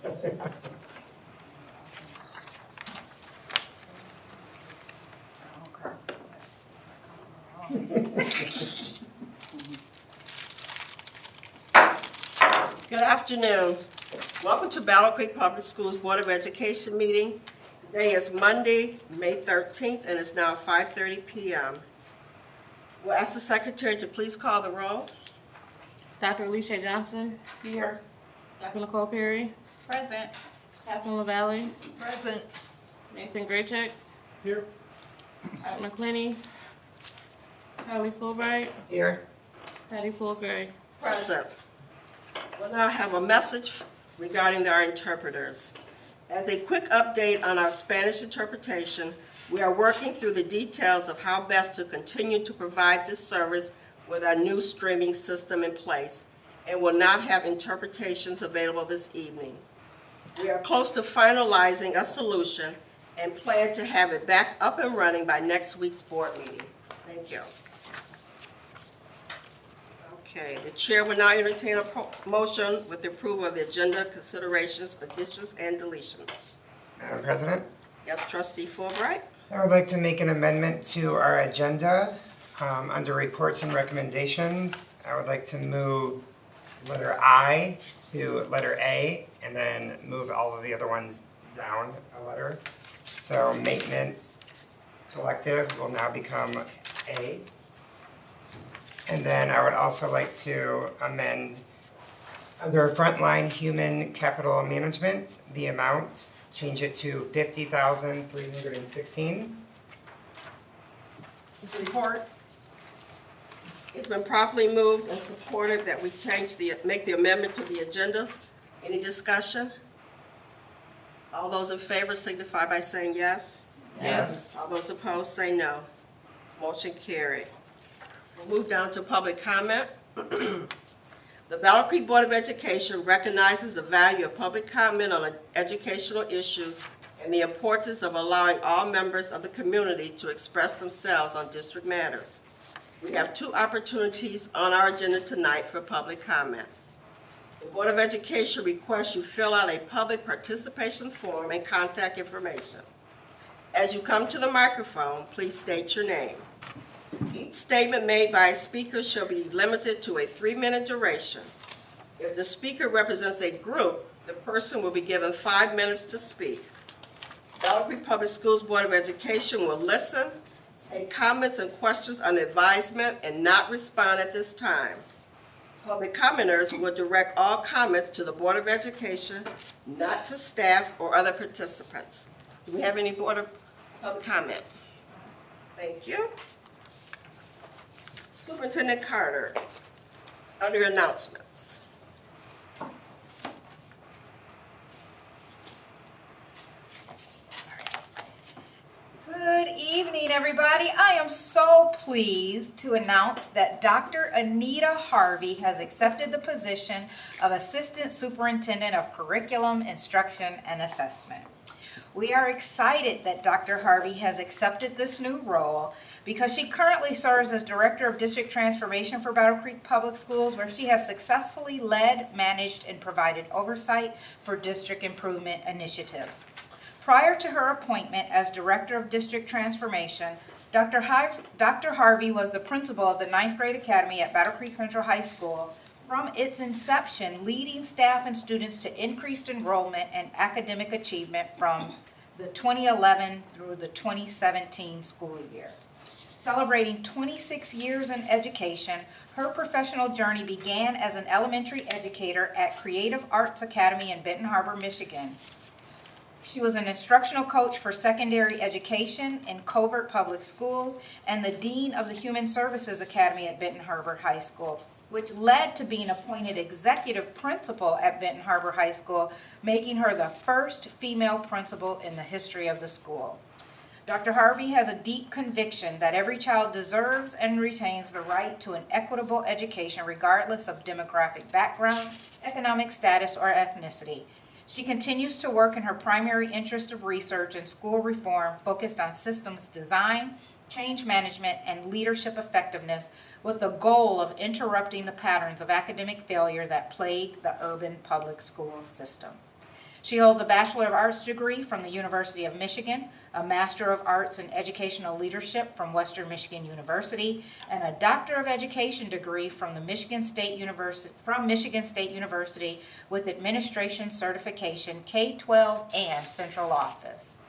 Good afternoon. Welcome to Battle Creek Public Schools Board of Education meeting. Today is Monday, May 13th, and it's now 5:30 p.m. We'll ask the secretary to please call the roll. Dr. Alicia Johnson. Here. Dr. Nicole Perry. Present. Catherine LaValle. Present. Nathan Graycheck. Here. Pat McClinney. Kylie Fulbright. Here. Patty Fulgray. Present. We'll now have a message regarding our interpreters. As a quick update on our Spanish interpretation, we are working through the details of how best to continue to provide this service with our new streaming system in place, and will not have interpretations available this evening. We are close to finalizing a solution and plan to have it back up and running by next week's board meeting. Thank you. Okay, the chair will now entertain a motion with the approval of the agenda, considerations, additions, and deletions. Madam President, Yes, trustee Fulbright? I would like to make an amendment to our agenda under reports and recommendations. I would like to move letter I to letter A and then move all of the other ones down a letter. So maintenance collective will now become A. And then I would also like to amend under frontline human capital management, the amount, change it to $50,316. Support. It's been properly moved and supported that we make the amendment to the agendas. Any discussion? All those in favor signify by saying yes. Yes. All those opposed say no. Motion carried. We'll move down to public comment. The Battle Creek Board of Education recognizes the value of public comment on educational issues and the importance of allowing all members of the community to express themselves on district matters. We have two opportunities on our agenda tonight for public comment. The Board of Education requests you fill out a public participation form and contact information. As you come to the microphone, please state your name. Each statement made by a speaker shall be limited to a 3-minute duration. If the speaker represents a group, the person will be given 5 minutes to speak. Battle Creek Public Schools Board of Education will listen, take comments and questions on advisement, and not respond at this time. Public commenters will direct all comments to the Board of Education, not to staff or other participants. Do we have any Board of Public comment? Thank you. Superintendent Carter, under announcements. Good evening, everybody. I am so pleased to announce that Dr. Anita Harvey has accepted the position of Assistant Superintendent of Curriculum, Instruction, and Assessment. We are excited that Dr. Harvey has accepted this new role because she currently serves as Director of District Transformation for Battle Creek Public Schools, where she has successfully led, managed, and provided oversight for district improvement initiatives. Prior to her appointment as Director of District Transformation, Dr. Harvey was the principal of the 9th grade academy at Battle Creek Central High School from its inception, leading staff and students to increased enrollment and academic achievement from the 2011 through the 2017 school year. Celebrating 26 years in education, her professional journey began as an elementary educator at Creative Arts Academy in Benton Harbor, Michigan. She was an instructional coach for secondary education in Covert Public Schools and the Dean of the Human Services Academy at Benton Harbor High School, which led to being appointed executive principal at Benton Harbor High School, making her the first female principal in the history of the school. Dr. Harvey has a deep conviction that every child deserves and retains the right to an equitable education regardless of demographic background, economic status, or ethnicity. She continues to work in her primary interest of research and school reform focused on systems design, change management, and leadership effectiveness with the goal of interrupting the patterns of academic failure that plague the urban public school system. She holds a Bachelor of Arts degree from the University of Michigan, a Master of Arts in Educational Leadership from Western Michigan University, and a Doctor of Education degree from Michigan State University with Administration Certification K-12 and Central Office.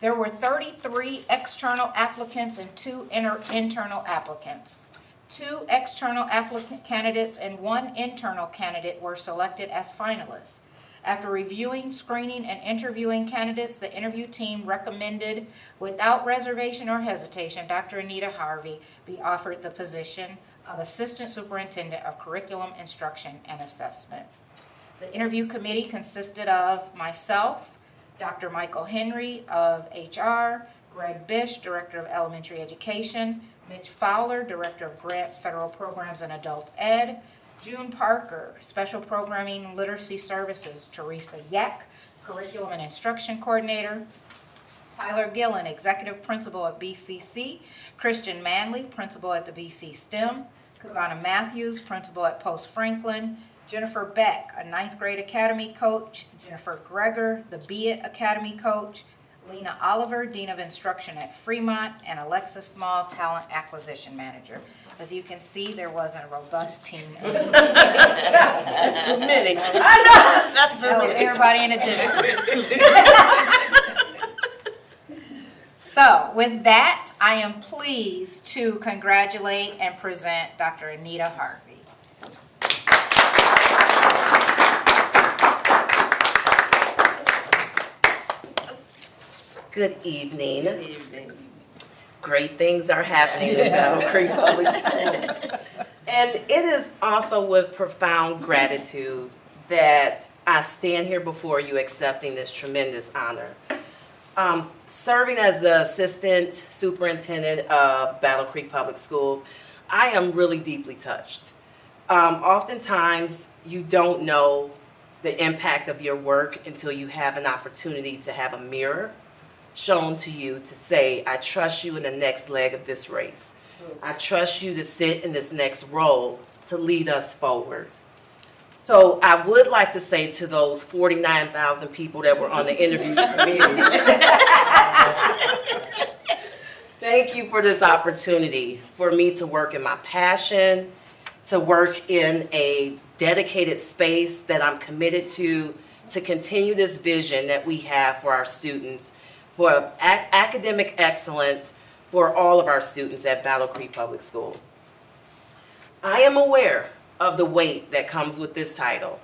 There were 33 external applicants and 2 internal applicants. 2 external applicant candidates and 1 internal candidate were selected as finalists. After reviewing, screening, and interviewing candidates, the interview team recommended, without reservation or hesitation, Dr. Anita Harvey be offered the position of Assistant Superintendent of Curriculum, Instruction, and Assessment. The interview committee consisted of myself, Dr. Michael Henry of HR, Greg Bish, Director of Elementary Education, Mitch Fowler, Director of Grants, Federal Programs, and Adult Ed, June Parker, Special Programming Literacy Services, Teresa Yeck, Curriculum and Instruction Coordinator, Tyler Gillen, Executive Principal at BCC, Christian Manley, Principal at the BC STEM, Kavana Matthews, Principal at Post Franklin, Jennifer Beck, a 9th grade Academy coach, Jennifer Greger, the Beat Academy coach, Lena Oliver, Dean of Instruction at Fremont, and Alexa Small, Talent Acquisition Manager. As you can see, there was a robust team. That's too many. I know. That's too That was many. everybody in a district. So, with that, I am pleased to congratulate and present Dr. Anita Harvey. Good evening. Good evening. Great things are happening in Battle Creek Public Schools. And it is also with profound gratitude that I stand here before you accepting this tremendous honor. Serving as the Assistant Superintendent of Battle Creek Public Schools, I am really deeply touched. Oftentimes, you don't know the impact of your work until you have an opportunity to have a mirror shown to you to say, I trust you in the next leg of this race. I trust you to sit in this next role to lead us forward. So I would like to say to those 49,000 people that were on the interview committee, thank you for this opportunity for me to work in my passion, to work in a dedicated space that I'm committed to continue this vision that we have for our students, for academic excellence for all of our students at Battle Creek Public Schools. I am aware of the weight that comes with this title,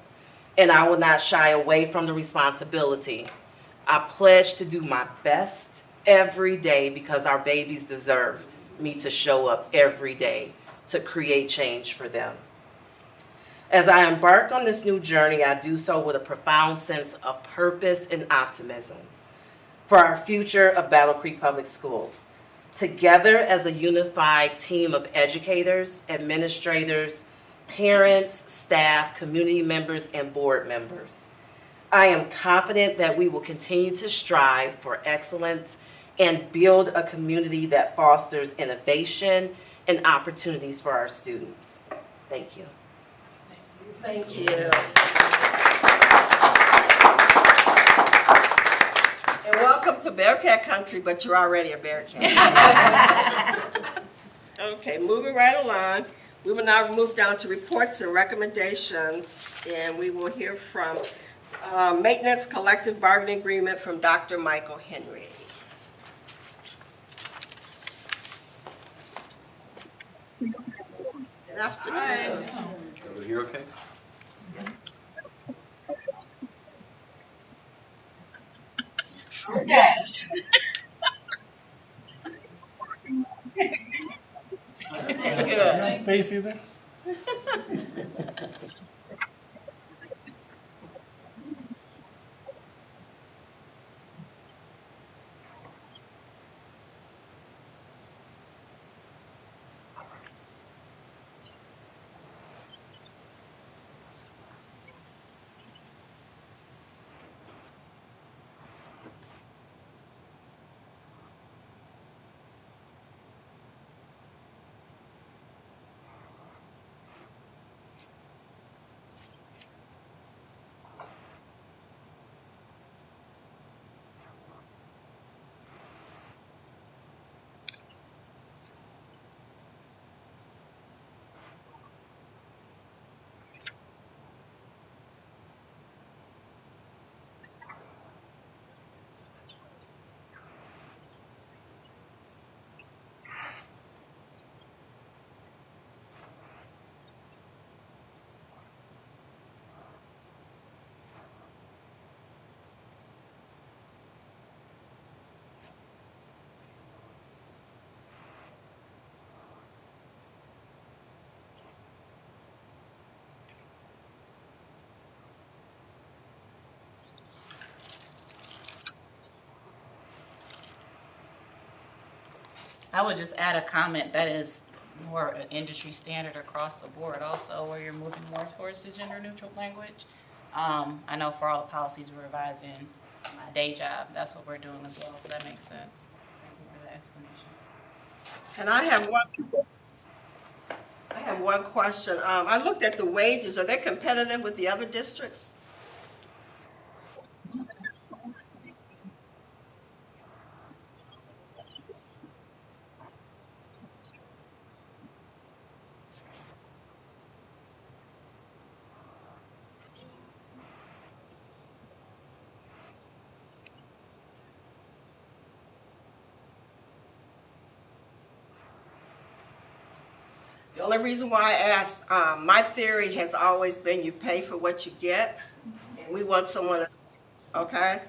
and I will not shy away from the responsibility. I pledge to do my best every day because our babies deserve me to show up every day to create change for them. As I embark on this new journey, I do so with a profound sense of purpose and optimism for our future of Battle Creek Public Schools. Together as a unified team of educators, administrators, parents, staff, community members, and board members, I am confident that we will continue to strive for excellence and build a community that fosters innovation and opportunities for our students. Thank you. Thank you. And welcome to Bearcat Country, but you're already a Bearcat. Okay, moving right along. We will now move down to reports and recommendations, and we will hear from Maintenance Collective Bargaining Agreement from Dr. Michael Henry. Good afternoon. Over here, okay? Okay. Good. Space either? I would just add a comment that is more an industry standard across the board also, where you're moving more towards the gender neutral language. I know for all the policies we're revising in my day job, that's what we're doing as well, so that makes sense. Thank you for the explanation. And I have one question. I looked at the wages. Are they competitive with the other districts? The only reason why I asked, my theory has always been you pay for what you get, and we want someone that's, okay?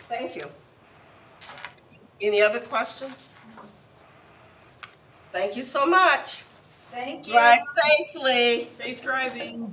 Thank you. Any other questions? Thank you so much. Thank you. Drive safely. Safe driving.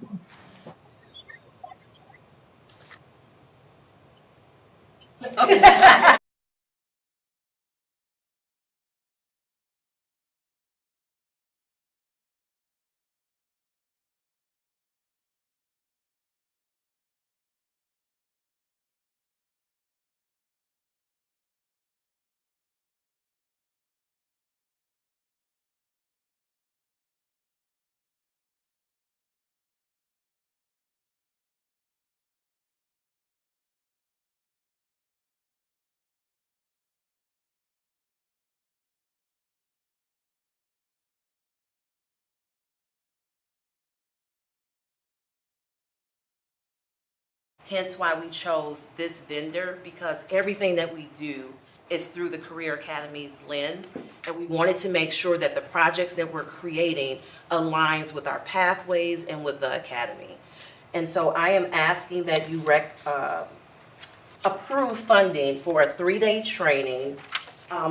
Hence why we chose this vendor, because everything that we do is through the Career Academy's lens. And we wanted to make sure that the projects that we're creating aligns with our pathways and with the academy. And so I am asking that you approve funding for a 3-day training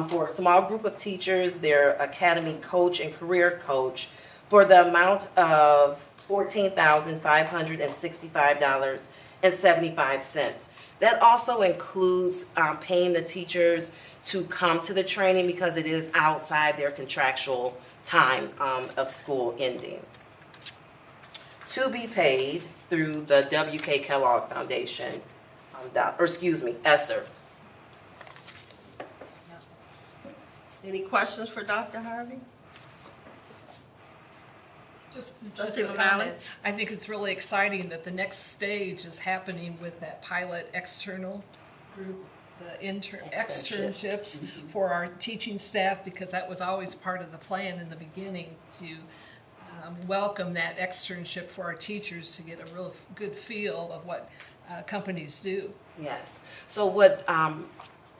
for a small group of teachers, their academy coach and career coach, for the amount of $14,565.75. That also includes paying the teachers to come to the training because it is outside their contractual time of school ending. To be paid through the W.K. Kellogg Foundation, ESSER. Any questions for Dr. Harvey? Just Trustee a LaValle? comment. I think it's really exciting that the next stage is happening with that pilot external group, the externships for our teaching staff, because that was always part of the plan in the beginning to welcome that externship for our teachers to get a real good feel of what companies do. Yes. So what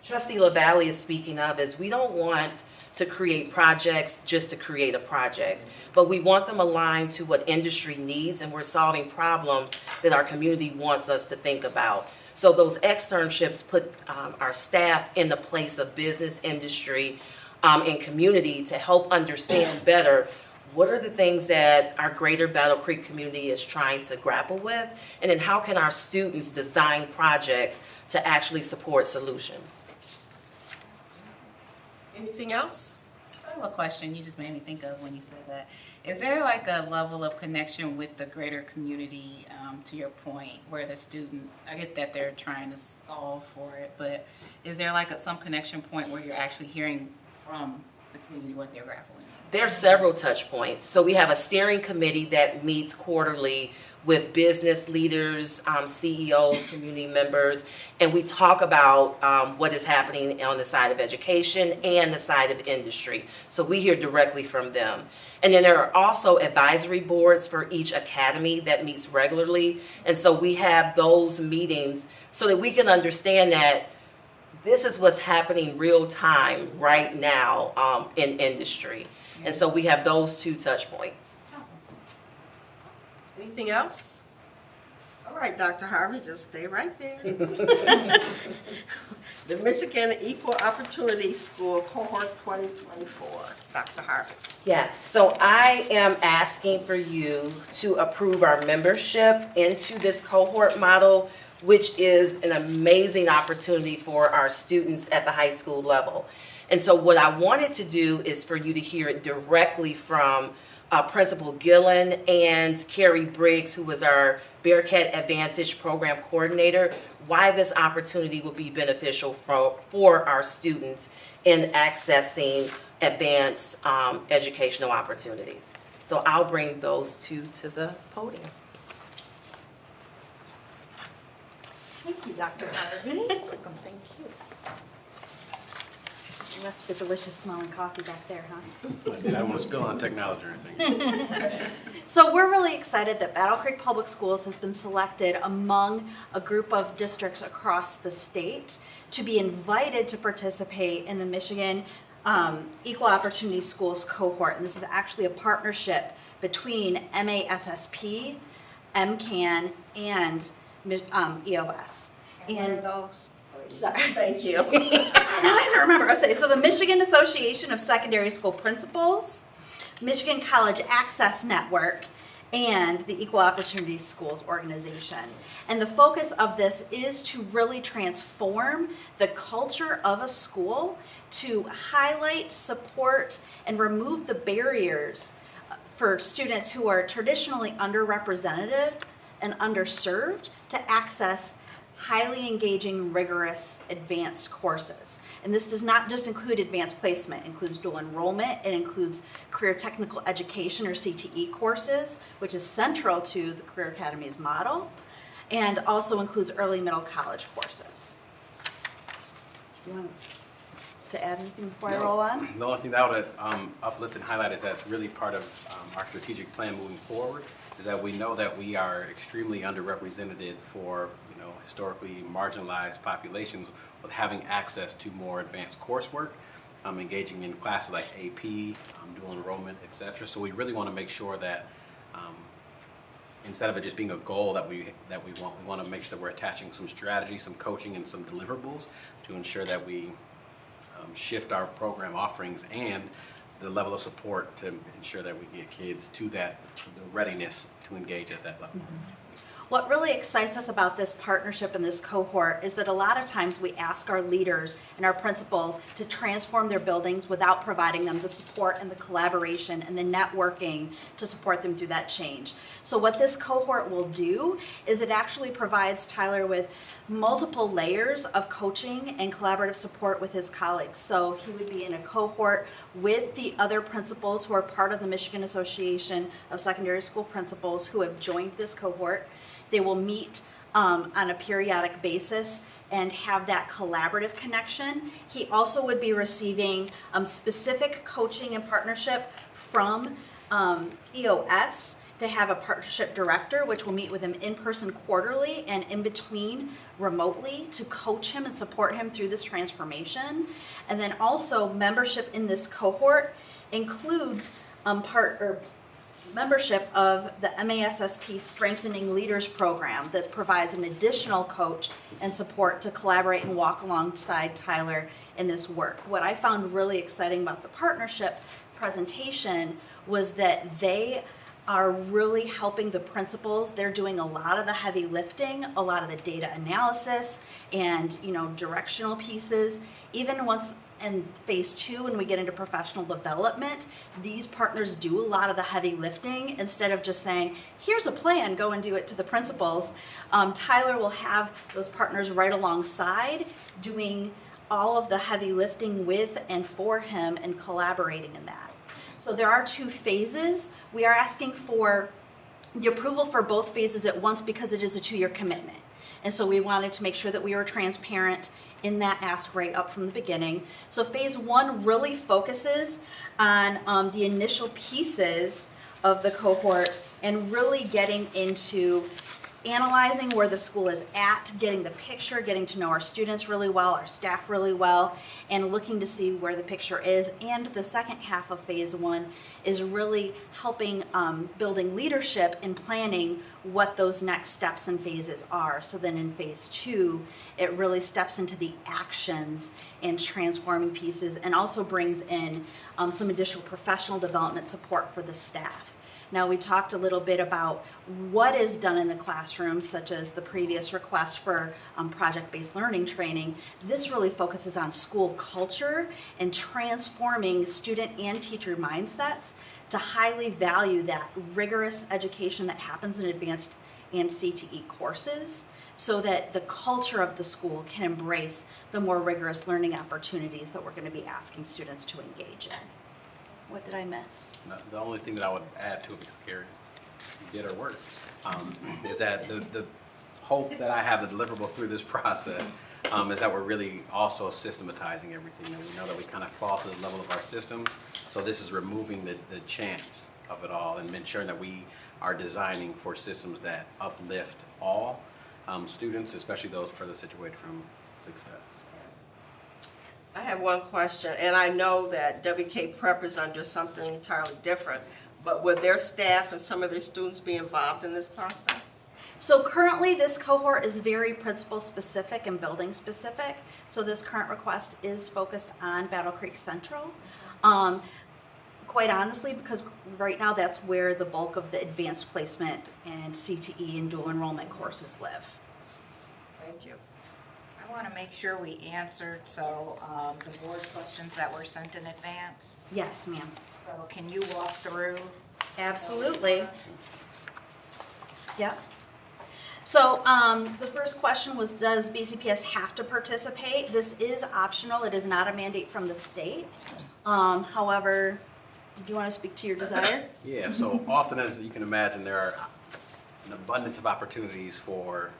Trustee LaValle is speaking of is we don't want to create projects just to create a project, but we want them aligned to what industry needs, and we're solving problems that our community wants us to think about. So those externships put our staff in the place of business, industry, and community to help understand better what are the things that our greater Battle Creek community is trying to grapple with, and then how can our students design projects to actually support solutions. Anything else? I have a question you just made me think of when you said that. Is there like a level of connection with the greater community, to your point, where the students, I get that they're trying to solve for it, but is there like some connection point where you're actually hearing from the community what they're grappling with? There are several touch points. So we have a steering committee that meets quarterly with business leaders, CEOs, community members, and we talk about what is happening on the side of education and the side of industry. So we hear directly from them. And then there are also advisory boards for each academy that meets regularly. And so we have those meetings so that we can understand that this is what's happening real time right now in industry. And so we have those two touch points. Anything else? All right, Dr. Harvey, just stay right there. The Michigan Equal Opportunity School Cohort 2024, Dr. Harvey. Yes, so I am asking for you to approve our membership into this cohort model, which is an amazing opportunity for our students at the high school level. And so what I wanted to do is for you to hear it directly from Principal Gillen and Carrie Briggs, who was our Bearcat Advantage Program Coordinator, why this opportunity will be beneficial for our students in accessing advanced educational opportunities. So I'll bring those two to the podium. Thank you, Dr. Harvey. Welcome, thank you. You left the delicious smelling coffee back there, huh? I don't want to spill on technology or anything. So we're really excited that Battle Creek Public Schools has been selected among a group of districts across the state to be invited to participate in the Michigan Equal Opportunity Schools cohort. And this is actually a partnership between MASSP, MCAN, and EOS. And those. Thank you. Now I have to remember. Okay, so the Michigan Association of Secondary School Principals, Michigan College Access Network, and the Equal Opportunity Schools Organization. And the focus of this is to really transform the culture of a school to highlight, support, and remove the barriers for students who are traditionally underrepresented and underserved to access highly engaging, rigorous, advanced courses. And this does not just include advanced placement, it includes dual enrollment, it includes career technical education or CTE courses, which is central to the Career Academy's model, and also includes early middle college courses. Do you want to add anything before I roll on? The only thing that I would uplift and highlight is that it's really part of our strategic plan moving forward, is that we know that we are extremely underrepresented for historically marginalized populations with having access to more advanced coursework, engaging in classes like AP, dual enrollment, etc. So we really want to make sure that instead of it just being a goal that we want to make sure that we're attaching some strategy, some coaching, and some deliverables to ensure that we shift our program offerings and the level of support to ensure that we get kids to the readiness to engage at that level. Mm-hmm. What really excites us about this partnership and this cohort is that a lot of times we ask our leaders and our principals to transform their buildings without providing them the support and the collaboration and the networking to support them through that change. So what this cohort will do is it actually provides Tyler with multiple layers of coaching and collaborative support with his colleagues. So he would be in a cohort with the other principals who are part of the Michigan Association of Secondary School Principals who have joined this cohort. They will meet on a periodic basis and have that collaborative connection. He also would be receiving specific coaching and partnership from EOS to have a partnership director, which will meet with him in person quarterly and in between remotely to coach him and support him through this transformation. And then also membership in this cohort includes membership of the MASSP Strengthening Leaders Program that provides an additional coach and support to collaborate and walk alongside Tyler in this work. What I found really exciting about the partnership presentation was that they are really helping the principals. They're doing a lot of the heavy lifting, a lot of the data analysis and directional pieces. Even once in phase 2, when we get into professional development, these partners do a lot of the heavy lifting instead of just saying, here's a plan, go and do it to the principals. Tyler will have those partners right alongside doing all of the heavy lifting with and for him and collaborating in that. So there are 2 phases. We are asking for the approval for both phases at once because it is a 2-year commitment. And so we wanted to make sure that we were transparent in that ask right up from the beginning. So phase 1 really focuses on the initial pieces of the cohort and really getting into analyzing where the school is at, getting the picture, getting to know our students really well, our staff really well, and looking to see where the picture is. And the second half of phase 1 is really helping building leadership and planning what those next steps and phases are. So then in phase 2, it really steps into the actions and transforming pieces, and also brings in some additional professional development support for the staff. Now, we talked a little bit about what is done in the classroom, such as the previous request for project-based learning training. This really focuses on school culture and transforming student and teacher mindsets to highly value that rigorous education that happens in advanced and CTE courses, so that the culture of the school can embrace the more rigorous learning opportunities that we're going to be asking students to engage in. What did I miss? No, the only thing that I would add to it, because Carrie did her work, is that the hope that I have, the deliverable through this process, is that we're really also systematizing everything. And we know that we kind of fall to the level of our systems. So this is removing the chance of it all and ensuring that we are designing for systems that uplift all students, especially those further situated from success. I have one question, and I know that WK Prep is under something entirely different, but would their staff and some of their students be involved in this process? So currently, this cohort is very principal specific and building specific. So this current request is focused on Battle Creek Central. Quite honestly, because right now that's where the bulk of the advanced placement and CTE and dual enrollment courses live. Thank you. I want to make sure we answered, the board questions that were sent in advance. Yes, ma'am. So can you walk through? Absolutely. Yep. So the first question was, does BCPS have to participate? This is optional. It is not a mandate from the state. However, did you want to speak to your desire? Yeah, so often, as you can imagine, there are an abundance of opportunities for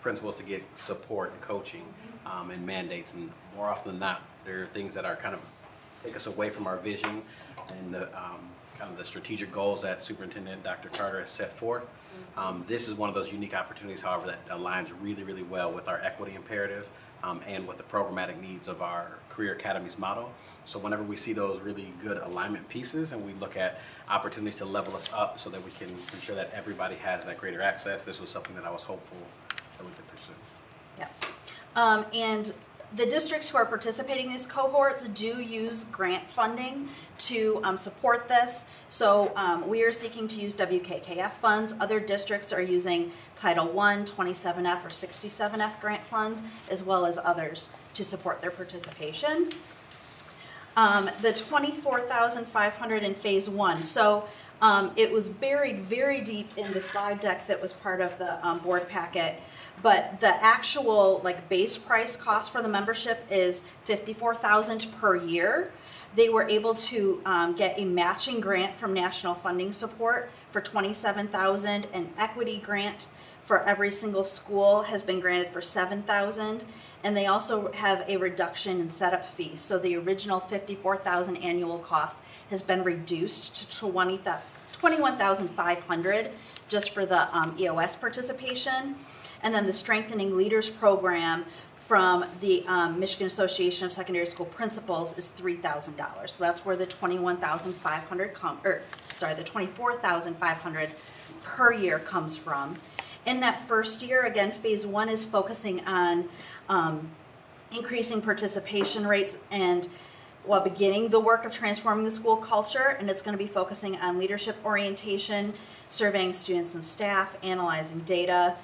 principals to get support and coaching and mandates, and more often than not, there are things that are kind of take us away from our vision and the kind of the strategic goals that Superintendent Dr. Carter has set forth. This is one of those unique opportunities, however, that aligns really, really well with our equity imperative and with the programmatic needs of our Career Academies model. So whenever we see those really good alignment pieces and we look at opportunities to level us up so that we can ensure that everybody has that greater access, this was something that I was hopeful that we could pursue. Yeah. And the districts who are participating in these cohorts do use grant funding to support this. So we are seeking to use WKKF funds. Other districts are using Title I, 27F, or 67F grant funds, as well as others to support their participation. The $24,500 in phase 1. So it was buried very deep in the slide deck that was part of the board packet. But the actual base price cost for the membership is $54,000 per year. They were able to get a matching grant from National Funding Support for $27,000, an equity grant for every single school has been granted for $7,000, and they also have a reduction in setup fees. So the original $54,000 annual cost has been reduced to $21,500 just for the EOS participation. And then the Strengthening Leaders Program from the Michigan Association of Secondary School Principals is $3,000. So that's where the $24,500 per year comes from. In that first year, again, phase 1 is focusing on increasing participation rates and while beginning the work of transforming the school culture, and it's going to be focusing on leadership orientation, surveying students and staff, analyzing data,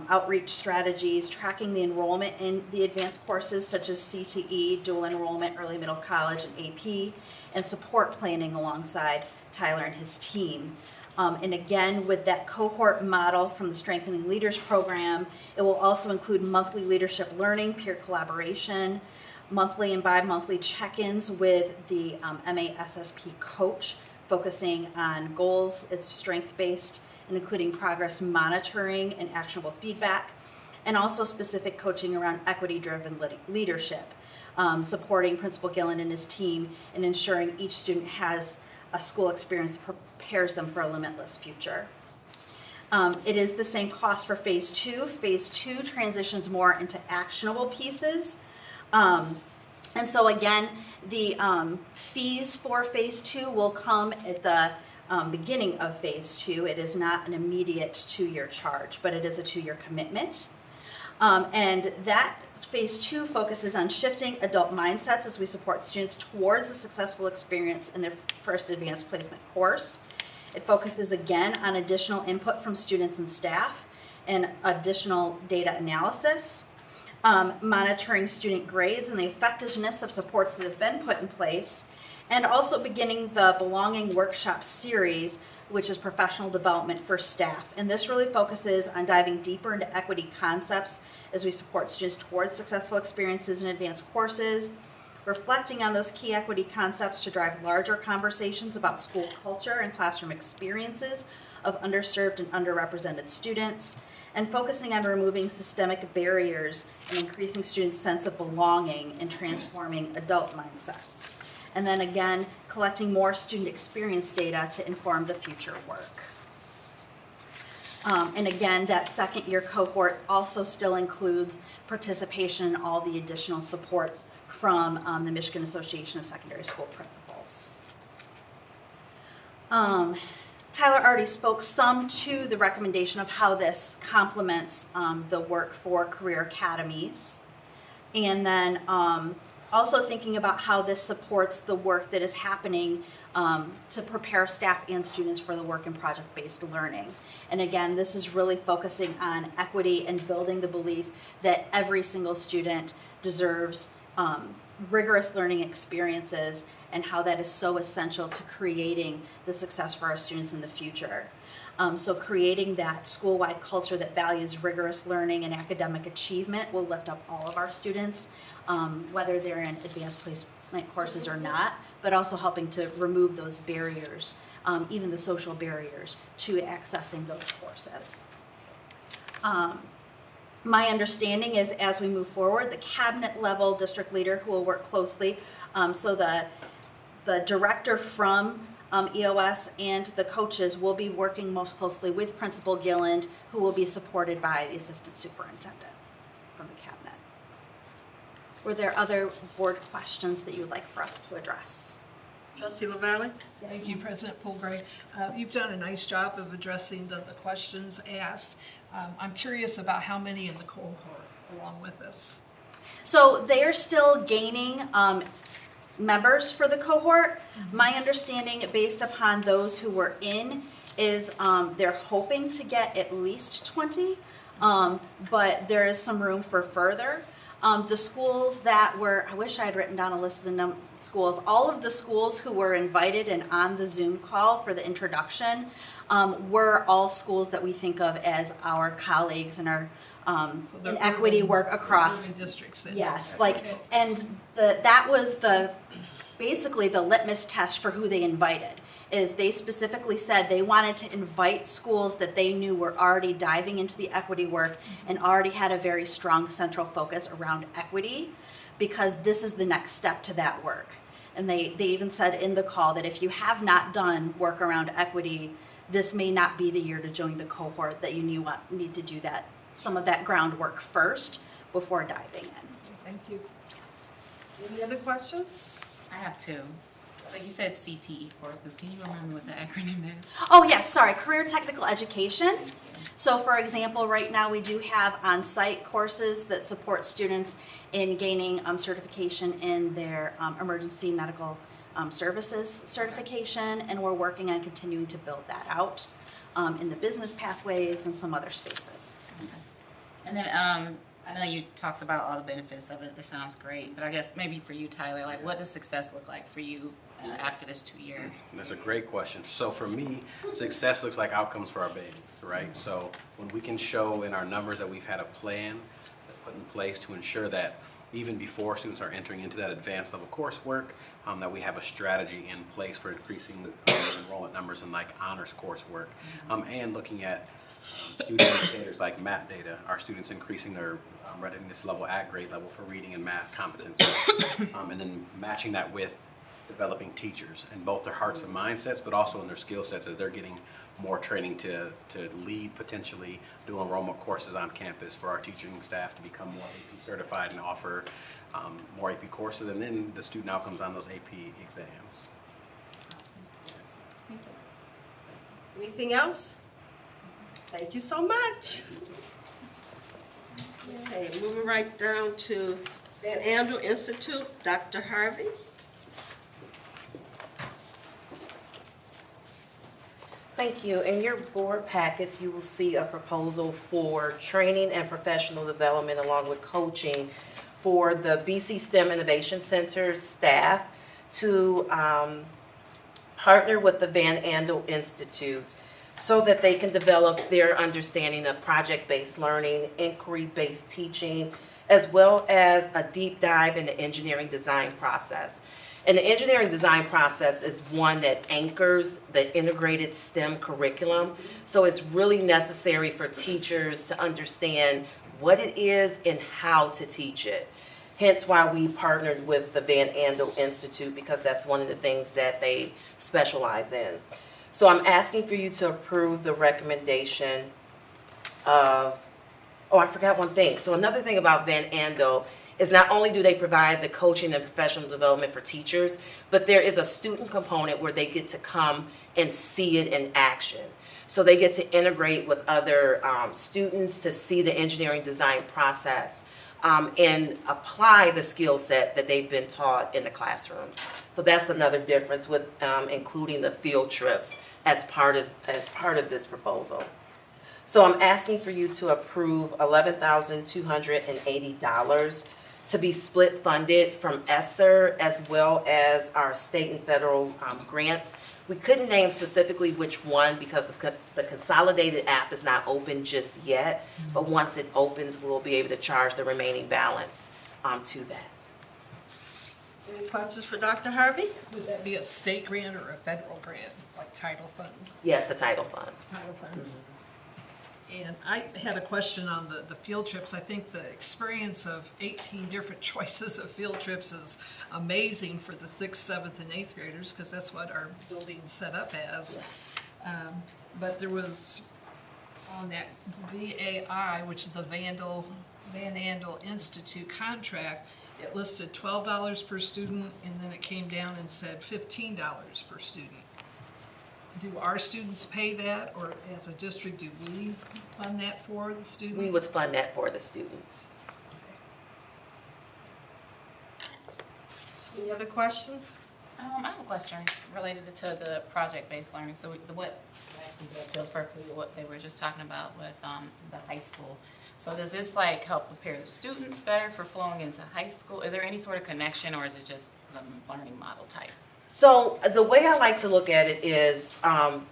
outreach strategies, tracking the enrollment in the advanced courses such as CTE, dual enrollment, early middle college, and AP, and support planning alongside Tyler and his team. And again, with that cohort model from the Strengthening Leaders Program, it will also include monthly leadership learning, peer collaboration, monthly and bi-monthly check-ins with the MASSP coach, focusing on goals. It's strength-based and including progress monitoring and actionable feedback, and also specific coaching around equity-driven leadership, supporting Principal Gillen and his team in ensuring each student has a school experience that prepares them for a limitless future. It is the same cost for Phase 2. Phase 2 transitions more into actionable pieces. And so again, the fees for Phase 2 will come at the beginning of Phase 2. It is not an immediate 2-year charge, but it is a 2-year commitment. And that Phase 2 focuses on shifting adult mindsets as we support students towards a successful experience in their first advanced placement course. It focuses again on additional input from students and staff and additional data analysis, monitoring student grades and the effectiveness of supports that have been put in place, and also beginning the Belonging Workshop series, which is professional development for staff. And this really focuses on diving deeper into equity concepts as we support students towards successful experiences in advanced courses, reflecting on those key equity concepts to drive larger conversations about school culture and classroom experiences of underserved and underrepresented students, and focusing on removing systemic barriers and increasing students' sense of belonging and transforming adult mindsets. And then again, collecting more student experience data to inform the future work. And again, that second year cohort also still includes participation in all the additional supports from the Michigan Association of Secondary School Principals. Tyler already spoke some to the recommendation of how this complements the work for career academies. And then also thinking about how this supports the work that is happening to prepare staff and students for the work in project-based learning. And again, this is really focusing on equity and building the belief that every single student deserves rigorous learning experiences, and how that is so essential to creating the success for our students in the future. So creating that school-wide culture that values rigorous learning and academic achievement will lift up all of our students, whether they're in advanced placement courses or not, but also helping to remove those barriers, even the social barriers, to accessing those courses. My understanding is, as we move forward, the cabinet level district leader who will work closely, so the director from EOS and the coaches will be working most closely with Principal Gilland, who will be supported by the assistant superintendent from the cabinet. Were there other board questions that you would like for us to address? Trustee LaValle? Thank you, President Poolgray. You've done a nice job of addressing the questions asked. I'm curious about how many in the cohort along with this. So they are still gaining members for the cohort. My understanding, based upon those who were in, is they're hoping to get at least 20, but there is some room for further. The schools that were, I wish I had written down a list of the schools, all of the schools who were invited and on the Zoom call for the introduction were all schools that we think of as our colleagues and our So in equity work across. urban districts. Yes, like, and that was basically the litmus test for who they invited. Is they specifically said they wanted to invite schools that they knew were already diving into the equity work and already had a very strong central focus around equity, because this is the next step to that work. And they even said in the call that if you have not done work around equity, this may not be the year to join the cohort, that you need to do some of that groundwork first before diving in. Thank you. Any other questions? I have two. So you said CTE courses. Can you remember what the acronym is? Oh, yes, sorry, Career Technical Education. So for example, right now we do have on-site courses that support students in gaining certification in their emergency medical services certification, and we're working on continuing to build that out in the business pathways and some other spaces. Okay. And then I know you talked about all the benefits of it. This sounds great, but I guess maybe for you, Tyler, like what does success look like for you after this 2 year? That's a great question. So for me, success looks like outcomes for our babies, right? So when we can show in our numbers that we've had a plan put in place to ensure that even before students are entering into that advanced level coursework, that we have a strategy in place for increasing the enrollment numbers in like honors coursework, and looking at student indicators like MAP data, are students increasing their readiness level at grade level for reading and math competency, and then matching that with developing teachers in both their hearts and mindsets, but also in their skill sets as they're getting more training to lead, potentially do enrollment courses on campus for our teaching staff to become more AP certified and offer more AP courses, and then the student outcomes on those AP exams. Anything else? Thank you so much. Okay, moving right down to Van Andel Institute, Dr. Harvey. Thank you. In your board packets, you will see a proposal for training and professional development along with coaching for the BC STEM Innovation Center's staff to partner with the Van Andel Institute so that they can develop their understanding of project-based learning, inquiry-based teaching, as well as a deep dive in the engineering design process. And the engineering design process is one that anchors the integrated STEM curriculum. So it's really necessary for teachers to understand what it is and how to teach it. Hence why we partnered with the Van Andel Institute, because that's one of the things that they specialize in. So I'm asking for you to approve the recommendation of, oh, I forgot one thing. So another thing about Van Andel is not only do they provide the coaching and professional development for teachers, but there is a student component where they get to come and see it in action. So they get to integrate with other students to see the engineering design process and apply the skill set that they've been taught in the classroom. So that's another difference with including the field trips as part of this proposal. So I'm asking for you to approve $11,280 to be split funded from ESSER as well as our state and federal grants. We couldn't name specifically which one because the consolidated app is not open just yet, but once it opens, we'll be able to charge the remaining balance to that. Any questions for Dr. Harvey? Would that be a state grant or a federal grant, like title funds? Yes, the title funds. Title funds. And I had a question on the field trips. I think the experience of 18 different choices of field trips is amazing for the 6th, 7th, and 8th graders, because that's what our building's set up as. But there was on that VAI, which is the Van Andel Institute contract, it listed $12 per student, and then it came down and said $15 per student. Do our students pay that, or as a district, do we fund that for the students? We would fund that for the students. Any other questions? I have a question related to the project-based learning. So what actually dovetails perfectly with what they were just talking about with the high school. So does this like help prepare the students better for flowing into high school? Is there any sort of connection, or is it just the learning model type? So the way I like to look at it is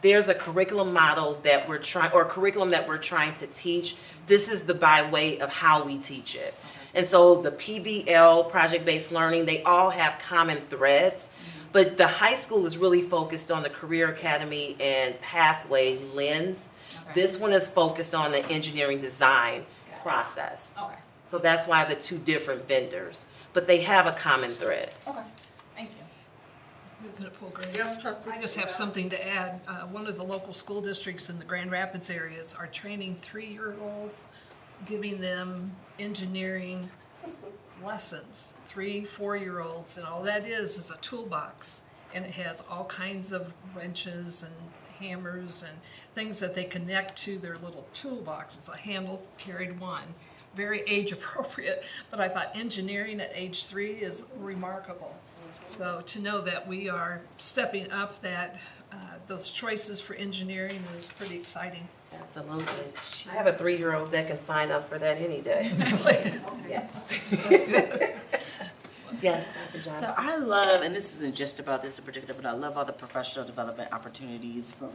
there's a curriculum model that we're trying, or curriculum that we're trying to teach. This is the by way of how we teach it. And so the PBL, project-based learning, they all have common threads, but the high school is really focused on the career academy and pathway lens. Okay. This one is focused on the engineering design process. Okay. So that's why the two different vendors, but they have a common thread. Okay. Thank you. Isn't it Poole? Yes, trustee. I just have something to add. One of the local school districts in the Grand Rapids areas are training 3-year-olds, giving them engineering lessons, 3-4-year-olds, and all that is a toolbox, and it has all kinds of wrenches and hammers and things that they connect to their little toolboxes. A handle carried one, very age appropriate, but I thought engineering at age 3 is remarkable. So to know that we are stepping up that those choices for engineering is pretty exciting. Absolutely. I have a 3-year-old that can sign up for that any day. Yes. Yes, Dr. Johnson. So I love, and this isn't just about this in particular, but I love all the professional development opportunities from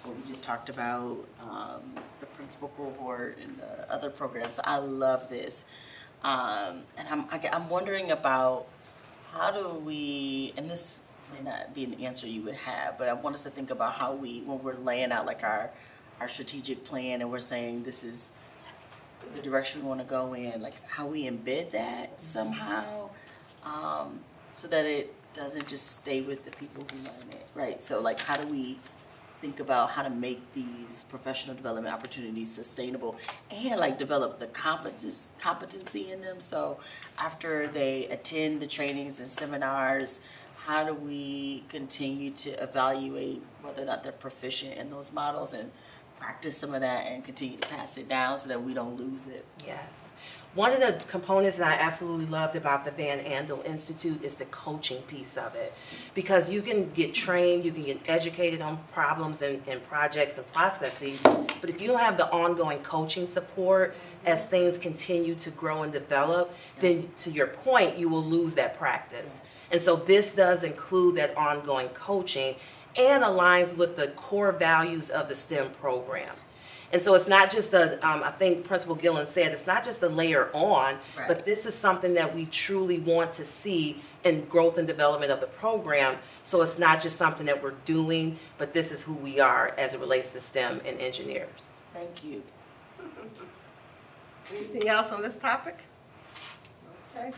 what we just talked about, the principal cohort and the other programs. So I love this. And I'm wondering about how do we, and this may not be an answer you would have, but I want us to think about how we, when we're laying out like our strategic plan and we're saying this is the direction we want to go in, like how we embed that somehow, so that it doesn't just stay with the people who learn it, right? So like how do we think about how to make these professional development opportunities sustainable and like develop the competency in them? So after they attend the trainings and seminars, how do we continue to evaluate whether or not they're proficient in those models and practice some of that and continue to pass it down so that we don't lose it? Yes. One of the components that I absolutely loved about the Van Andel Institute is the coaching piece of it. Because you can get trained, you can get educated on problems and projects and processes, but if you don't have the ongoing coaching support as things continue to grow and develop, then to your point, you will lose that practice. And so this does include that ongoing coaching and aligns with the core values of the STEM program. And so it's not just I think Principal Gillen said, it's not just a layer on, Right. but this is something that we truly want to see in growth and development of the program. So it's not just something that we're doing, but this is who we are as it relates to STEM and engineers. Thank you. Anything else on this topic? Okay.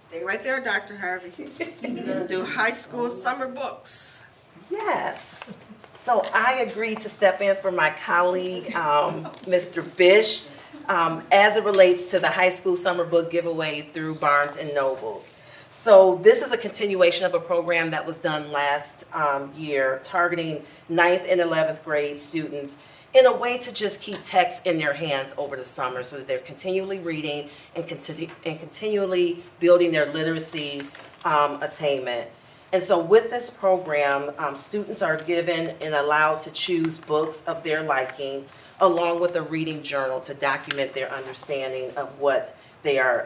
Stay right there, Dr. Harvey. We're gonna do high school summer books. Yes. So I agreed to step in for my colleague, Mr. Bish, as it relates to the high school summer book giveaway through Barnes and Nobles. So this is a continuation of a program that was done last year, targeting 9th and 11th grade students in a way to just keep text in their hands over the summer so that they're continually reading and continually building their literacy attainment. And so with this program, students are given and allowed to choose books of their liking along with a reading journal to document their understanding of what they are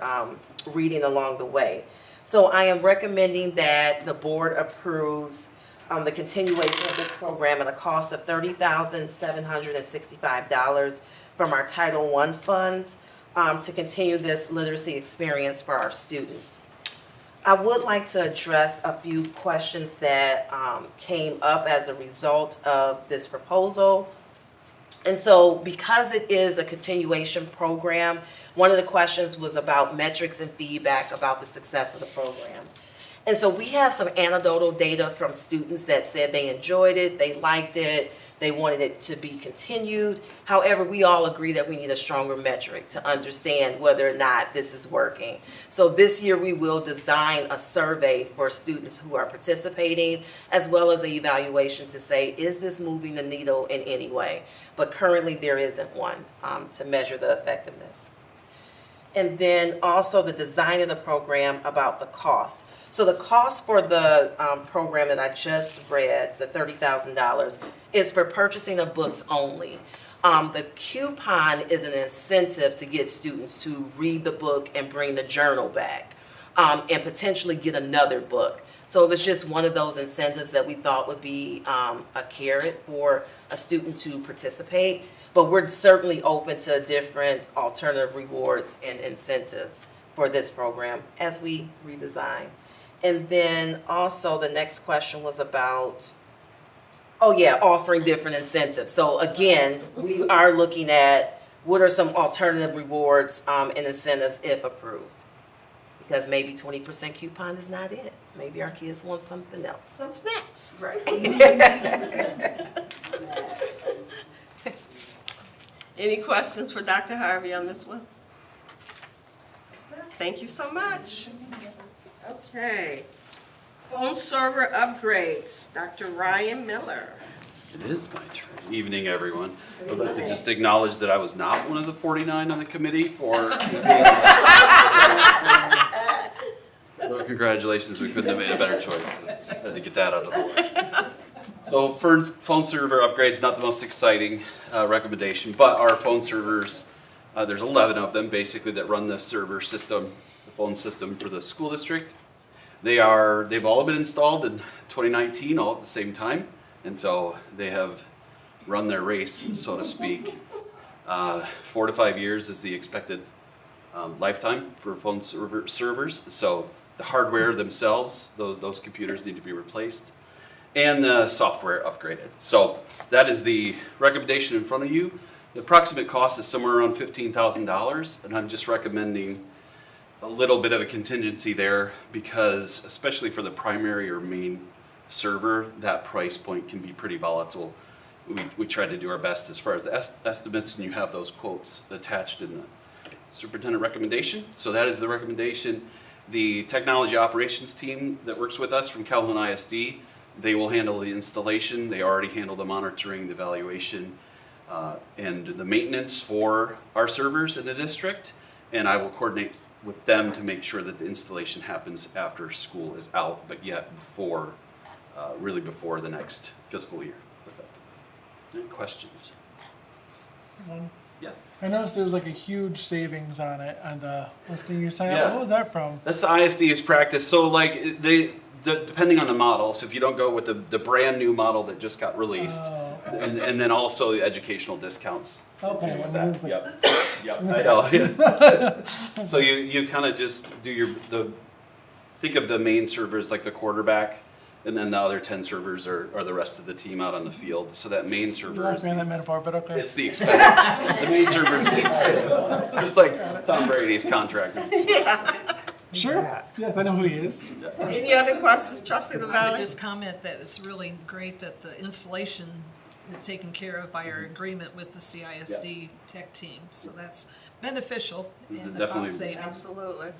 reading along the way. So I am recommending that the board approves the continuation of this program at a cost of $30,765 from our Title I funds to continue this literacy experience for our students. I would like to address a few questions that came up as a result of this proposal. And so because it is a continuation program, one of the questions was about metrics and feedback about the success of the program. And so we have some anecdotal data from students that said they enjoyed it, they liked it, they wanted it to be continued. However, we all agree that we need a stronger metric to understand whether or not this is working. So this year we will design a survey for students who are participating, as well as an evaluation to say, is this moving the needle in any way? But currently there isn't one to measure the effectiveness. And then also the design of the program about the cost. So the cost for the program that I just read, the $30,000, is for purchasing of books only. The coupon is an incentive to get students to read the book and bring the journal back and potentially get another book. So it was just one of those incentives that we thought would be a carrot for a student to participate. But we're certainly open to different alternative rewards and incentives for this program as we redesign. And then also the next question was about, offering different incentives. So again, we are looking at what are some alternative rewards and incentives if approved. Because maybe 20% coupon is not it. Maybe our kids want something else. Some snacks. Right. Any questions for Dr. Harvey on this one? Thank you so much. Okay. Phone server upgrades, Dr. Ryan Miller. It is my turn. Evening, everyone. I'd like to just acknowledge that I was not one of the 49 on the committee for. Well, congratulations, we couldn't have made a better choice. Just had to get that out of the way. So phone server upgrades, not the most exciting recommendation, but our phone servers, there's 11 of them basically that run the server system, the phone system for the school district. They've all been installed in 2019 all at the same time, and so they have run their race, so to speak. 4 to 5 years is the expected lifetime for phone servers. So the hardware themselves, those computers need to be replaced, and the software upgraded. So that is the recommendation in front of you. The approximate cost is somewhere around $15,000, and I'm just recommending a little bit of a contingency there because, especially for the primary or main server, that price point can be pretty volatile. We tried to do our best as far as the estimates, and you have those quotes attached in the superintendent recommendation. So that is the recommendation. The technology operations team that works with us from Calhoun ISD, they will handle the installation. They already handle the monitoring, the evaluation, and the maintenance for our servers in the district. And I will coordinate with them to make sure that the installation happens after school is out, but yet before, really before the next fiscal year. Any questions? Yeah. I noticed there was like a huge savings on it on the listing you signed Yeah. up. What was that from? That's the ISD's practice. So like depending on the model, so if you don't go with the brand new model that just got released, and then also the educational discounts. Okay, I mean, it was like Yep, I know. So you kind of just do think of the main servers like the quarterback, and then the other 10 servers are the rest of the team out on the field. So that main server you lost me on that metaphor, but okay. it's the expense. The main server is the expense. Just like Tom Brady's contract. Sure. Yes, I know who he is. Any other questions, Trustee I would LaValle? just comment that it's really great that the installation is taken care of by our agreement with the CISD tech team. So that's beneficial This is and definitely- cost savings. Absolutely.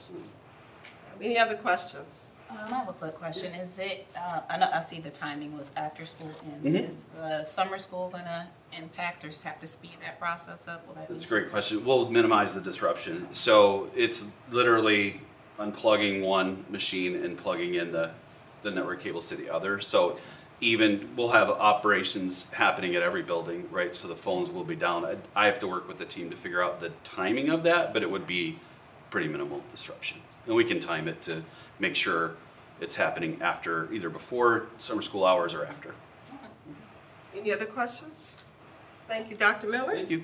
Any other questions? I have a quick question. Is it, I see the timing was after school ends. Is summer school gonna impact or have to speed that process up? Will that be- That's a great question. We'll minimize the disruption. So it's literally unplugging one machine and plugging in the network cables to the other. So even we'll have operations happening at every building, right? So the phones will be down. I have to work with the team to figure out the timing of that, but it would be pretty minimal disruption. And we can time it to make sure it's happening after, either before summer school hours or after. Any other questions? Thank you, Dr. Miller. Thank you.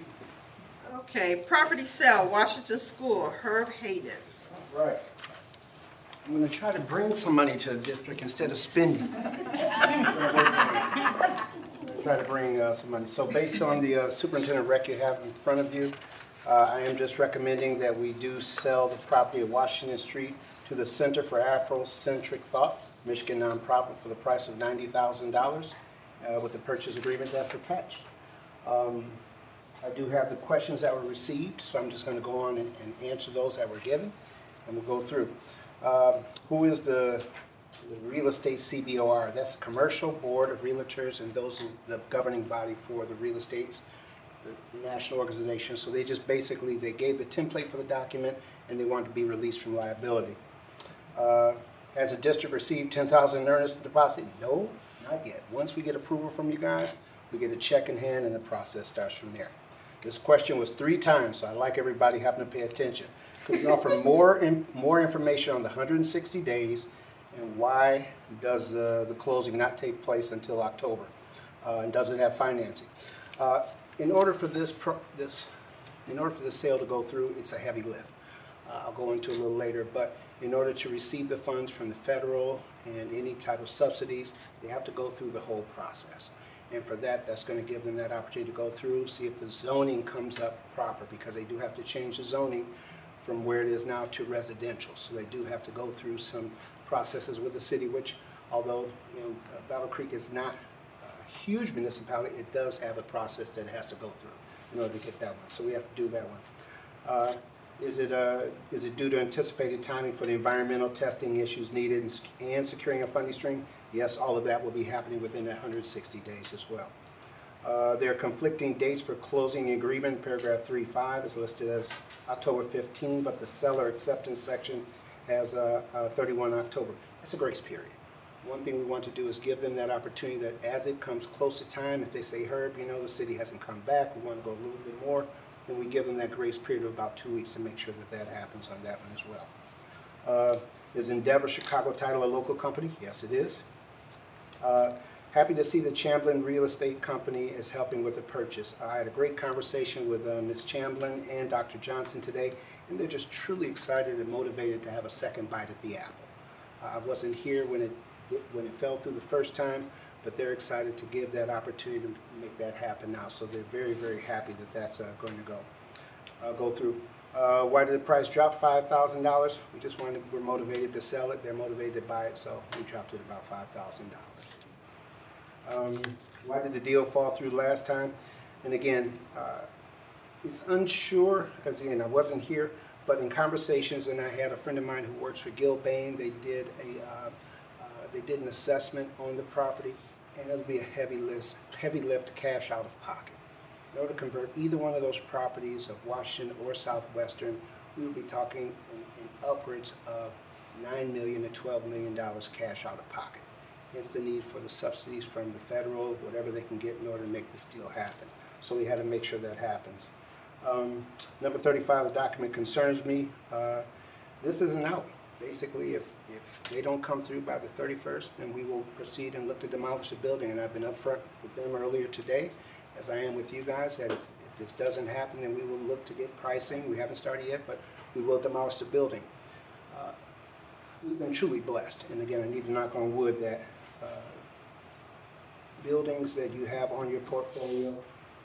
Okay, property sale, Washington School, Herb Hayden. Right. I'm going to try to bring some money to the district instead of spending. Try to bring some money. So based on the superintendent rec you have in front of you, I am just recommending that we do sell the property of Washington Street to the Center for Afrocentric Thought, Michigan nonprofit, for the price of $90,000 with the purchase agreement that's attached. I do have the questions that were received, so I'm just going to go on and answer those that were given, and we'll go through. Who is the real estate CBOR? That's the Commercial Board of Realtors, and those are the governing body for the real estates, the national organization. So they just basically, they gave the template for the document, and they wanted to be released from liability. Has the district received $10,000 in earnest deposit? No, not yet. Once we get approval from you guys, we get a check in hand, and the process starts from there. This question was 3 times, so I'd like everybody having to pay attention. Could you offer more information on the 160 days, and why does the closing not take place until October? And does it have financing? In order for this sale to go through, it's a heavy lift. I'll go into a little later, but in order to receive the funds from the federal and any type of subsidies, they have to go through the whole process. And for that, that's going to give them that opportunity to go through, see if the zoning comes up proper, because they do have to change the zoning from where it is now to residential. So they do have to go through some processes with the city, which, although Battle Creek is not a huge municipality, it does have a process that it has to go through in order to get that one. So we have to do that one. Is it due to anticipated timing for the environmental testing issues needed and securing a funding stream? Yes, all of that will be happening within that 160 days as well. There are conflicting dates for closing the agreement. Paragraph 3.5 is listed as October 15, but the seller acceptance section has 31 October. That's a grace period. One thing we want to do is give them that opportunity that as it comes close to time, if they say, Herb, the city hasn't come back, we want to go a little bit more, then we give them that grace period of about 2 weeks to make sure that that happens on that one as well. Is Endeavor Chicago Title a local company? Yes, it is. Happy to see the Chamblin Real Estate Company is helping with the purchase. I had a great conversation with Ms. Chamblin and Dr. Johnson today, and they're just truly excited and motivated to have a second bite at the apple. I wasn't here when it fell through the first time, but they're excited to give that opportunity to make that happen now. So they're very, very happy that that's going to go through. Why did the price drop $5,000? We're motivated to sell it. They're motivated to buy it, so we dropped it about $5,000. Why did the deal fall through last time? And again, it's unsure, because again, I wasn't here, but in conversations, and I had a friend of mine who works for Gilbane, they did an assessment on the property, and it'll be a heavy lift cash out of pocket. In order to convert either one of those properties of Washington or Southwestern, we will be talking in upwards of $9 million to $12 million cash out of pocket. Hence the need for the subsidies from the federal, whatever they can get in order to make this deal happen. So we had to make sure that happens. Number 35, the document concerns me. This is an out. Basically, if they don't come through by the 31st, then we will proceed and look to demolish the building. And I've been upfront with them earlier today, as I am with you guys, that if this doesn't happen, then we will look to get pricing. We haven't started yet, but we will demolish the building. We've been truly blessed. And again, I need to knock on wood that buildings that you have on your portfolio,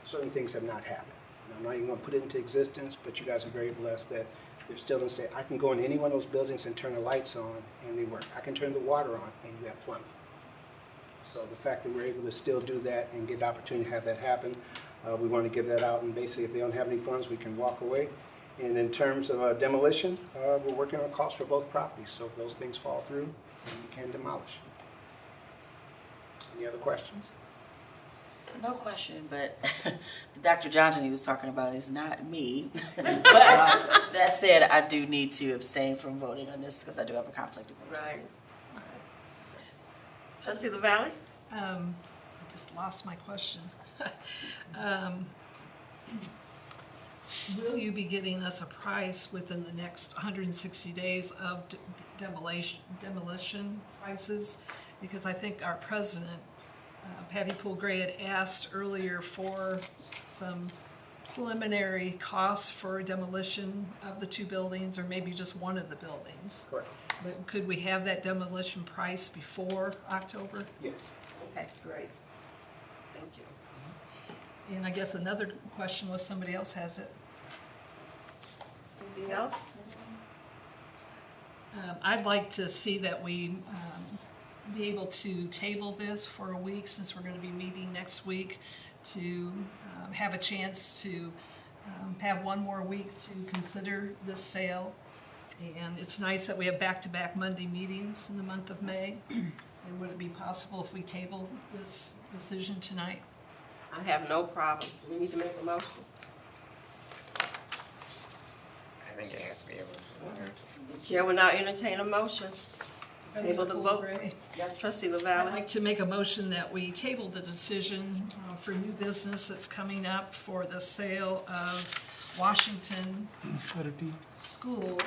certain things have not happened. And I'm not even going to put it into existence, but you guys are very blessed that they're still in state. I can go in any one of those buildings and turn the lights on and they work. I can turn the water on and you have plumbing. So the fact that we're able to still do that and get the opportunity to have that happen, we want to give that out. And basically, if they don't have any funds, we can walk away. And in terms of demolition, we're working on costs for both properties. So if those things fall through, then we can demolish. Any other questions? No question, but the Dr. Johnson he was talking about is not me. But that said, I do need to abstain from voting on this because I do have a conflict of interest. Right. Trustee LaValle? I just lost my question. Will you be getting us a price within the next 160 days of demolition prices? Because I think our president, Patty Poole-Gray, had asked earlier for some preliminary costs for demolition of the two buildings, or maybe just one of the buildings. Correct. But could we have that demolition price before October? Yes. Okay, great. Thank you. And I guess another question was, somebody else has it. Anything else? I'd like to see that we be able to table this for a week, since we're going to be meeting next week, to have a chance to have one more week to consider this sale. And it's nice that we have back-to-back Monday meetings in the month of May. And would it be possible if we table this decision tonight? I have no problem. Do we need to make a motion? I think it has to be able to. The chair will now entertain a motion. Table the vote. Poole-Gray. Yes, Trustee I'd LaValle? like to make a motion that we table the decision for new business that's coming up for the sale of Washington School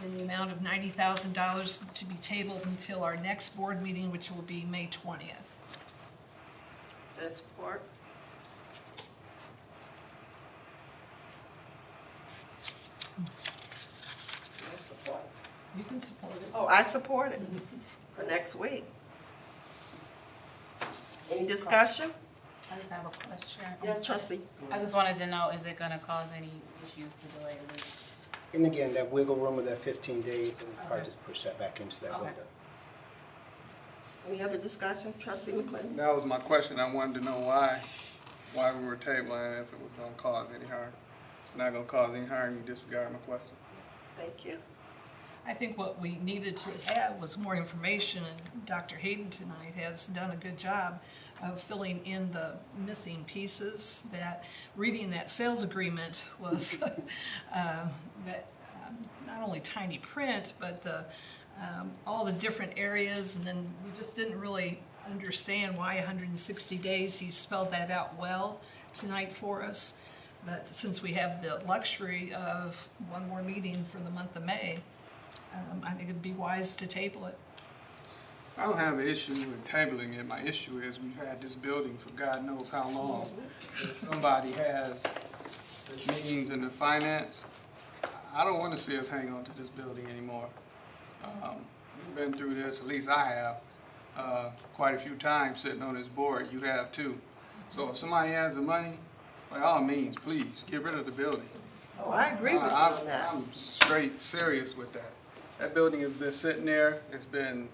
in the amount of $90,000 to be tabled until our next board meeting, which will be May 20th. There's support. No support. You can support it. Oh, I support it for next week. Any discussion? I just have a question. Yes, Trustee. I just wanted to know, is it gonna cause any issues to delay this? And again, that wiggle room of that 15 days, and we'll probably just push that back into that Okay. window. Any other discussion? Trustee McClinton? That was my question. I wanted to know why we were tabling, if it was gonna cause any harm. It's not gonna cause any harm, you disregard my question. Thank you. I think what we needed to have was more information, and Dr. Hayden tonight has done a good job of filling in the missing pieces. That reading that sales agreement was not only tiny print, but all the different areas, and then we just didn't really understand why 160 days. He spelled that out well tonight for us. But since we have the luxury of one more meeting for the month of May, I think it'd be wise to table it. I don't have an issue with tabling it. My issue is we've had this building for God knows how long. If somebody has the means and the finance, I don't want to see us hang on to this building anymore. We've been through this, at least I have, quite a few times sitting on this board. You have too. So if somebody has the money, by all means, please get rid of the building. Oh, I agree with you on that. I'm straight serious with that. That building has been sitting there, it's been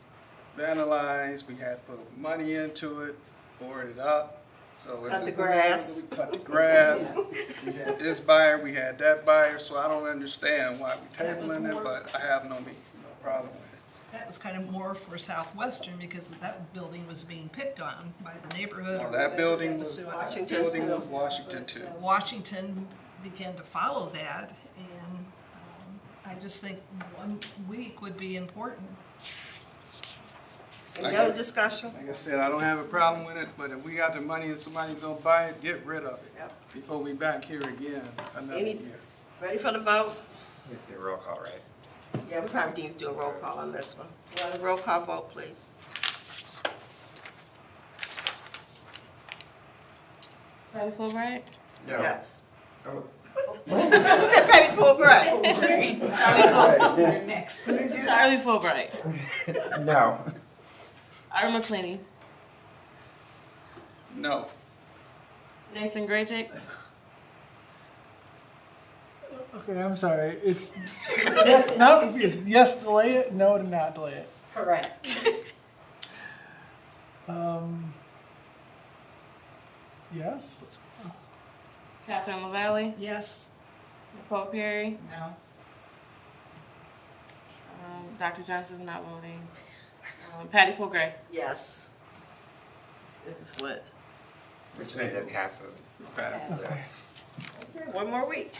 vandalized, we had to put money into it, board it up. So if Cut the it's grass. we cut the grass, we had this buyer, we had that buyer, so I don't understand why we That was tabling it, more- but I have no problem with it. That was kind of more for Southwestern because that building was being picked on by the neighborhood. No, or that whatever, building the was, sewer. Washington too. Washington began to follow that, and I just think 1 week would be important. Any other discussion? Like I said, I don't have a problem with it, but if we got the money and somebody's gonna buy it, get rid of it. Yep. Before we back here again another Any- year. Ready for the vote? We have to do a roll call, right? Yeah, we probably need to do a roll call on this one. Well, a roll call vote, please. Patty Fulbright. No. Yes. Oh. She said Patty Fulbright. You're next. Charlie Fulbright. No. Ira McClenny. No. Nathan Graychick. Okay, I'm sorry. It's yes, no, it's yes, delay it. No, to not delay it. Correct. Yes. Catherine LaValle. Yes. Nicole Perry. No. Dr. Johnson's not voting. Patty Fulbright. Yes. This is what? Which means it passes. Passes. Okay. Okay, one more week.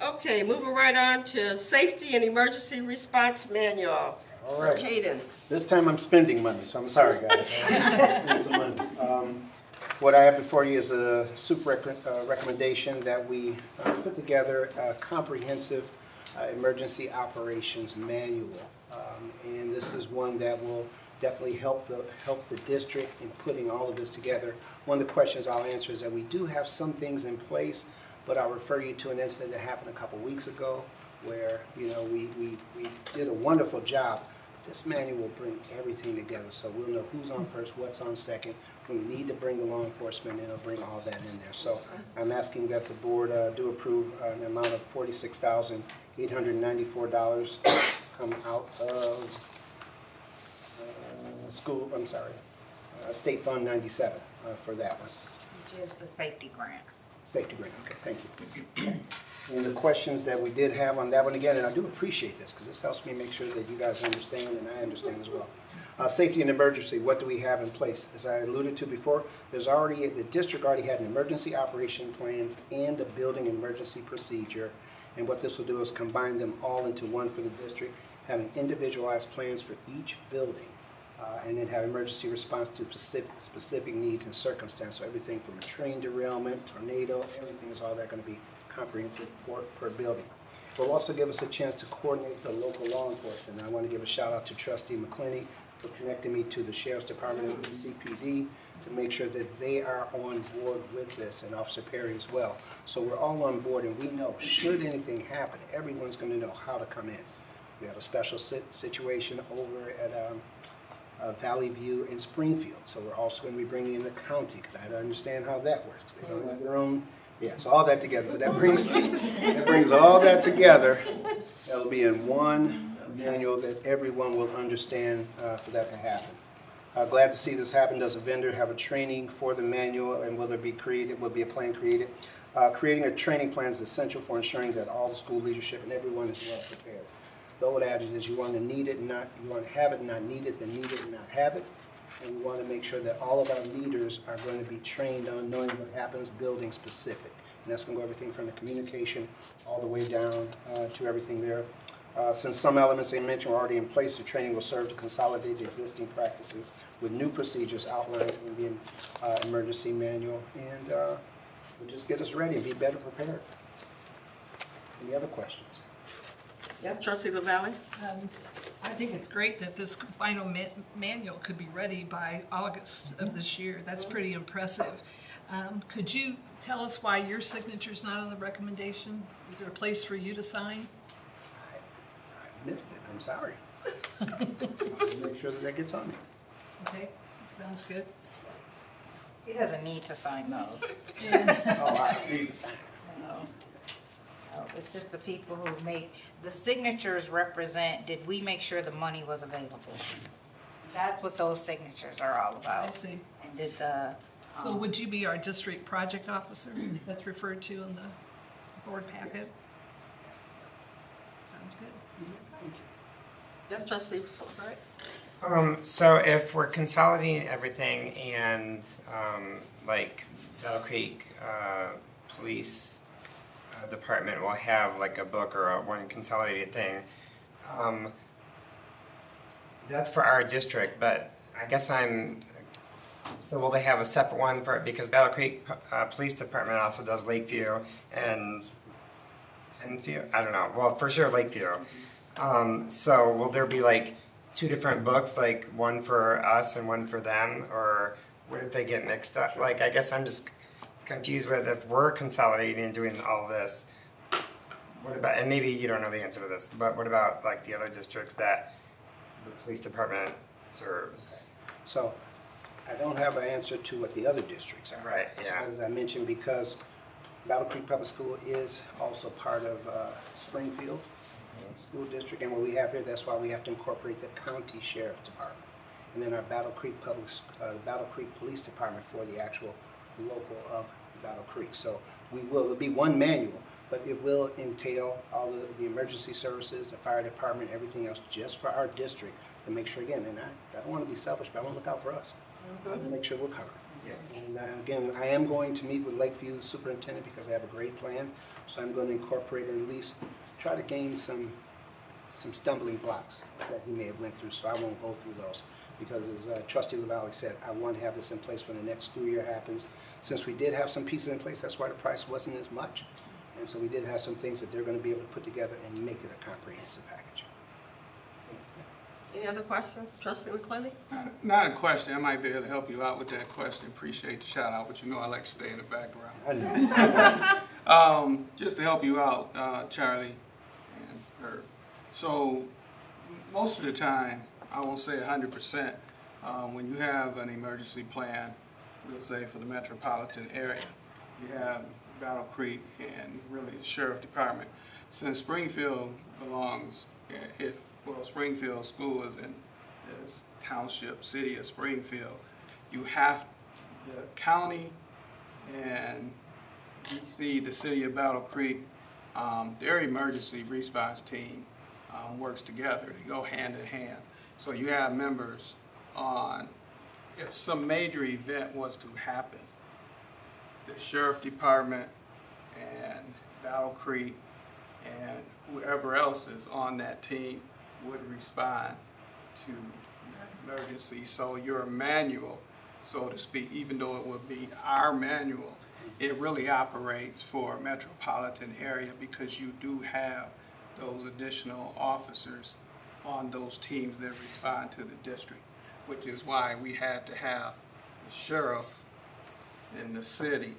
Okay, moving right on to Safety and Emergency Response Manual. All right. Hayden. This time I'm spending money, so I'm sorry, guys. Spend some money. What I have before you is a super recommendation that we put together a comprehensive emergency operations manual. And this is one that will definitely help the district in putting all of this together. One of the questions I'll answer is that we do have some things in place, but I'll refer you to an incident that happened a couple weeks ago where, you know, we did a wonderful job. This manual will bring everything together, so we'll know who's on first, what's on second. When we need to bring the law enforcement in, it'll bring all that in there. So I'm asking that the board do approve an amount of $46,894 come out of State Fund 97 for that one. Which is the safety grant. Safety grant, okay, thank you. And the questions that we did have on that one again, and I do appreciate this because this helps me make sure that you guys understand and I understand as well. Safety and emergency, what do we have in place? As I alluded to before, the district already had an emergency operation plans and a building emergency procedure. And what this will do is combine them all into one for the district, having individualized plans for each building. And then have emergency response to specific needs and circumstances. So everything from a train derailment, tornado, everything is all that going to be comprehensive per building. It will also give us a chance to coordinate the local law enforcement. And I want to give a shout out to Trustee McClenny for connecting me to the Sheriff's Department and the CPD to make sure that they are on board with this, and Officer Perry as well. So we're all on board, and we know should anything happen, everyone's going to know how to come in. We have a special situation over at Valley View in Springfield. So we're also going to be bringing in the county because I had to understand how that works. They don't have their own, so all that together. But that brings all that together. That'll be in one manual that everyone will understand for that to happen. Glad to see this happen. Does a vendor have a training for the manual, and will there be created? Will be a plan created? Creating a training plan is essential for ensuring that all the school leadership and everyone is well prepared. The old adage is you want to need it, you want to have it, not need it, then need it and not have it. And we want to make sure that all of our leaders are going to be trained on knowing what happens building specific. And that's going to go everything from the communication all the way down to everything there. Since some elements they mentioned are already in place, the training will serve to consolidate the existing practices with new procedures outlined in the emergency manual, and will just get us ready and be better prepared. Any other questions? Yes, trustee LaValle? I think it's great that this final manual could be ready by August of this year. That's pretty impressive. Could you tell us why your signature's not on the recommendation? Is there a place for you to sign? I missed it, I'm sorry. I'll make sure that gets on there. Okay, sounds good. He doesn't need to sign those. Oh, I need to sign. No. No, it's just the people who make, the signatures represent, did we make sure the money was available? That's what those signatures are all I about. see. And did the, So would you be our district project officer that's referred to in the board packet? Sounds good. Yes, trustee Fulbright? So if we're consolidating everything and, like Battle Creek, Police Department will have like a book or one consolidated thing, that's for our district, but I guess so will they have a separate one for, because Battle Creek, Police Department also does Lakeview and Enfield, I don't know, well, for sure Lakeview. So will there be like two different books, like one for us and one for them, or what if they get mixed up? Like, I guess I'm just confused with if we're consolidating and doing all this, what about, and maybe you don't know the answer to this, but what about like the other districts that the police department serves? So, I don't have an answer to what the other districts are. Right, yeah. As I mentioned, because Battle Creek Public School is also part of Springfield School District, and what we have here, that's why we have to incorporate the county sheriff department. And then our Battle Creek Police Department for the actual local of Battle Creek. So there'll be one manual, but it will entail all the emergency services, the fire department, everything else, just for our district, to make sure, again, and I don't want to be selfish, but I want to look out for us. I want to make sure we're covered. And again, I am going to meet with Lakeview Superintendent because they have a great plan, so I'm going to incorporate and at least try to gain some stumbling blocks that he may have went through, so I won't go through those. Because as Trustee LaValle said, I want to have this in place when the next school year happens. Since we did have some pieces in place, that's why the price wasn't as much. And so we did have some things that they're going to be able to put together and make it a comprehensive package. Any other questions? Trustee McClendon? Not a question, I might be able to help you out with that question, appreciate the shout out, but you know I like to stay in the background. I know. Just to help you out, Charlie and Herb. So, most of the time, I won't say 100%, when you have an emergency plan, we'll say for the metropolitan area, you have Battle Creek and really the sheriff department. Since Springfield belongs, Springfield School is in this township, city of Springfield, you have the county and DC, the city of Battle Creek, their emergency response team works together. They go hand in hand. So you have members on, if some major event was to happen, the sheriff department and Battle Creek and whoever else is on that team would respond to that emergency. So your manual, so to speak, even though it would be our manual, it really operates for a metropolitan area because you do have those additional officers on those teams that respond to the district, which is why we had to have the sheriff in the city.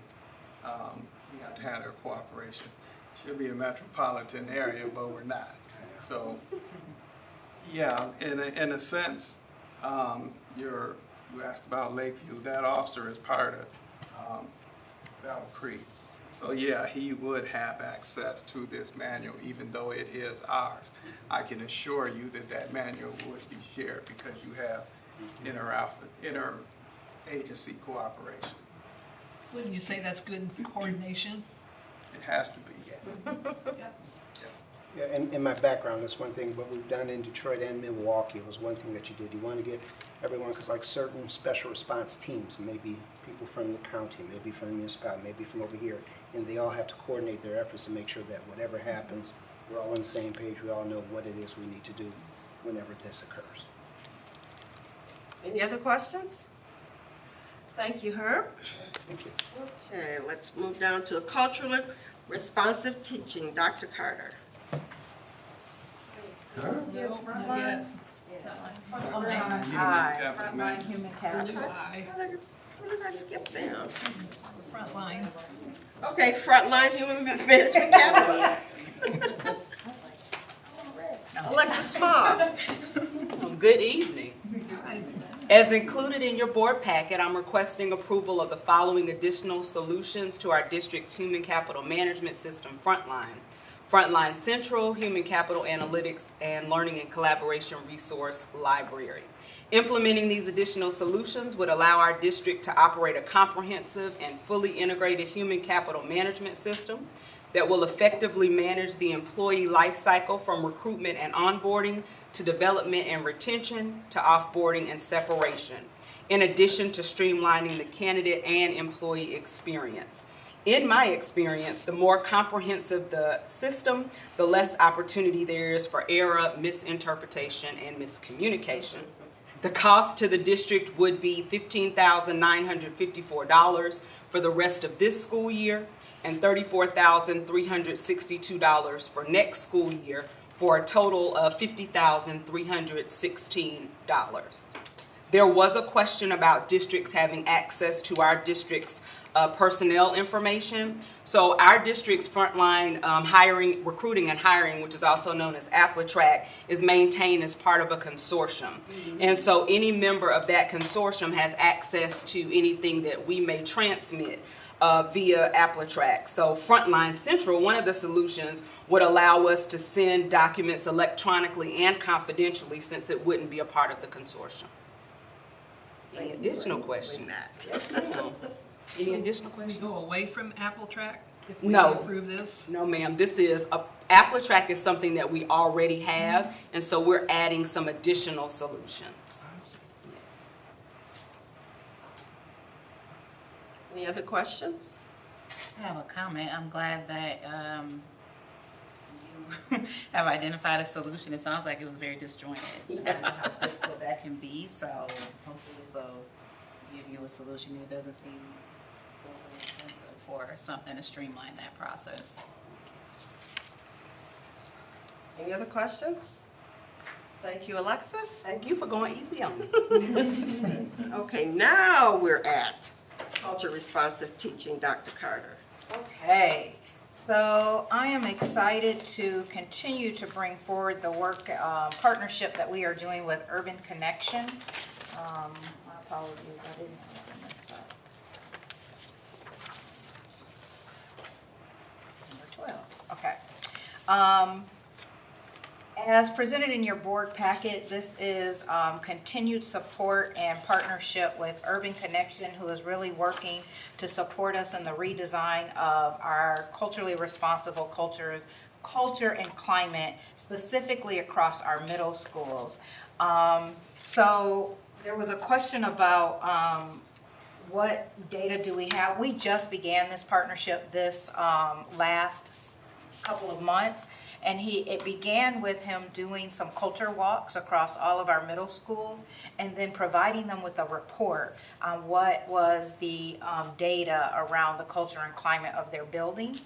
We have to have their cooperation. It should be a metropolitan area, but we're not. So, yeah, in a sense, you asked about Lakeview. That officer is part of Battle Creek. So yeah, he would have access to this manual, even though it is ours. I can assure you that that manual would be shared because you have inter-agency cooperation. Wouldn't you say that's good coordination? It has to be. Yeah, and in my background, that's one thing, what we've done in Detroit and Milwaukee was one thing that you did. You want to get everyone, because like certain special response teams, maybe people from the county, maybe from the municipality, maybe from over here, and they all have to coordinate their efforts to make sure that whatever happens, we're all on the same page, we all know what it is we need to do whenever this occurs. Any other questions? Thank you, Herb. Thank you. Okay, let's move down to culturally responsive teaching. Dr. Carter. No, not yet. Aye. Frontline human capital. Blue eye. Where did I skip down? Front line. Okay, frontline human management capital. Alexis Small. Good evening. As included in your board packet, I'm requesting approval of the following additional solutions to our district's human capital management system, Frontline. Frontline Central, Human Capital Analytics, and Learning and Collaboration Resource Library. Implementing these additional solutions would allow our district to operate a comprehensive and fully integrated human capital management system that will effectively manage the employee life cycle from recruitment and onboarding to development and retention to offboarding and separation, in addition to streamlining the candidate and employee experience. In my experience, the more comprehensive the system, the less opportunity there is for error, misinterpretation, and miscommunication. The cost to the district would be $15,954 for the rest of this school year and $34,362 for next school year, for a total of $50,316. There was a question about districts having access to our district's personnel information. So our district's frontline hiring, recruiting and hiring, which is also known as AppleTrack, is maintained as part of a consortium. And so any member of that consortium has access to anything that we may transmit via AppleTrack. So Frontline Central, one of the solutions, would allow us to send documents electronically and confidentially, since it wouldn't be a part of the consortium. Any additional questions? No. Any additional We questions? go away from AppleTrack if we No. approve this? No, ma'am. This is AppleTrack is something that we already have, and so we're adding some additional solutions. Any other questions? I have a comment. I'm glad that you have identified a solution. It sounds like it was very disjointed. I know how difficult that can be, so hopefully this will give you a solution. It doesn't seem overly expensive for something to streamline that process. Any other questions? Thank you, Alexis. Thank you for going easy on me. Okay, now we're at culture responsive teaching, Dr. Carter. Okay, so I am excited to continue to bring forward the work partnership that we are doing with Urban Connection. My apologies, I didn't open this up. Number 12, okay. As presented in your board packet, this is continued support and partnership with Urban Connection, who is really working to support us in the redesign of our culturally responsible culture and climate, specifically across our middle schools. So there was a question about what data do we have. We just began this partnership this last couple of months. And it began with him doing some culture walks across all of our middle schools and then providing them with a report on what was the data around the culture and climate of their building.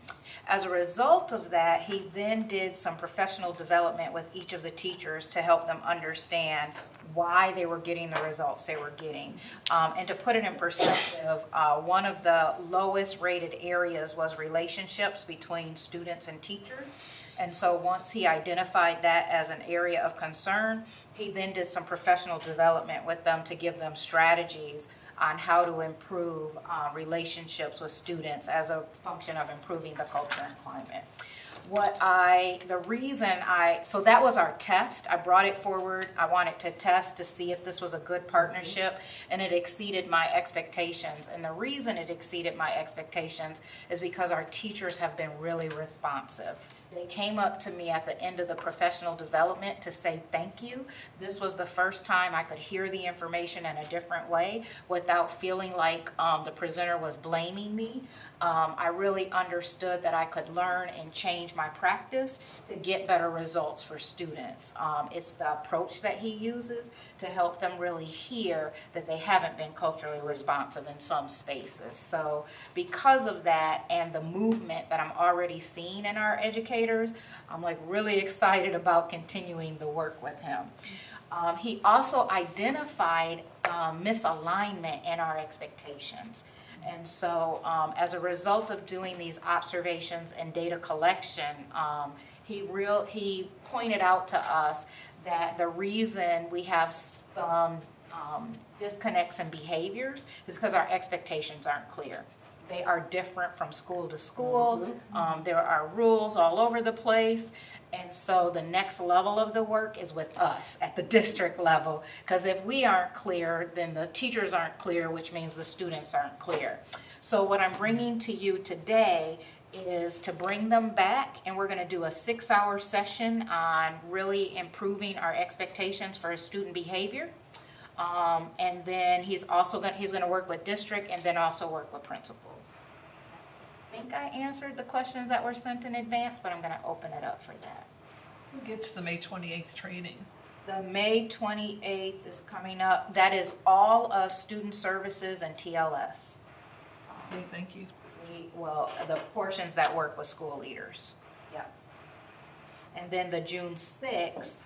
As a result of that, he then did some professional development with each of the teachers to help them understand why they were getting the results they were getting. And to put it in perspective, one of the lowest rated areas was relationships between students and teachers. And so once he identified that as an area of concern, he then did some professional development with them to give them strategies on how to improve relationships with students as a function of improving the culture and climate. So that was our test. I brought it forward. I wanted to test to see if this was a good partnership, and it exceeded my expectations. And the reason it exceeded my expectations is because our teachers have been really responsive. They came up to me at the end of the professional development to say thank you. This was the first time I could hear the information in a different way without feeling like the presenter was blaming me. I really understood that I could learn and change my practice to get better results for students. It's the approach that he uses to help them really hear that they haven't been culturally responsive in some spaces. So because of that and the movement that I'm already seeing in our education, educators. I'm like really excited about continuing the work with him. He also identified misalignment in our expectations. And so as a result of doing these observations and data collection, he pointed out to us that the reason we have some disconnects in behaviors is because our expectations aren't clear. They are different from school to school. There are rules all over the place. And so the next level of the work is with us at the district level. Because if we aren't clear, then the teachers aren't clear, which means the students aren't clear. So what I'm bringing to you today is to bring them back, and we're going to do a 6-hour session on really improving our expectations for student behavior. And then he's going to work with district and then also work with principals. I think I answered the questions that were sent in advance, but I'm going to open it up for that. Who gets the May 28th training? The May 28th is coming up. That is all of student services and TLS. Okay, thank you. The portions that work with school leaders. Yeah. And then the June 6th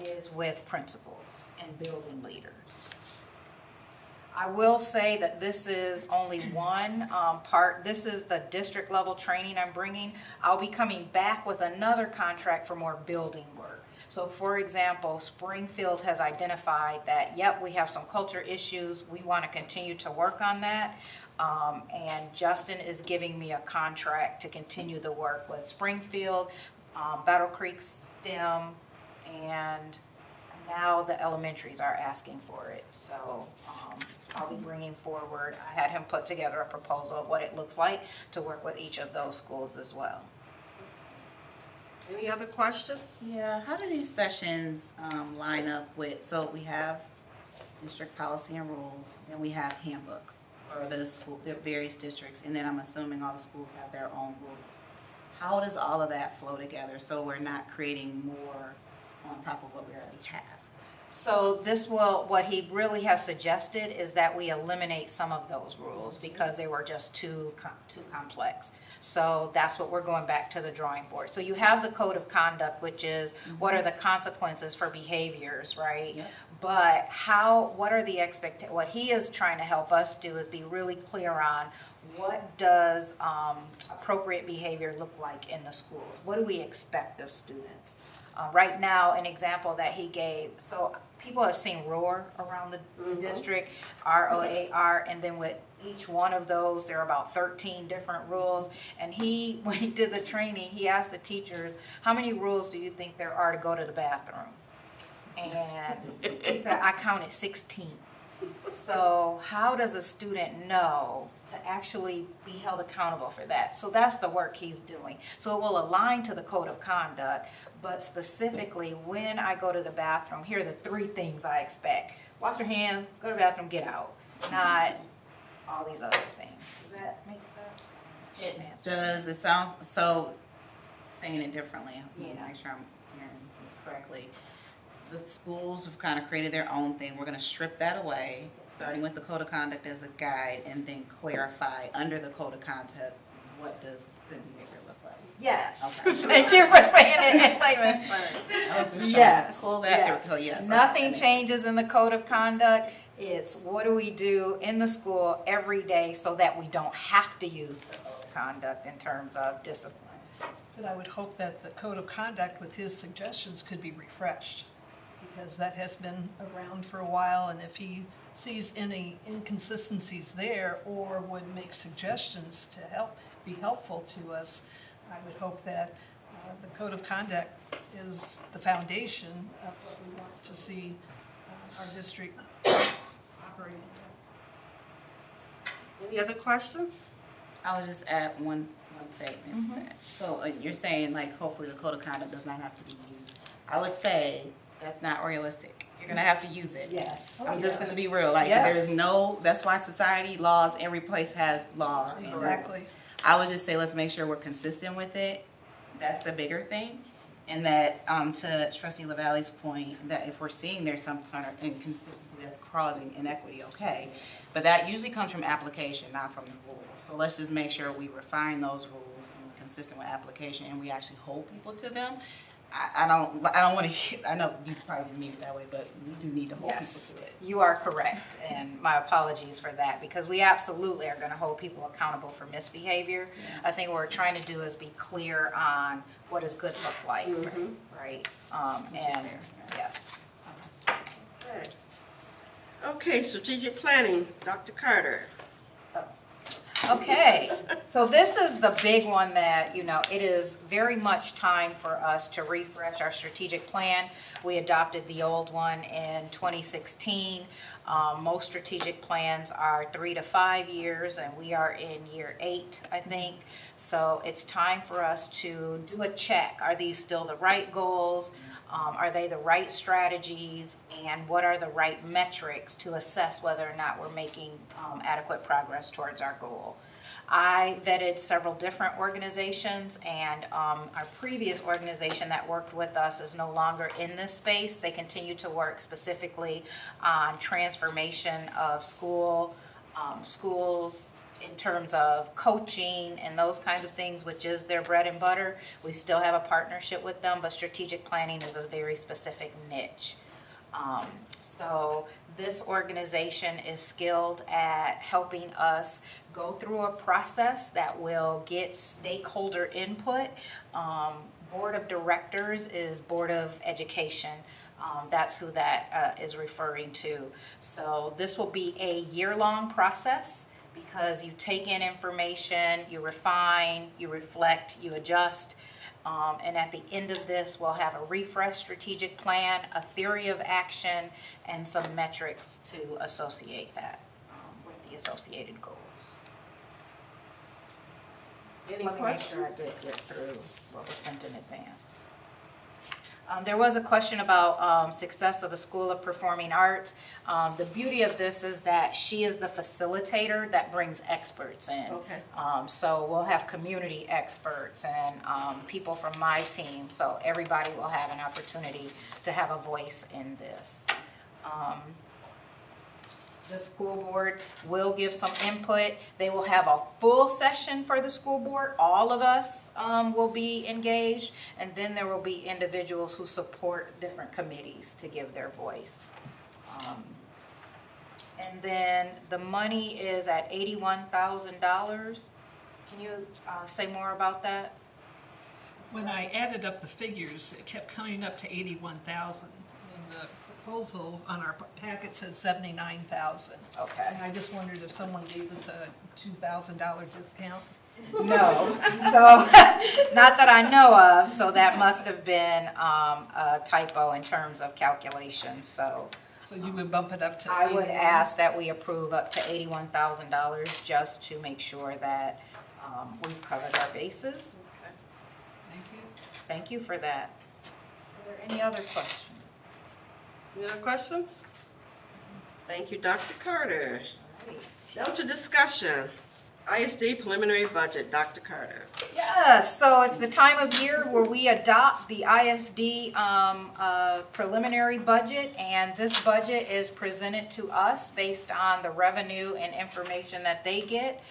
is with principals and building leaders. I will say that this is only one part. This is the district level training I'm bringing. I'll be coming back with another contract for more building work. So for example, Springfield has identified that, yep, we have some culture issues. We want to continue to work on that. And Justin is giving me a contract to continue the work with Springfield, Battle Creek STEM, and now the elementaries are asking for it. So I'll be bringing forward, I had him put together a proposal of what it looks like to work with each of those schools as well. Any other questions? Yeah, how do these sessions line up with, so we have district policy and rules, and we have handbooks for the various districts, and then I'm assuming all the schools have their own rules. How does all of that flow together so we're not creating more on top of what we already have? So what he really has suggested is that we eliminate some of those rules because they were just too complex. So that's what we're going back to the drawing board. So you have the code of conduct, which is what are the consequences for behaviors, right? Yep. But what he is trying to help us do is be really clear on what does appropriate behavior look like in the schools? What do we expect of students? Right now, an example that he gave, so people have seen ROAR around the district, ROAR, and then with each one of those, there are about 13 different rules. And when he did the training, he asked the teachers, how many rules do you think there are to go to the bathroom? And he said, I counted 16. So how does a student know to actually be held accountable for that? So that's the work he's doing. So it will align to the code of conduct, but specifically when I go to the bathroom, here are the 3 things I expect. Wash your hands, go to the bathroom, get out. Not all these other things. Does that make sense? It does. It sounds, so saying it differently, Yeah. make sure I'm hearing this correctly. The schools have kind of created their own thing. We're going to strip that away, starting with the code of conduct as a guide, and then clarify under the code of conduct what does good behavior look like. Yes. Okay. Thank you for saying it in layman's terms. I was just trying to pull that Yes. through. So yes. Nothing changes in the code of conduct. It's what do we do in the school every day so that we don't have to use the code of conduct in terms of discipline. But I would hope that the code of conduct with his suggestions could be refreshed, because that has been around for a while, and if he sees any inconsistencies there or would make suggestions to be helpful to us, I would hope that the code of conduct is the foundation of what we want to see our district operating. Any other questions? I was just add one statement to that. So you're saying like hopefully the code of conduct does not have to be used. I would say that's not realistic. You're gonna have to use it. Yes. I'm just gonna be real. Like there's no. That's why society, laws, every place has law. Exactly. I would just say let's make sure we're consistent with it. That's the bigger thing. And that to Trustee LaValle's point, that if we're seeing there's some sort of inconsistency that's causing inequity, okay. But that usually comes from application, not from the rules. So let's just make sure we refine those rules and consistent with application and we actually hold people to them. I don't want to, I know you probably didn't mean it that way, but we do need to hold Yes, people to it. you are correct, and my apologies for that, because we absolutely are gonna hold people accountable for misbehavior. I think what we're trying to do is be clear on what does good look like, right? And, yes. Okay, strategic planning, Dr. Carter. Okay, so this is the big one that, you know, it is very much time for us to refresh our strategic plan. We adopted the old one in 2016. Most strategic plans are 3 to 5 years, and we are in year 8, I think. So it's time for us to do a check. Are these still the right goals? Are they the right strategies? And what are the right metrics to assess whether or not we're making adequate progress towards our goal? I vetted several different organizations, and our previous organization that worked with us is no longer in this space. They continue to work specifically on transformation of schools in terms of coaching and those kinds of things, which is their bread and butter. We still have a partnership with them, but strategic planning is a very specific niche. So this organization is skilled at helping us go through a process that will get stakeholder input. Board of Directors is Board of Education. That's who that is referring to. So this will be a year-long process, because you take in information, you refine, you reflect, you adjust, and at the end of this, we'll have a refreshed strategic plan, a theory of action, and some metrics to associate that with the associated goals. Any Let me make questions? sure I did get through what was sent in advance. There was a question about success of a School of Performing Arts. The beauty of this is that she is the facilitator that brings experts in. Okay. So we'll have community experts and people from my team, so everybody will have an opportunity to have a voice in this. The school board will give some input. They will have a full session for the school board. All of us will be engaged, and then there will be individuals who support different committees to give their voice. And then the money is at $81,000. Can you say more about that? When I added up the figures, it kept coming up to 81,000. And the proposal on our packet says 79,000. Okay. And I just wondered if someone gave us a $2,000 discount. No, so not that I know of, so that must have been a typo in terms of calculations, so. So you would bump it up to I would 81? ask that we approve up to $81,000 just to make sure that we've covered our bases. Okay. Thank you. Thank you for that. Are there any other questions? Any other questions? Thank you, Dr. Carter. Down to discussion. ISD preliminary budget, Dr. Carter. Yes, so it's the time of year where we adopt the ISD preliminary budget, and this budget is presented to us based on the revenue and information that they get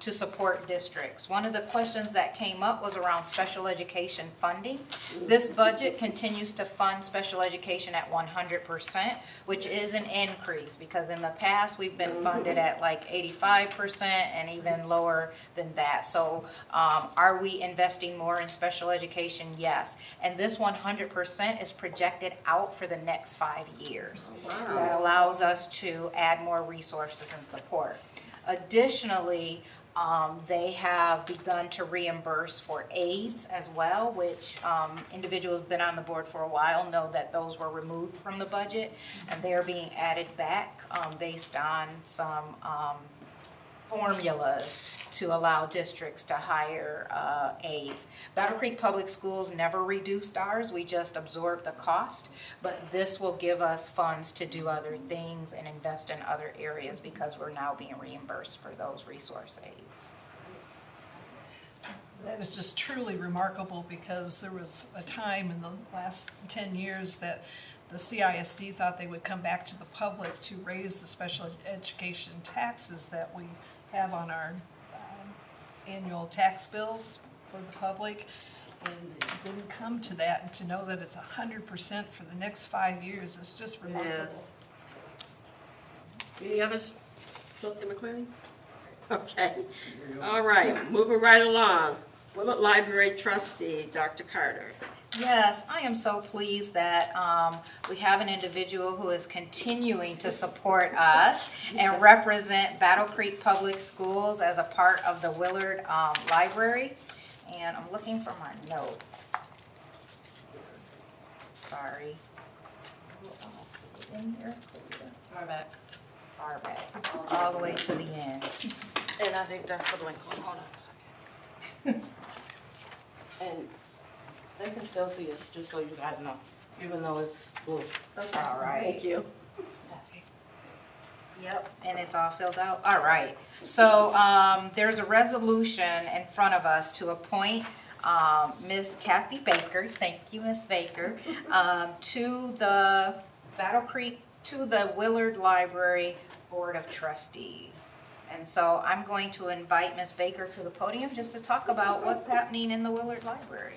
to support districts. One of the questions that came up was around special education funding. This budget continues to fund special education at 100%, which is an increase, because in the past we've been funded at like 85% and even lower than that. So are we investing more in special education? Yes. And this 100% is projected out for the next 5 years. That allows us to add more resources and support. Additionally, they have begun to reimburse for aids as well, which individuals who've been on the board for a while know that those were removed from the budget, and they're being added back based on some formulas to allow districts to hire aides. Battle Creek Public Schools never reduced ours, we just absorbed the cost, but this will give us funds to do other things and invest in other areas because we're now being reimbursed for those resource aids. That is just truly remarkable, because there was a time in the last 10 years that the CISD thought they would come back to the public to raise the special education taxes that we have on our annual tax bills for the public. And it didn't come to that, and to know that it's 100% for the next 5 years is just remarkable. Yes. Any others? Trustee McClenny? Okay. All right, moving right along. Willard Library trustee, Dr. Carter. Yes, I am so pleased that we have an individual who is continuing to support us and represent Battle Creek Public Schools as a part of the Willard Library. And I'm looking for my notes. Sorry. In here? Far back. Far back, all the way to the end. And I think that's the blank one. Hold on a second. And they can still see us, just so you guys know, even though it's blue. All right. Thank you. Yep, and it's all filled out. All right. So there's a resolution in front of us to appoint Miss Kathy Baker, thank you, Miss Baker, to the Battle Creek, to the Willard Library Board of Trustees. And so I'm going to invite Miss Baker to the podium just to talk about what's happening in the Willard Library.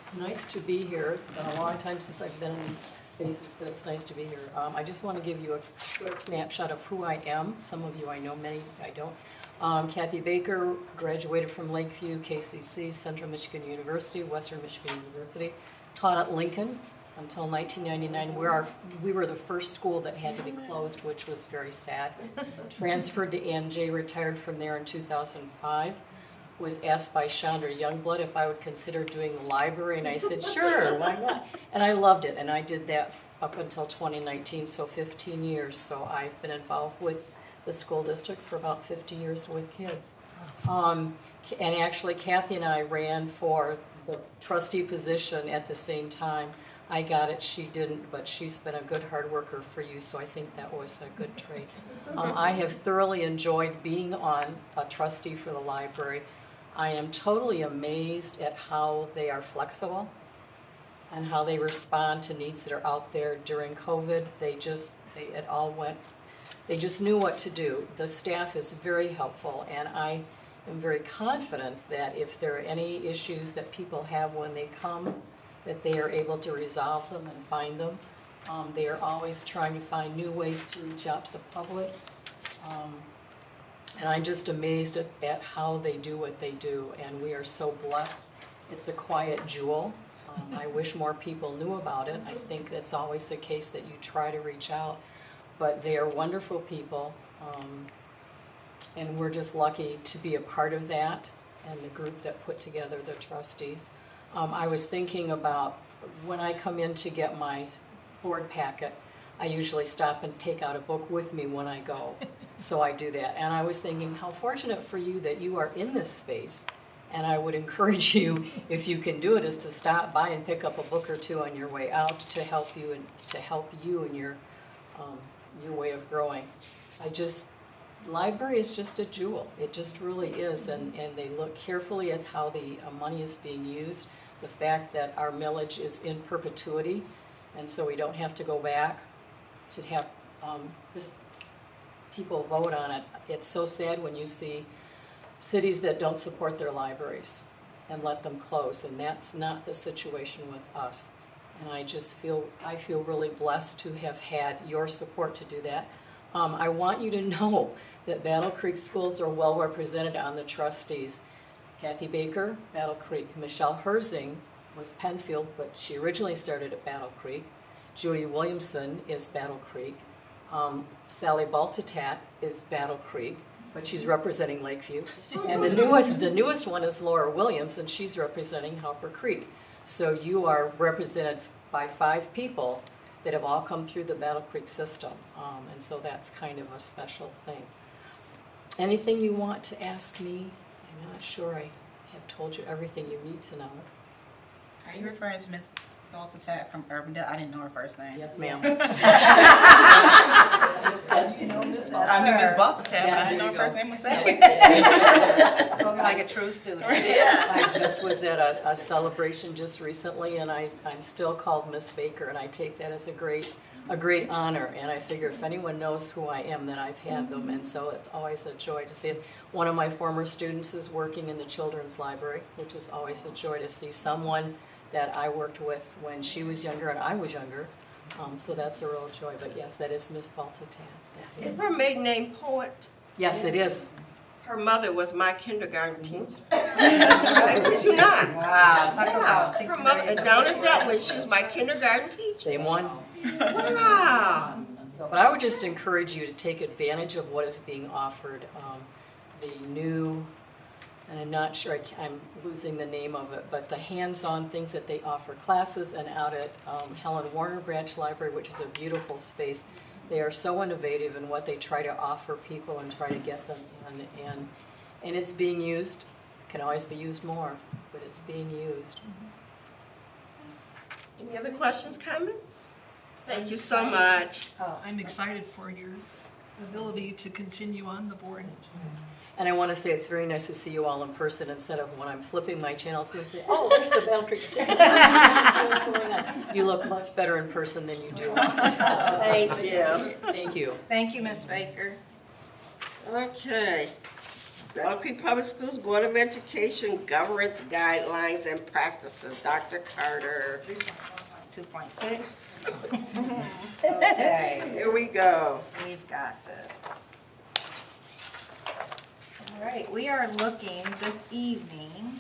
It's nice to be here. It's been a long time since I've been in these spaces, but it's nice to be here. I just want to give you a quick snapshot of who I am. Some of you I know, many I don't. Kathy Baker, graduated from Lakeview, KCC, Central Michigan University, Western Michigan University. Taught at Lincoln until 1999. We were the first school that had to be closed, which was very sad. Transferred to ANJ, retired from there in 2005. Was asked by Chandra Youngblood if I would consider doing the library, and I said, sure, why not? And I loved it, and I did that up until 2019, so 15 years. So I've been involved with the school district for about 50 years with kids. And actually, Kathy and I ran for the trustee position at the same time. I got it, she didn't, but she's been a good hard worker for you, so I think that was a good trait. I have thoroughly enjoyed being on a trustee for the library. I am totally amazed at how they are flexible and how they respond to needs that are out there during COVID. They just knew what to do. The staff is very helpful, and I am very confident that if there are any issues that people have when they come, that they are able to resolve them and find them. They are always trying to find new ways to reach out to the public. And I'm just amazed at how they do what they do, and we are so blessed. It's a quiet jewel. I wish more people knew about it. I think that's always the case, that you try to reach out, but they are wonderful people, and we're just lucky to be a part of that and the group that put together the trustees. I was thinking about when I come in to get my board packet, I usually stop and take out a book with me when I go. So I do that. And I was thinking how fortunate for you that you are in this space. And I would encourage you, if you can do it, is to stop by and pick up a book or two on your way out to help you in your way of growing. Library is just a jewel. It just really is. And they look carefully at how the money is being used. The fact that our millage is in perpetuity, and so we don't have to go back to have people vote on it. It's so sad when you see cities that don't support their libraries and let them close, and that's not the situation with us. And I feel really blessed to have had your support to do that. I want you to know that Battle Creek schools are well represented on the trustees. Kathy Baker, Battle Creek. Michelle Herzing was Penfield, but she originally started at Battle Creek. Judy Williamson is Battle Creek. Sally Baltatat is Battle Creek, but she's representing Lakeview. And the newest one is Laura Williams, and she's representing Harper Creek. So you are represented by 5 people that have all come through the Battle Creek system, and so that's kind of a special thing. Anything you want to ask me? I'm not sure I have told you everything you need to know. Are you referring to Ms. Baltatat from Urbandale? I didn't know her first name. Yes, ma'am. You know Miss I knew Miss Baltzar. Baltzar, but I didn't know her first name was Sally. Spoken like a true student. I just was at a celebration just recently, and I'm still called Miss Baker, and I take that as a great honor. And I figure if anyone knows who I am, then I've had them, and so it's always a joy to see it. One of my former students is working in the Children's Library, which is always a joy to see someone that I worked with when she was younger and I was younger. So that's a real joy. But yes, that is Miss Baltzar. Is her maiden name Poet? Yes, it is. Her mother was my kindergarten teacher. I kid you not. Wow, talk about Her mother, down in Detwood, she was my kindergarten teacher. Same one. Wow. But I would just encourage you to take advantage of what is being offered. The new, and I'm not sure, I'm losing the name of it, but the hands-on things that they offer, classes, and out at Helen Warner Branch Library, which is a beautiful space. They are so innovative in what they try to offer people and try to get them in, and it's being used. Can always be used more, but it's being used. Any other questions, comments? Thank you so much. I'm excited for your ability to continue on the board. And I want to say it's very nice to see you all in person instead of when I'm flipping my channels and say, oh, there's the Bellatrix. What's going on? You look much better in person than you do. Thank you. Thank you. Thank you, Miss Baker. Okay. Battle Creek Public Schools Board of Education Governance Guidelines and Practices. Dr. Carter. 2.6. Okay, Here we go. we've got this. All right, we are looking this evening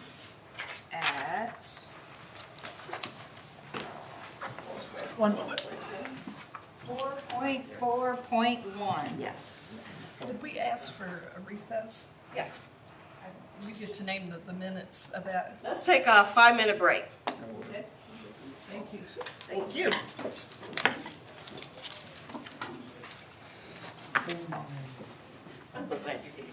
at 4.4.1. Yes. Did we ask for a recess? Yeah. You get to name the minutes of that. Let's take a 5-minute break. Okay. Thank you. Thank you. I'm so glad you came.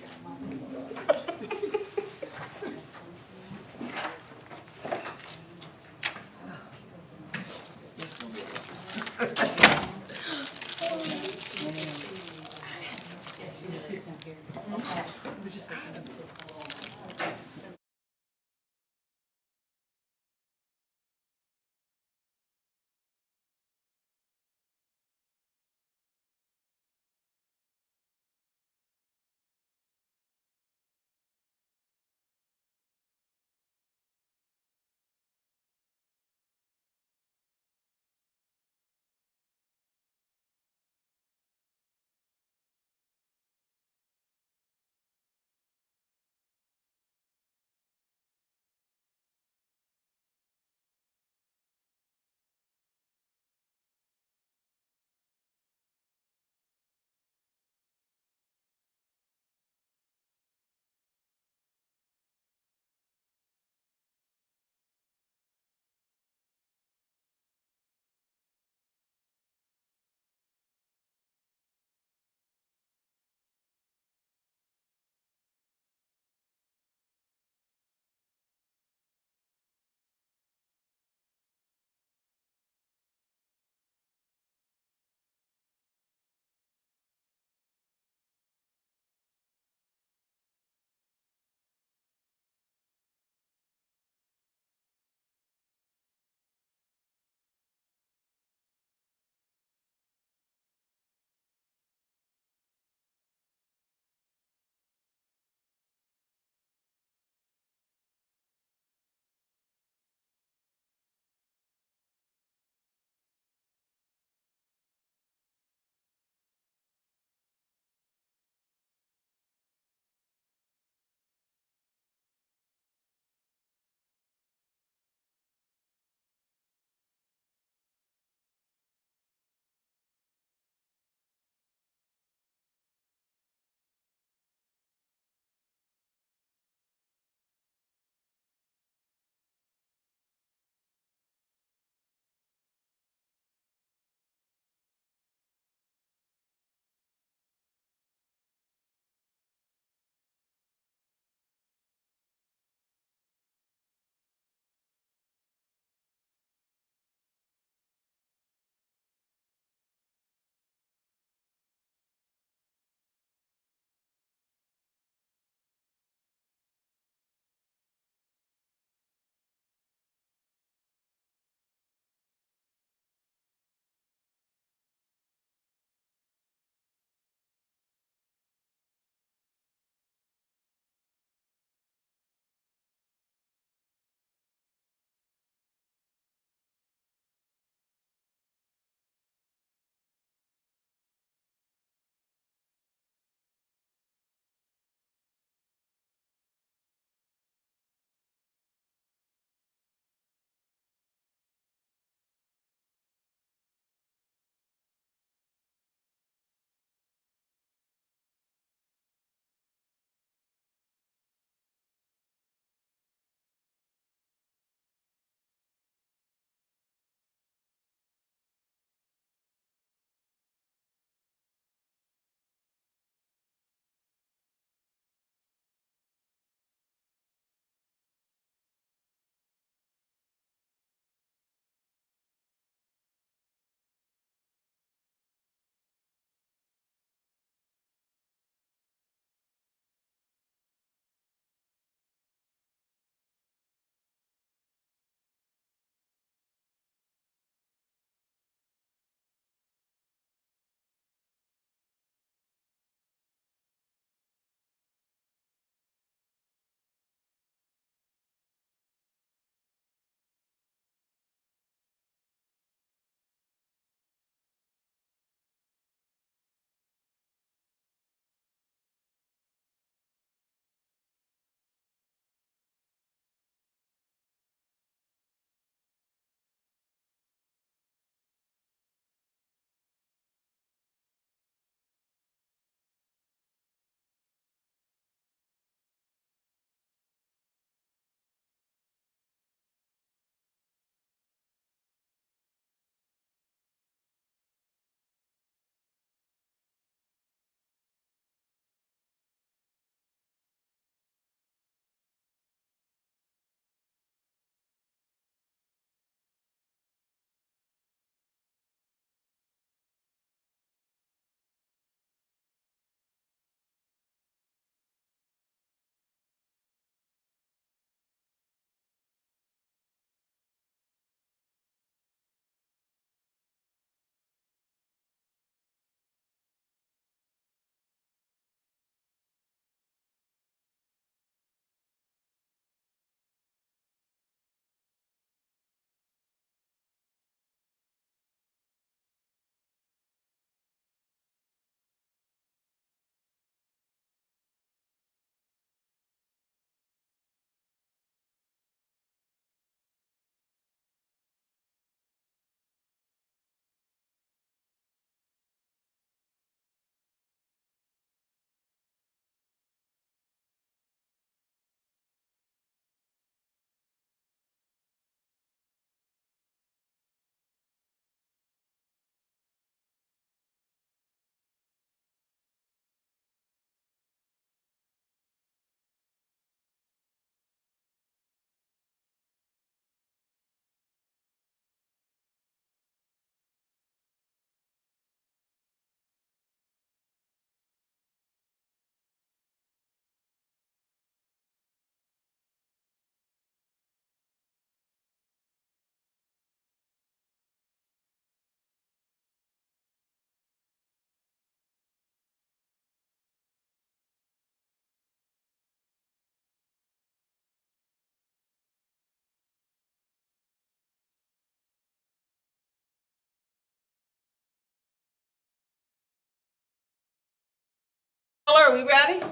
Are we ready?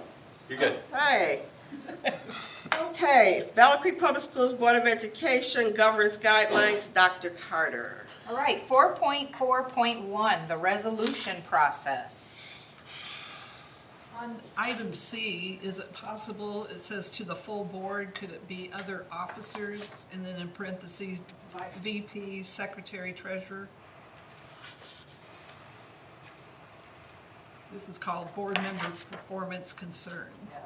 You're good. Hey. Okay, Battle Creek Public Schools Board of Education Governance Guidelines, Dr. Carter. All right, 4.4.1, the resolution process. On item C, is it possible, it says to the full board, could it be other officers, and then in parentheses, VP, secretary, treasurer? This is called board member performance concerns.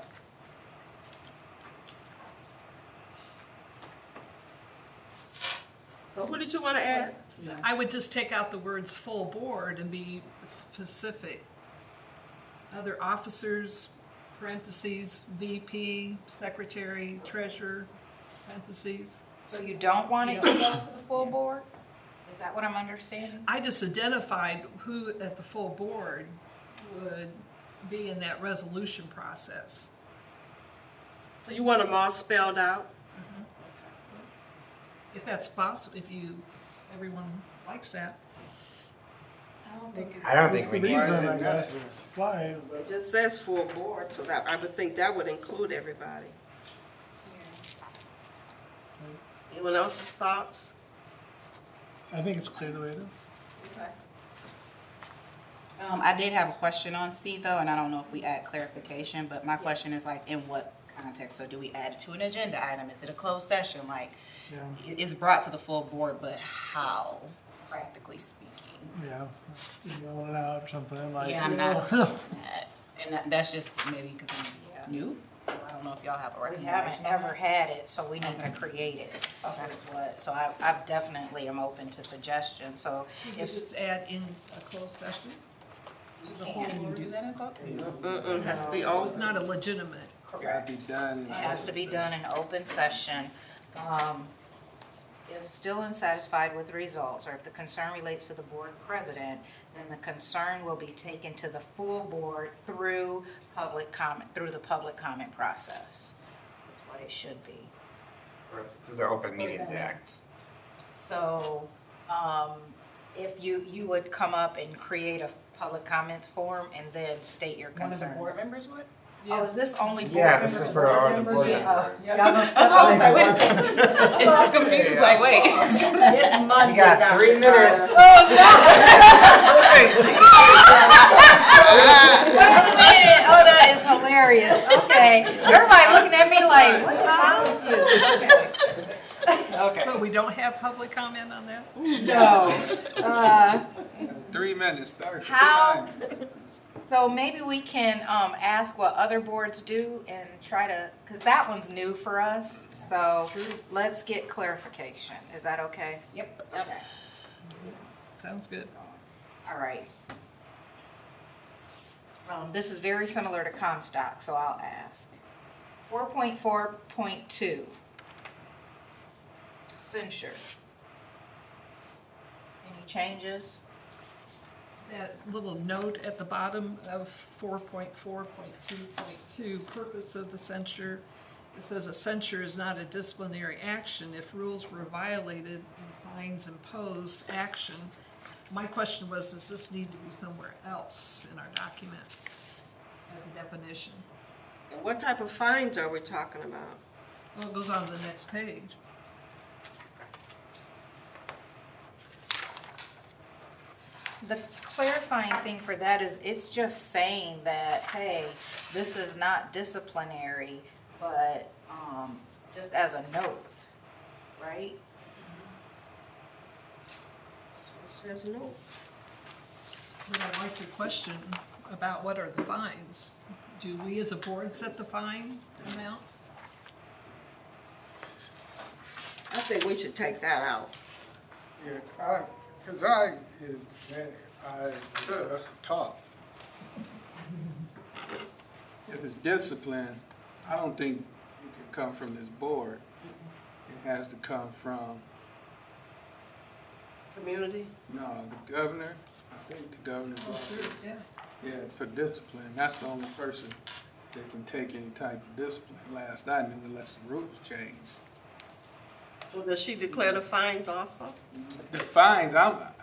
So what did you want to add? I would just take out the words full board and be specific. Other officers, parentheses, VP, secretary, treasurer, parentheses. So you don't want it to go to the full board? Is that what I'm understanding? I just identified who at the full board would be in that resolution process. So you want them all spelled out? If that's possible, if everyone likes that. I don't think we need Reason, to. I guess, is why. It just says full board, so that, I would think that would include everybody. Anyone else's thoughts? I think it's clear the way it is. I did have a question on C though, and I don't know if we add clarification, but my question is like, in what context? So do we add it to an agenda item? Is it a closed session? Like, Yeah. it's brought to the full board, but how, practically speaking? Yeah, yelling it out or something like. Yeah, I'm you not, know. and that's just maybe because I'm new. So I don't know if y'all have a We recommendation. haven't ever had it, so we need to create it. That is what, so I definitely am open to suggestions, so You if. just add in a closed session? To the whole Can you board? do that in closed? It has to be So it's open. not a legitimate. Gotta be done. It has to be done in open session. If still unsatisfied with the results, or if the concern relates to the board president, then the concern will be taken to the full board through public comment, through the public comment process. That's what it should be. Through the Open Meetings Act. So, if you would come up and create a public comments form and then state your One of concern. the board members would? Oh, is this only board Yeah, members? this is for all the board Yeah. members. That's what I was like, wait a second. I was confused, like, wait. It's You Monday, got Dr. 3 minutes. Wait a minute, oh, that is hilarious, okay. Everybody looking at me like, what is wrong with you? Okay. So we don't have public comment on that? No. 3 minutes, 30. How, so maybe we can, ask what other boards do and try to, cause that one's new for us, so let's get clarification, is that okay? Yep. Okay, Sounds good. all right. This is very similar to Comstock, so I'll ask. 4.4.2. Censure. Any changes? That little note at the bottom of 4.4.2.2, purpose of the censure. It says a censure is not a disciplinary action if rules were violated and fines imposed action. My question was, does this need to be somewhere else in our document as a definition? And what type of fines are we talking about? Well, it goes on to the next page. The clarifying thing for that is it's just saying that, hey, this is not disciplinary, but just as a note, right? It says no. But I like your question about what are the fines. Do we as a board set the fine amount? I think we should take that out. Yeah, because I talk. If it's discipline, I don't think it can come from this board. It has to come from, Community? no, the governor. I think the governor's office. Yeah, for discipline. That's the only person that can take any type of discipline. Last I knew, unless the rules change. So does she declare the fines also? The fines,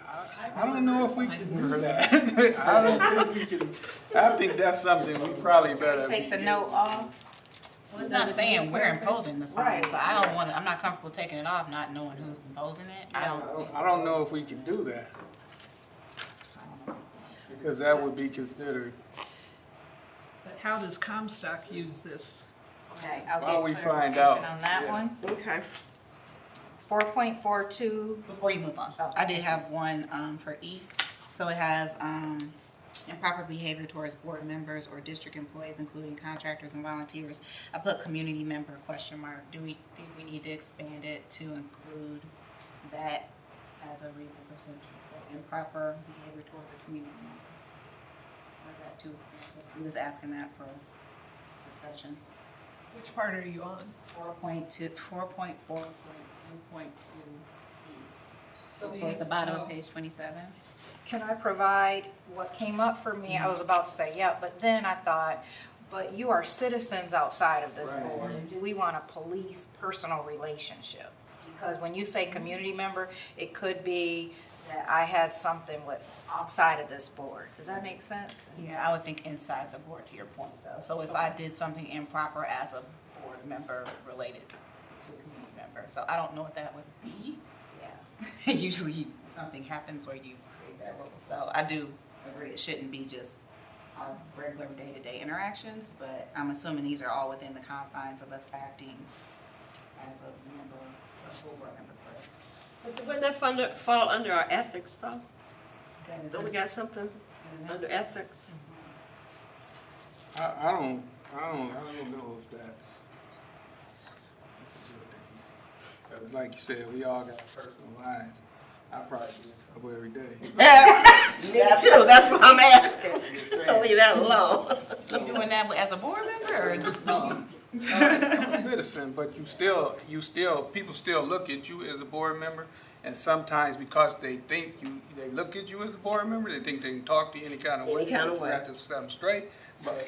I don't know if we can do that. I don't think we can, I think that's something we probably better. Take the note off. Well, it's not saying we're imposing the fine, so I don't want to, I'm not comfortable taking it off, not knowing who's imposing it. I don't know if we can do that. Because that would be considered. But how does Comstock use this? Okay, I'll Why don't we get find clarification out? on that Yeah. one. Okay. 4.42, Before you move on, I did have one for E. So it has improper behavior towards board members or district employees, including contractors and volunteers. I put community member question mark. Do we think we need to expand it to include that as a reason for censure? So improper behavior towards a community member. Or is that too expensive? I'm just asking that for discussion. Which part are you on? 4.4.2.2. So at the bottom of page 27. can I provide what came up for me? I was about to say, yeah, but then I thought, but you are citizens outside of this board. And do we want to police personal relationships? Because when you say community member, it could be that I had something with outside of this board. Does that make sense? Yeah, I would think inside the board, to your point though. So if I did something improper as a board member related to a community member, so I don't know what that would be. Yeah. Usually something happens where you create that rule. So I do agree it shouldn't be just our regular day-to-day interactions, but I'm assuming these are all within the confines of us acting as a member, a full board member. But wouldn't that fall under our ethics though? That is Don't we got something under ethics? I don't know if that's. 'Cause like you said, we all got personal lives. I probably do this every day. Me too, that's what I'm asking. Don't leave that alone. You doing that as a board member or just me? I'm a citizen, but people still look at you as a board member, and sometimes because they think they look at you as a board member, they think they can talk to you any kind of way. Any kind of way. You have to set them straight. But,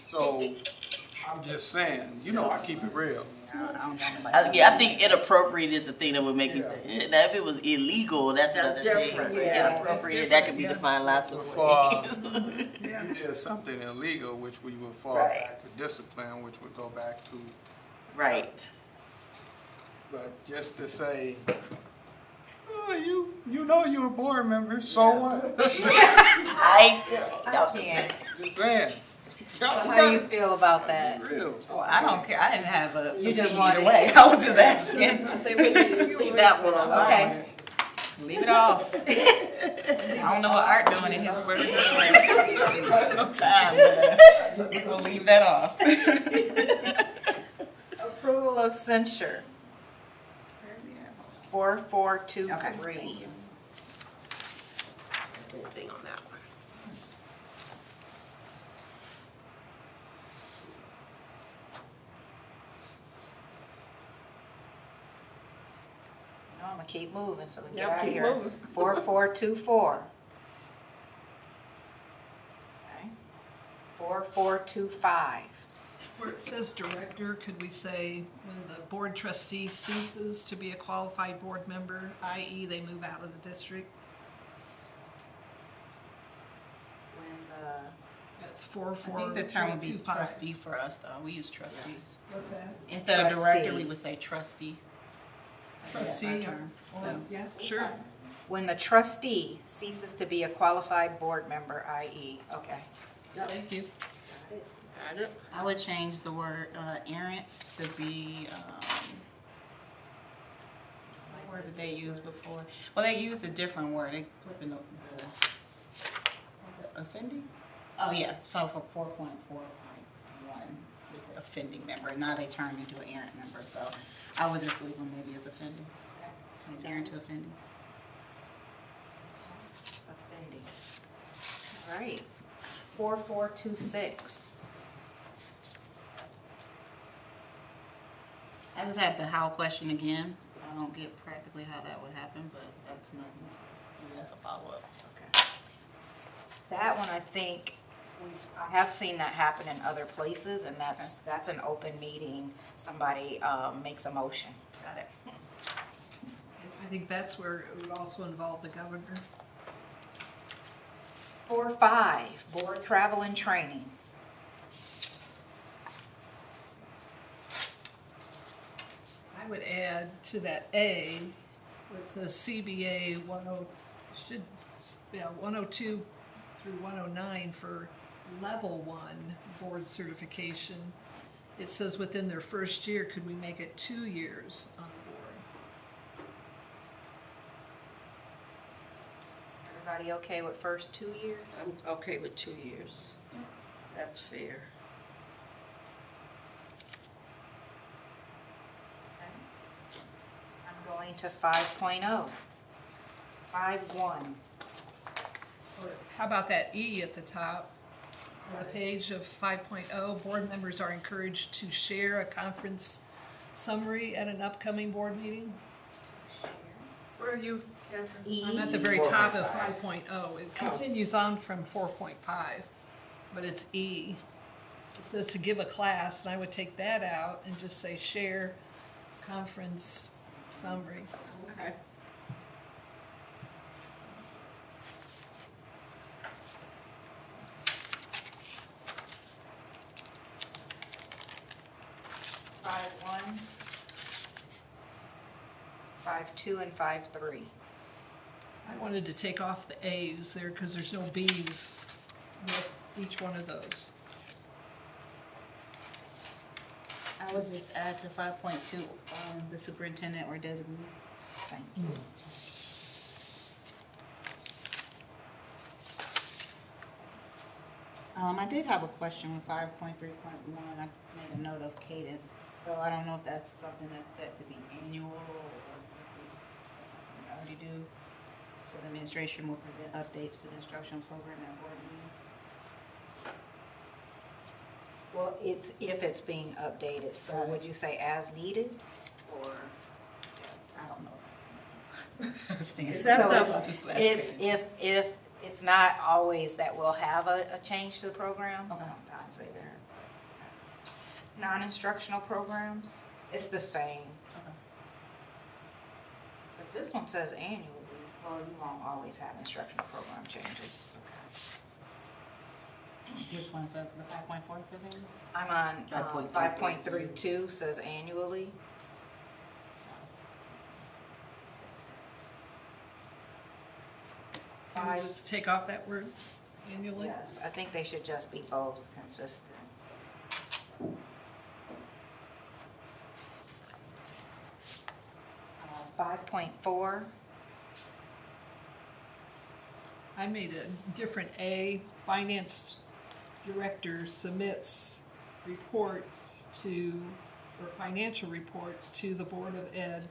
so I'm just saying, I keep it real. I think inappropriate is the thing that would make me say. Now, if it was illegal, that's another different. thing. Yeah. Inappropriate, that could be defined lots of For ways. you did something illegal, which we would fall Right. back to discipline, which would go back to. Right. But just to say, oh, you're a board member, so what? I can't. Just saying. So how do you feel about that? Real. Well, I don't care. I didn't have a You just opinion wanted- either way. I was just asking. I think we need to leave that one alone. Okay. Leave it off. I don't know what Art doing in his personal time, but we'll leave that off. Approval of censure. 4423. Okay, thank you. Anything on that one? No, I'm gonna keep moving so we get Yep, out of keep here. moving. 4424. Okay. 4425. Where it says director, could we say when the board trustee ceases to be a qualified board member, i.e. they move out of the district? When the, That's I think the term would be 4425. trustee for us, though. We use trustees. What's that? Instead of director, Trustee. we would say trustee. Trustee, That's our term. yeah, sure. when the trustee ceases to be a qualified board member, i.e., okay. Thank you. Got it? I would change the word errant to be, what word did they use before? Well, they used a different word. They put in was it offending? Oh, yeah. So for 4.4.1, it's offending member. Now they turned into an errant member. So I would just leave them maybe as offending. Change errant to offending. Offending. All right. 4426. I just had the how question again. I don't get practically how that would happen, but that's nothing. Maybe that's a follow-up. Okay. That one, I think, I have seen that happen in other places, and that's an open meeting. Somebody makes a motion. Got it. I think that's where it would also involve the governor. 5.45, board travel and training. I would add to that A, where it says CBA 102 through 109 for level 1 board certification. It says within their first year, could we make it 2 years on the board? Everybody okay with first 2 years? I'm okay with 2 years. That's fair. I'm going to 5.0. 5.1. How about that E at the top? On the page of 5.0, board members are encouraged to share a conference summary at an upcoming board meeting. Where are you, Catherine? E. I'm at the very top of 5.0. It continues on from 4.5, but it's E. It says to give a class, and I would take that out and just say share conference summary. Okay. Five one, 5.2, and 5.3. I wanted to take off the A's there because there's no B's with each one of those. I would just add to 5.2, the superintendent or designee. Thank you. I did have a question with 5.3.1. I made a note of cadence. So I don't know if that's something that's set to be annual or if something we already do. So the administration will present updates to the instructional program at board meetings. Well, it's if it's being updated, so would you say as needed, or? I don't know. Is that So it's if it's not always that we'll have a change to the programs. Okay. Sometimes they vary. Non-instructional programs, it's the same. Okay. But this one says annually. Well, you won't always have instructional program changes. Okay. Which one is that? The 5.4 says annual? I'm on 5.3. 5.32 says annually. Can we just take off that word annually? Yes, I think they should just be both consistent. 5.4. I made a different A. Finance director submits reports to, or financial reports to the Board of Ed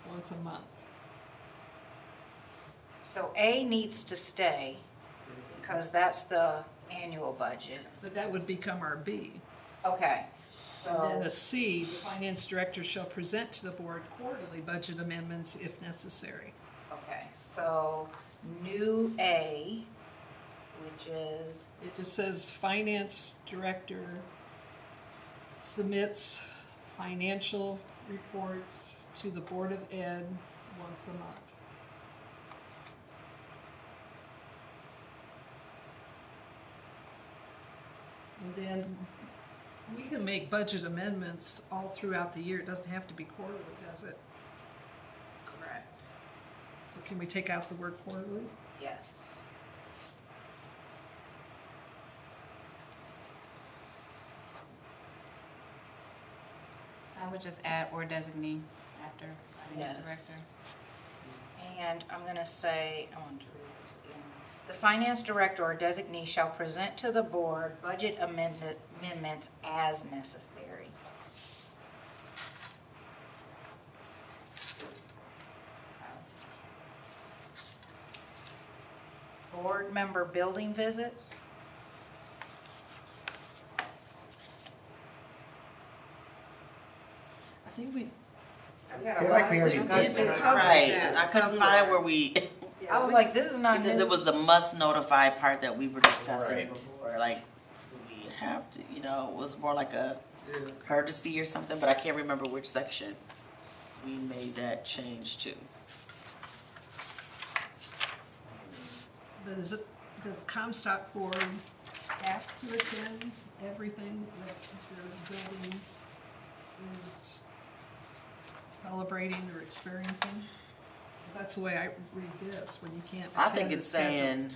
once a month. So A needs to stay because that's the annual budget. But that would become our B. Okay, And then so, a C, the finance director shall present to the board quarterly budget amendments if necessary. okay, so new A, which is, It just says finance director submits financial reports to the Board of Ed once a month. And then we can make budget amendments all throughout the year. It doesn't have to be quarterly, does it? correct, So can we take out the word quarterly? yes. I would just add or designee after finance Yes. director. And I'm gonna say, I want to read this again. The finance director or designee shall present to the board budget amendments as necessary. Board member building visits. I think we I feel like we already did did this that. right. I couldn't find where we, I was like, this is not because new. it was the must notify part that we were discussing before, like, we have to, you know, it was more like a courtesy or something, but I can't remember which section we made that change to. But is it does Comstock Board have to attend everything that their building is celebrating or experiencing? 'Cause that's the way I read this, when you can't I attend think the it's schedule. saying,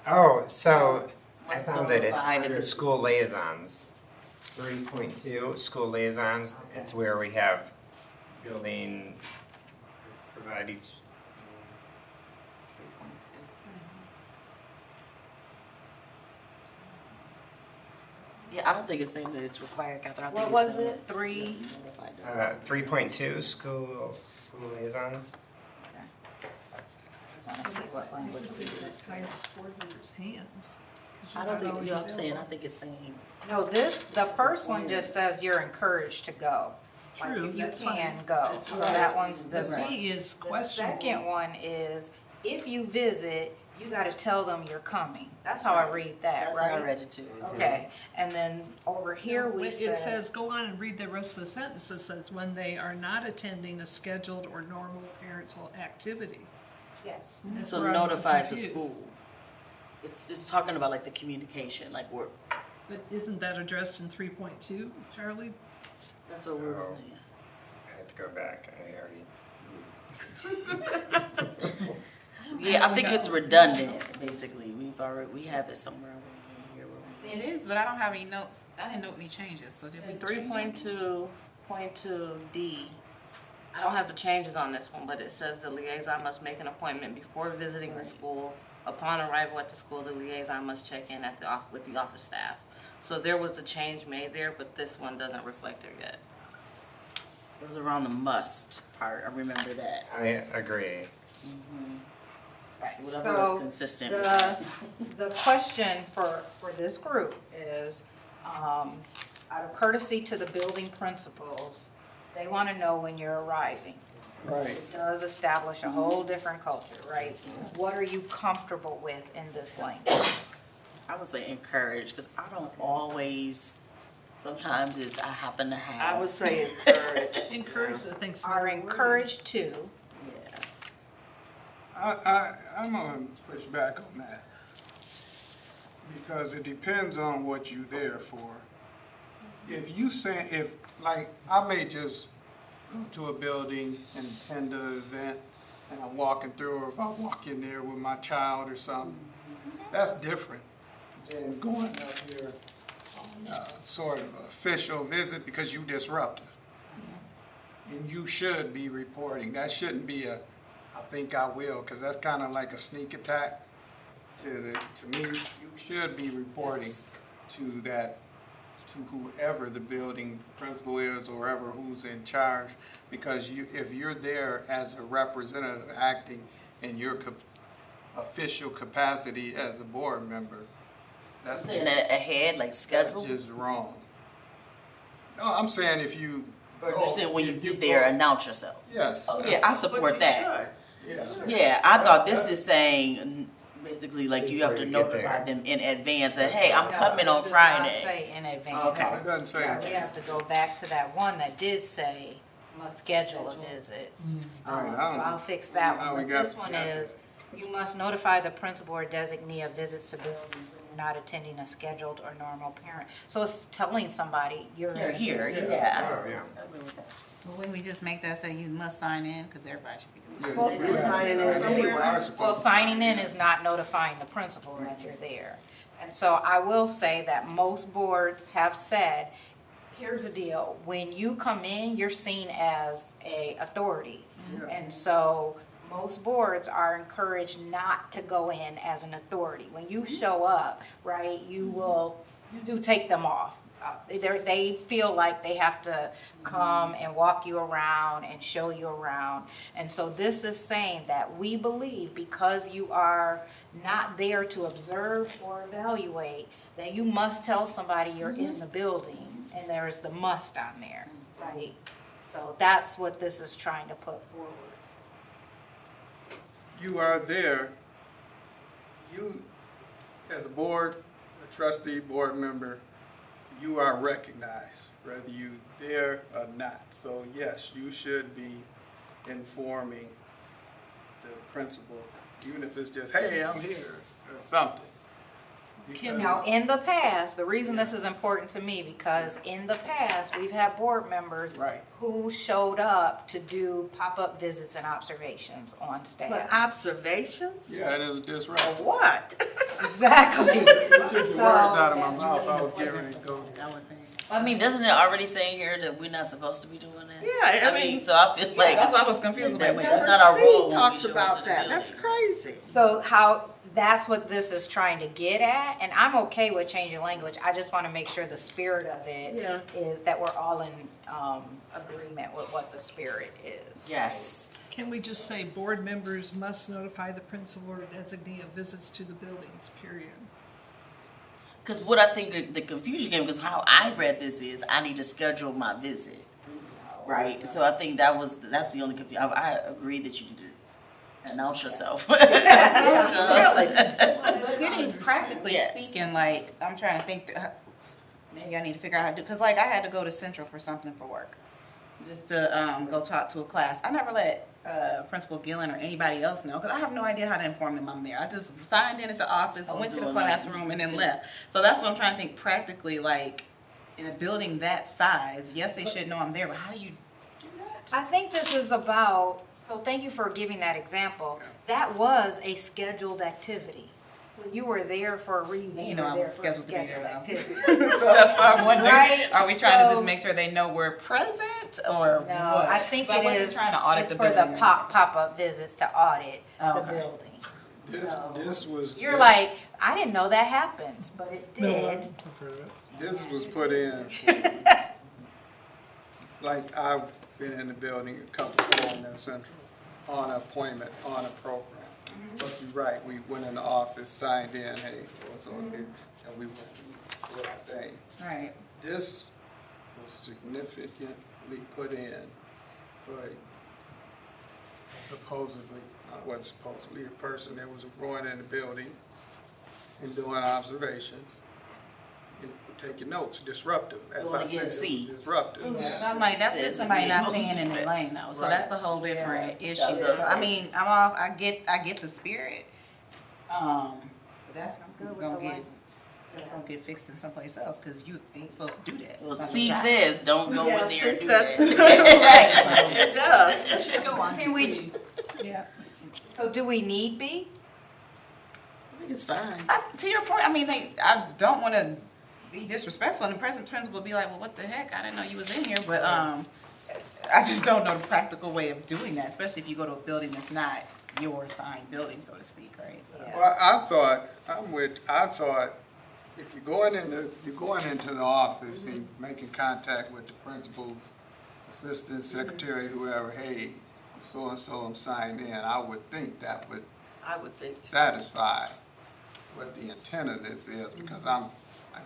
Oh, so I Must found it, it's notify under individuals. school liaisons. 3.2, school liaisons, it's where we have building, provide each. yeah, I don't think it's saying that it's required, Catherine. I think What it's was saying it? 3? notify them. 3.2, school liaisons. I wanna see what language we use. It's highest board members' hands. 'Cause I you're don't not think, always you know what I'm saying, I available. think it's saying, No, the first one just says you're encouraged to go. Like, True, you that's can fine. go, so that one's this The one. fee is The questionable. second one is, if you visit, you gotta tell them you're coming. That's how I read that, that's how I right? read it too. Okay, and then over here we It said, says, go on and read the rest of the sentence. It says, when they are not attending a scheduled or normal parental activity. yes. That's So where I'm notify the confused. school. It's talking about like the communication, like we're, But isn't that addressed in 3.2, Charlie? that's what we were Oh. saying. I have to go back, I already. Yeah, I think it's redundant, basically. We have it somewhere over here. It is, but I don't have any notes. I didn't note any changes, so did we change it? 3.2.2D. I don't have the changes on this one, but it says the liaison must make an appointment before visiting the school. Upon arrival at the school, the liaison must check in at with the office staff. So there was a change made there, but this one doesn't reflect it yet. It was around the must part, I remember that. I agree. Right, Whatever so is consistent with that. the question for this group is, out of courtesy to the building principals, they wanna know when you're arriving. Right. It does establish a whole different culture, right? What are you comfortable with in this language? I would say encourage, because I don't always, sometimes it's, I happen to have. I would say encourage. Encourage, I think. Are encouraged to, Yeah. I'm gonna push back on that. Because it depends on what you're there for. If you say, like, I may just go to a building and attend an event, and I'm walking through, or if I walk in there with my child or something, that's different than going up here on a sort of official visit because you disruptive. And you should be reporting. That shouldn't be a, I think I will, because that's kind of like a sneak attack to me. You should be reporting to that, to whoever the building principal is or whoever who's in charge, because if you're there as a representative acting in your official capacity as a board member, that's Saying that ahead, like schedule? just wrong. No, I'm saying if you. Or you're saying when you get there, announce yourself? Yes. Oh, yeah, I support that. Yeah. Yeah, I thought this is saying, basically, like you have to Before you get notify there. them in advance that, hey, I'm No, coming on it does not Friday. say in advance. Okay. It doesn't say Yeah, we have to go back to that one that did say must schedule a visit. Right, So I don't- I'll fix that now one, we but got- this one got is, you must notify the principal or designee of visits to buildings when you're not attending a scheduled or normal parent. So it's telling somebody you're. You're here, Yeah. yeah. Oh, yeah. I agree with that. Well, wouldn't we just make that say you must sign in, because everybody should be doing Yeah, Well, you sign in somewhere. Well, signing in is not notifying the principal that you're there. And so I will say that most boards have said, here's the deal, when you come in, you're seen as a authority. And so most boards are encouraged not to go in as an authority. When you show up, right, you do take them off. They feel like they have to come and walk you around and show you around. And so this is saying that we believe because you are not there to observe or evaluate, that you must tell somebody you're in the building, and there is the must on there, right? So that's what this is trying to put forward. You are there, you, as a board, a trustee, board member, you are recognized, whether you there or not. So yes, you should be informing the principal, even if it's just, hey, I'm here, or something. Now, in the past, the reason this is important to me, because in the past, we've had board members Right. who showed up to do pop-up visits and observations on But staff. observations? Yeah, it is a disruption. What? Exactly. Took the words out of my mouth, I was getting ready to go. I mean, doesn't it already say here that we're not supposed to be doing that? Yeah, I mean, so I feel like That's why I was confused about Number it. that's not our rule when C we talks show up about to the that. building. That's crazy. So that's what this is trying to get at, and I'm okay with changing language. I just want to make sure the spirit of it is that we're all in agreement with what the spirit is. Yes. Can we just say board members must notify the principal or designee of visits to the buildings, period? Because what I think the confusion came, because how I read this is I need to schedule my visit, right? So I think that's the only confusion. I agree that you need to announce yourself. Really, practically Yes. speaking, like, I'm trying to think, maybe I need to figure out how to do, because like I had to go to Central for something for work, just to go talk to a class. I never let Principal Gillen or anybody else know, because I have no idea how to inform them I'm there. I just signed in at the office, went to the classroom, and then left. So that's what I'm trying to think practically, like, in a building that size, yes, they should know I'm there, but how do you do that? I think this is about, so thank you for giving that example. That was a scheduled activity. So you were there for a reason. You know, were I there was for a scheduled to be there, though. activity. So that's why I'm wondering, Right? are we trying to So- just make sure they know we're present, or what? No, I think So it wasn't is, trying to audit it's the for the building. pop-up visits to audit the Okay. building. This was. You're like, I didn't know that happens, but it did. This was put in, like, I've been in the building a couple of times Centrals, on an appointment, on a program. But you're right, we went in the office, signed in, hey, so is here, and we went and did our thing. Right. This was significantly put in for supposedly, not supposedly, a person that was going in the building and doing observations, and taking notes, disruptive, as Going I said, against C. disruptive. I'm like, that's just somebody not staying in their lane though, so Right. that's a whole different issue. Yeah. So, I mean, I get the spirit, but that's gonna get fixed in someplace else, cause you ain't supposed to do that. Well, That's C your job. says don't go in there and do that's- that. It does. Can we, yeah. So do we need B? I think it's fine. To your point, I mean, I don't want to be disrespectful, and the present principal be like, well, what the heck? I didn't know you was in here, but I just don't know the practical way of doing that, especially if you go to a building that's not your assigned building, so to speak, right? So. Well, I thought if you're going into the office and making contact with the principal, assistant secretary, whoever, hey, so-and-so, I'm signed in, I would think that would I would think so. satisfy what the intent of this is, because I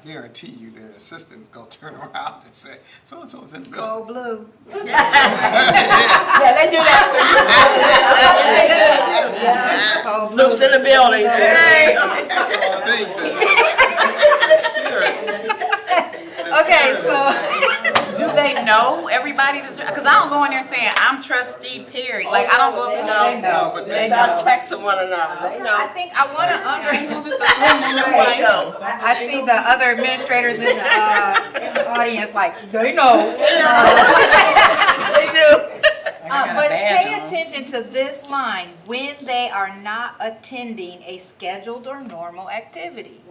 guarantee you their assistant's gonna turn around and say, so-and-so's in the building. Go blue. Yeah, they do that. Go blue. Luke's in the building, hey. Okay, so Do they know everybody that's, because I don't go in there saying, I'm trustee Perry, like, I don't go. they know. but They not texting one another, they I know. think I want to Right. know. I see the other administrators in the audience like, they know. They do. But pay attention to this line, when they are not attending a scheduled or normal activity.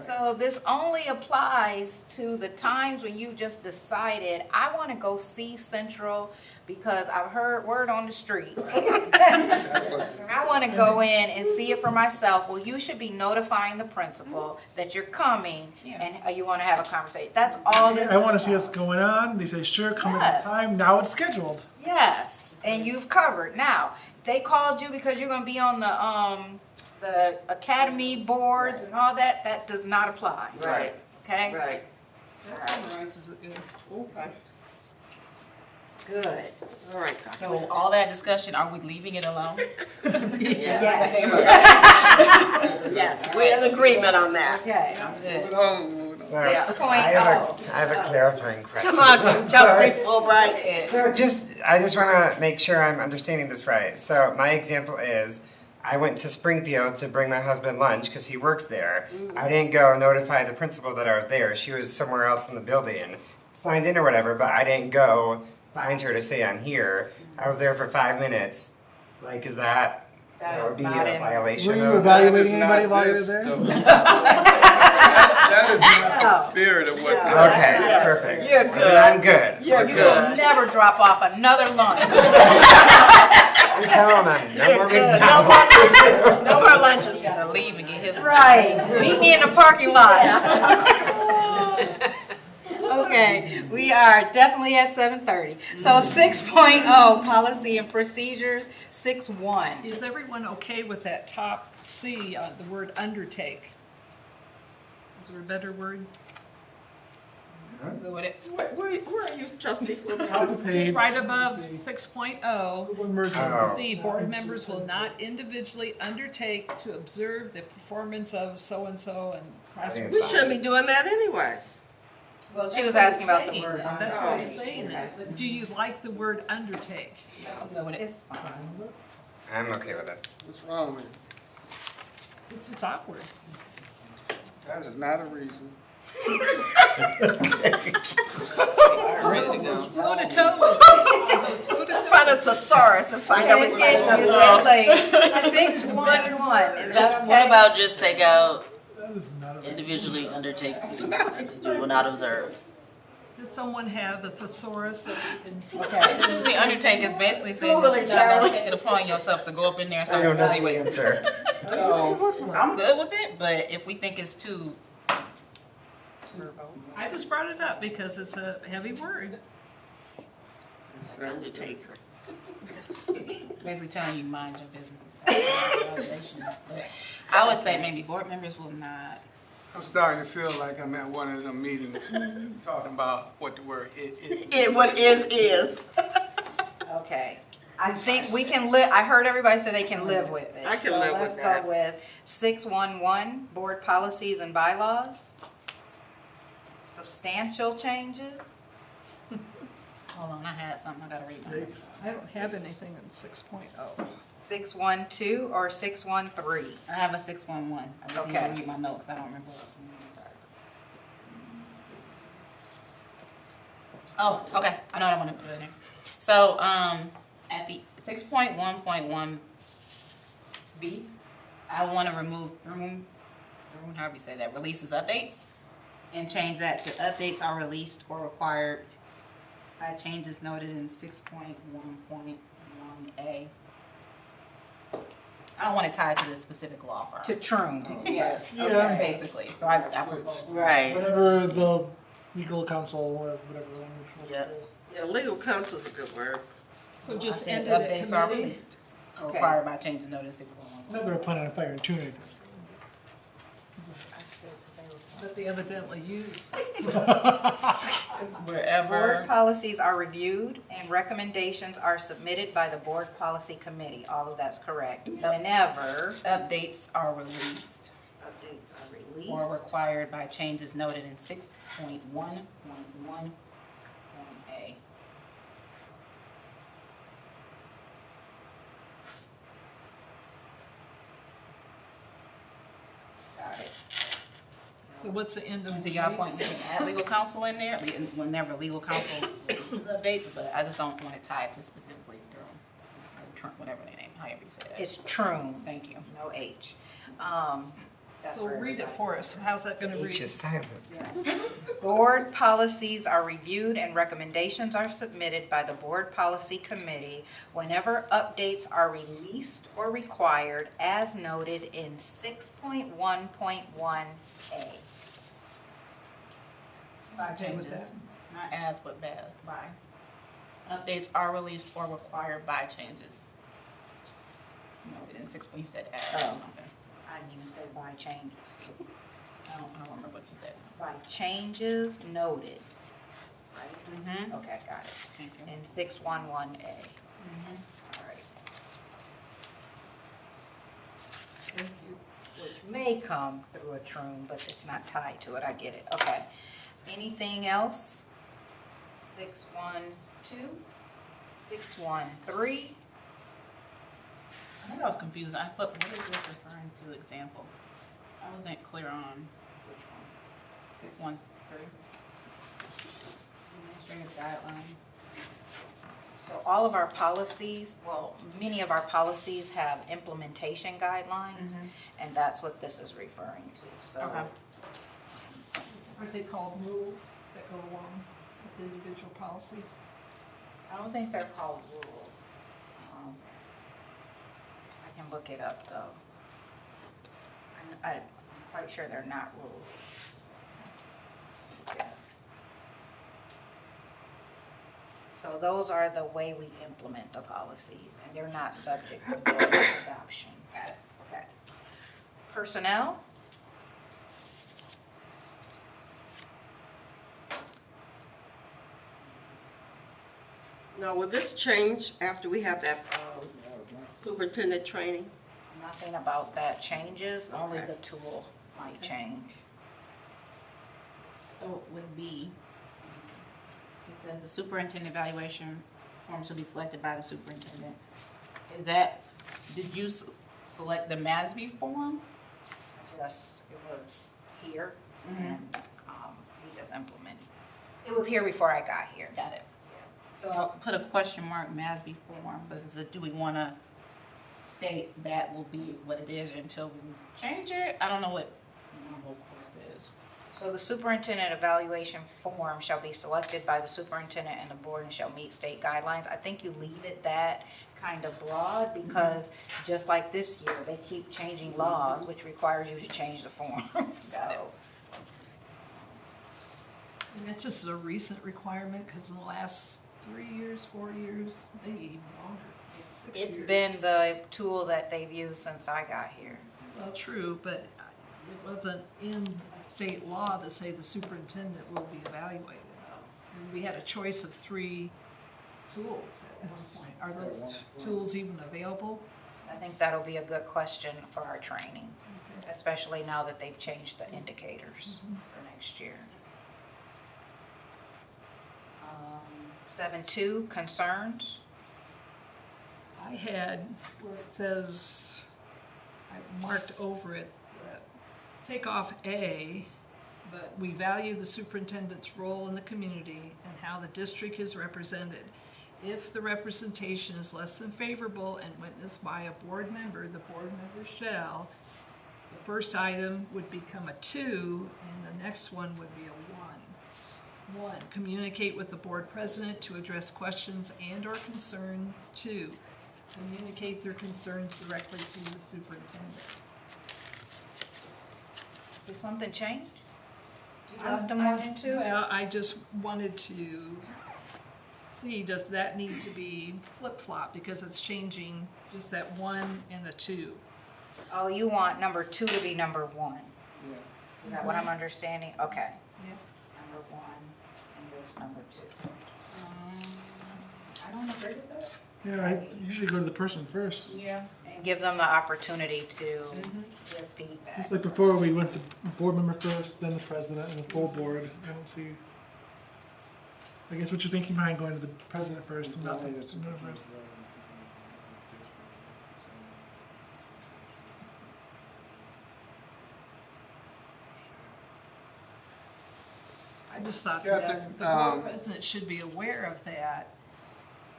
So this only applies to the times when you just decided, I want to go see Central because I've heard word on the street. I want to go in and see it for myself. Well, you should be notifying the principal that you're coming and you want to have a conversation. That's all this is I want to see about. what's going on. They say, sure, come at Yes. this time. Now it's scheduled. Yes, and you've covered. Now, they called you because you're gonna be on the academy boards and all that. That does not apply. Right, Okay? right. That summarizes it good. Okay. Good. All right. So all that discussion, are we leaving it alone? Yes. Yes, we're in agreement on that. Okay. Moving on. Well, 6.0. I have a clarifying question. Come on, Sorry. Trustee Fulbright. So I just want to make sure I'm understanding this right. So my example is, I went to Springfield to bring my husband lunch because he works there. I didn't go notify the principal that I was there. She was somewhere else in the building, signed in or whatever, but I didn't go find her to say I'm here. I was there for 5 minutes. Like, is that would be a violation Were you of? evaluating anybody while you were there? That is not the spirit of what. Okay, perfect. You're Well, then I'm good. You're You will never drop off another lunch. You tell him I'm never No more lunches. You gotta leave and get his. Right. Meet me in the parking lot. Okay, we are definitely at 7:30. So 6.0, policy and procedures, 6.1. Is everyone okay with that top C, the word undertake? Is there a better word? Good with it. Where are you, trustee? Top of page. Right above 6.0. Members Oh. C, board members will not individually undertake to observe the performance of so-and-so and classroom. We shouldn't be doing that anyways. Well, she was asking about the word. That's what it's saying. But do you like the word undertake? I'm good with it. It's fine. I'm okay with it. What's wrong with it? It's just awkward. That is not a reason. Toe to toe. Find a thesaurus and find out It's what getting a little late. 6.1, is that okay? What about just take out That is not a individually undertake, just do will not observe? Does someone have a thesaurus that we can? The undertake is basically saying that you're not gonna take it upon yourself to go up in there and I don't know start the answer. So I'm good with it, but if we think it's too. I just brought it up because it's a heavy word. Undertaker. Basically telling you mind your business and stuff. But I would say maybe board members will not. I'm starting to feel like I'm at one of them meetings talking about what the word it. What is. Okay. I think we can live, I heard everybody say they can live with it. I can live with Let's that. go with 6.1.1, board policies and bylaws. Substantial changes. Hold on, I had something I gotta read. My notes. I don't have anything in 6.0. 6.1.2 or 6.1.3. I have a 6.1. I just need Okay. to read my notes 'cause I don't remember what's in there. Sorry. Oh, okay. I know what I want to put in there. So, at the 6.1.1 B, I want to remove, however you say that, releases updates, and change that to updates are released or required by changes noted in 6.1.1A. I don't want to tie it to this specific law firm. To Troon. Yes, Yeah. basically. So I Right. Whatever the legal counsel, or whatever language. wants Yep. to- Yeah, legal counsel is a good word. So just I end said it at updates are committee. released, required by changes noted in 6.1. No, they're planning on firing 2 neighbors. That they evidently use. Wherever. Board policies are reviewed and recommendations are submitted by the board policy committee. All of that's correct. Whenever Updates are released updates are or released. required by changes noted in 6.1.1.A. Got it. So what's the end of To your point, release? we can add legal counsel in there, whenever legal counsel releases updates, but I just don't want to tie it to specifically Durham, whatever they name, however you say that. It's Troon. Thank you. No H. That's So for read it everybody. for us. How's that gonna read? H is silent. Yes. Board policies are reviewed and recommendations are submitted by the board policy committee whenever updates are released or required as noted in 6.1.1A. By changes, not as, but by. Updates are released or required by changes. No, in 6, you said as or something. I didn't even say by changes. I don't remember what you said. By changes noted. Right? Mm-hmm. Okay, got it. Thank you. In 6.1.1A. All right. Thank you. Which may come through a Troon, but it's not tied to it. I get it. Okay. Anything else? 6.1.2, 6.1.3. I think I was confused. What is this referring to example? I wasn't clear on which one. 613. Administrative guidelines. So all of our policies, well, many of our policies have implementation guidelines, and that's what this is referring to, so. Okay. Are they called rules that go along with the individual policy? I don't think they're called rules. I can look it up, though. I'm quite sure they're not rules. Yeah. So those are the way we implement the policies, and they're not subject to board adoption. Got it. Okay. Personnel. Now, will this change after we have that superintendent training? Nothing about that changes, only Okay. the tool might change. So with B, it says the superintendent evaluation form shall be selected by the superintendent. Is that, did you select the MASB form? Yes, it was here, and we just implemented. It was here before I got here. Got it. So I'll put a question mark MASB form, but do we want to state that will be what it is until we change it? I don't know what normal course is. So the superintendent evaluation form shall be selected by the superintendent and the board and shall meet state guidelines. I think you leave it that kind of broad because just like this year, they keep changing laws, which requires you to change the form, so. And that's just a recent requirement, because in the last 3 years, 4 years, maybe even longer, maybe 6 years. It's been the tool that they've used since I got here. Well, true, but it wasn't in state law to say the superintendent will be evaluated. And we had a choice of 3 tools at one point. Are those tools even available? I think that'll be a good question for our training, especially now that they've changed the indicators for next year. 7.2, concerns. I had where it says, I marked over it, that take off A, but we value the superintendent's role in the community and how the district is represented. If the representation is less than favorable and witnessed by a board member, the board member shall. The first item would become a 2, and the next one would be a 1. 1, communicate with the board president to address questions and/or concerns. 2, communicate their concerns directly to the superintendent. Did something change? You left them 1 and 2? Well, I just wanted to see, does that need to be flip-flop because it's changing just that 1 and the 2? Oh, you want number 2 to be number 1? Is that what I'm understanding? Okay. Yeah. Number 1 and this number 2. I don't agree with that. Yeah, I usually go to the person first. Yeah. And give them the opportunity to give feedback. Just like before, we went to board member first, then the president, and the full board. I don't see. I guess what you're thinking behind going to the president first and not the members. I just thought Yeah, that the board president should be aware of that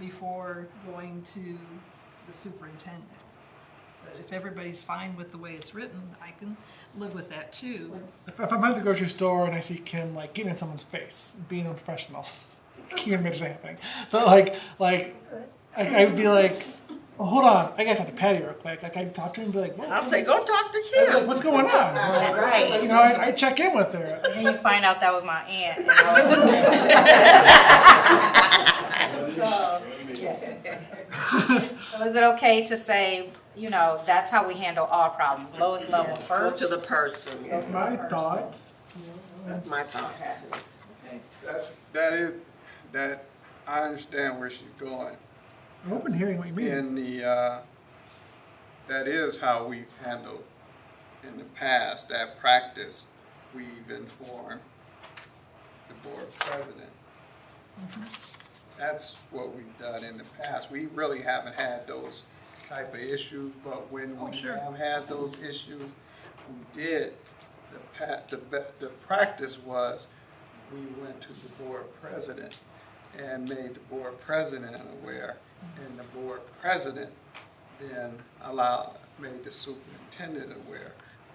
before going to the superintendent. But if everybody's fine with the way it's written, I can live with that too. If I'm at the grocery store and I see Kim like getting in someone's face, being unprofessional, can't imagine anything. But I'd be like, well, hold on, I gotta talk to Patty real quick. Like I'd talk to him and be like, I'll say, go talk to Kim. like, what's going on? Like, Right. You know, I check in with her. And then you find out that was my aunt. So is it okay to say, you know, that's how we handle all problems, lowest level Go first? to the person. That's my thoughts. That's my thoughts. That I understand where she's going. I'm open to hearing what you mean. In the, that is how we've handled in the past, that practice, we've informed the board president. That's what we've done in the past. We really haven't had those type of issues, but when we have had those issues, we did, the practice was, we went to the board president and made the board president aware, and the board president then made the superintendent aware,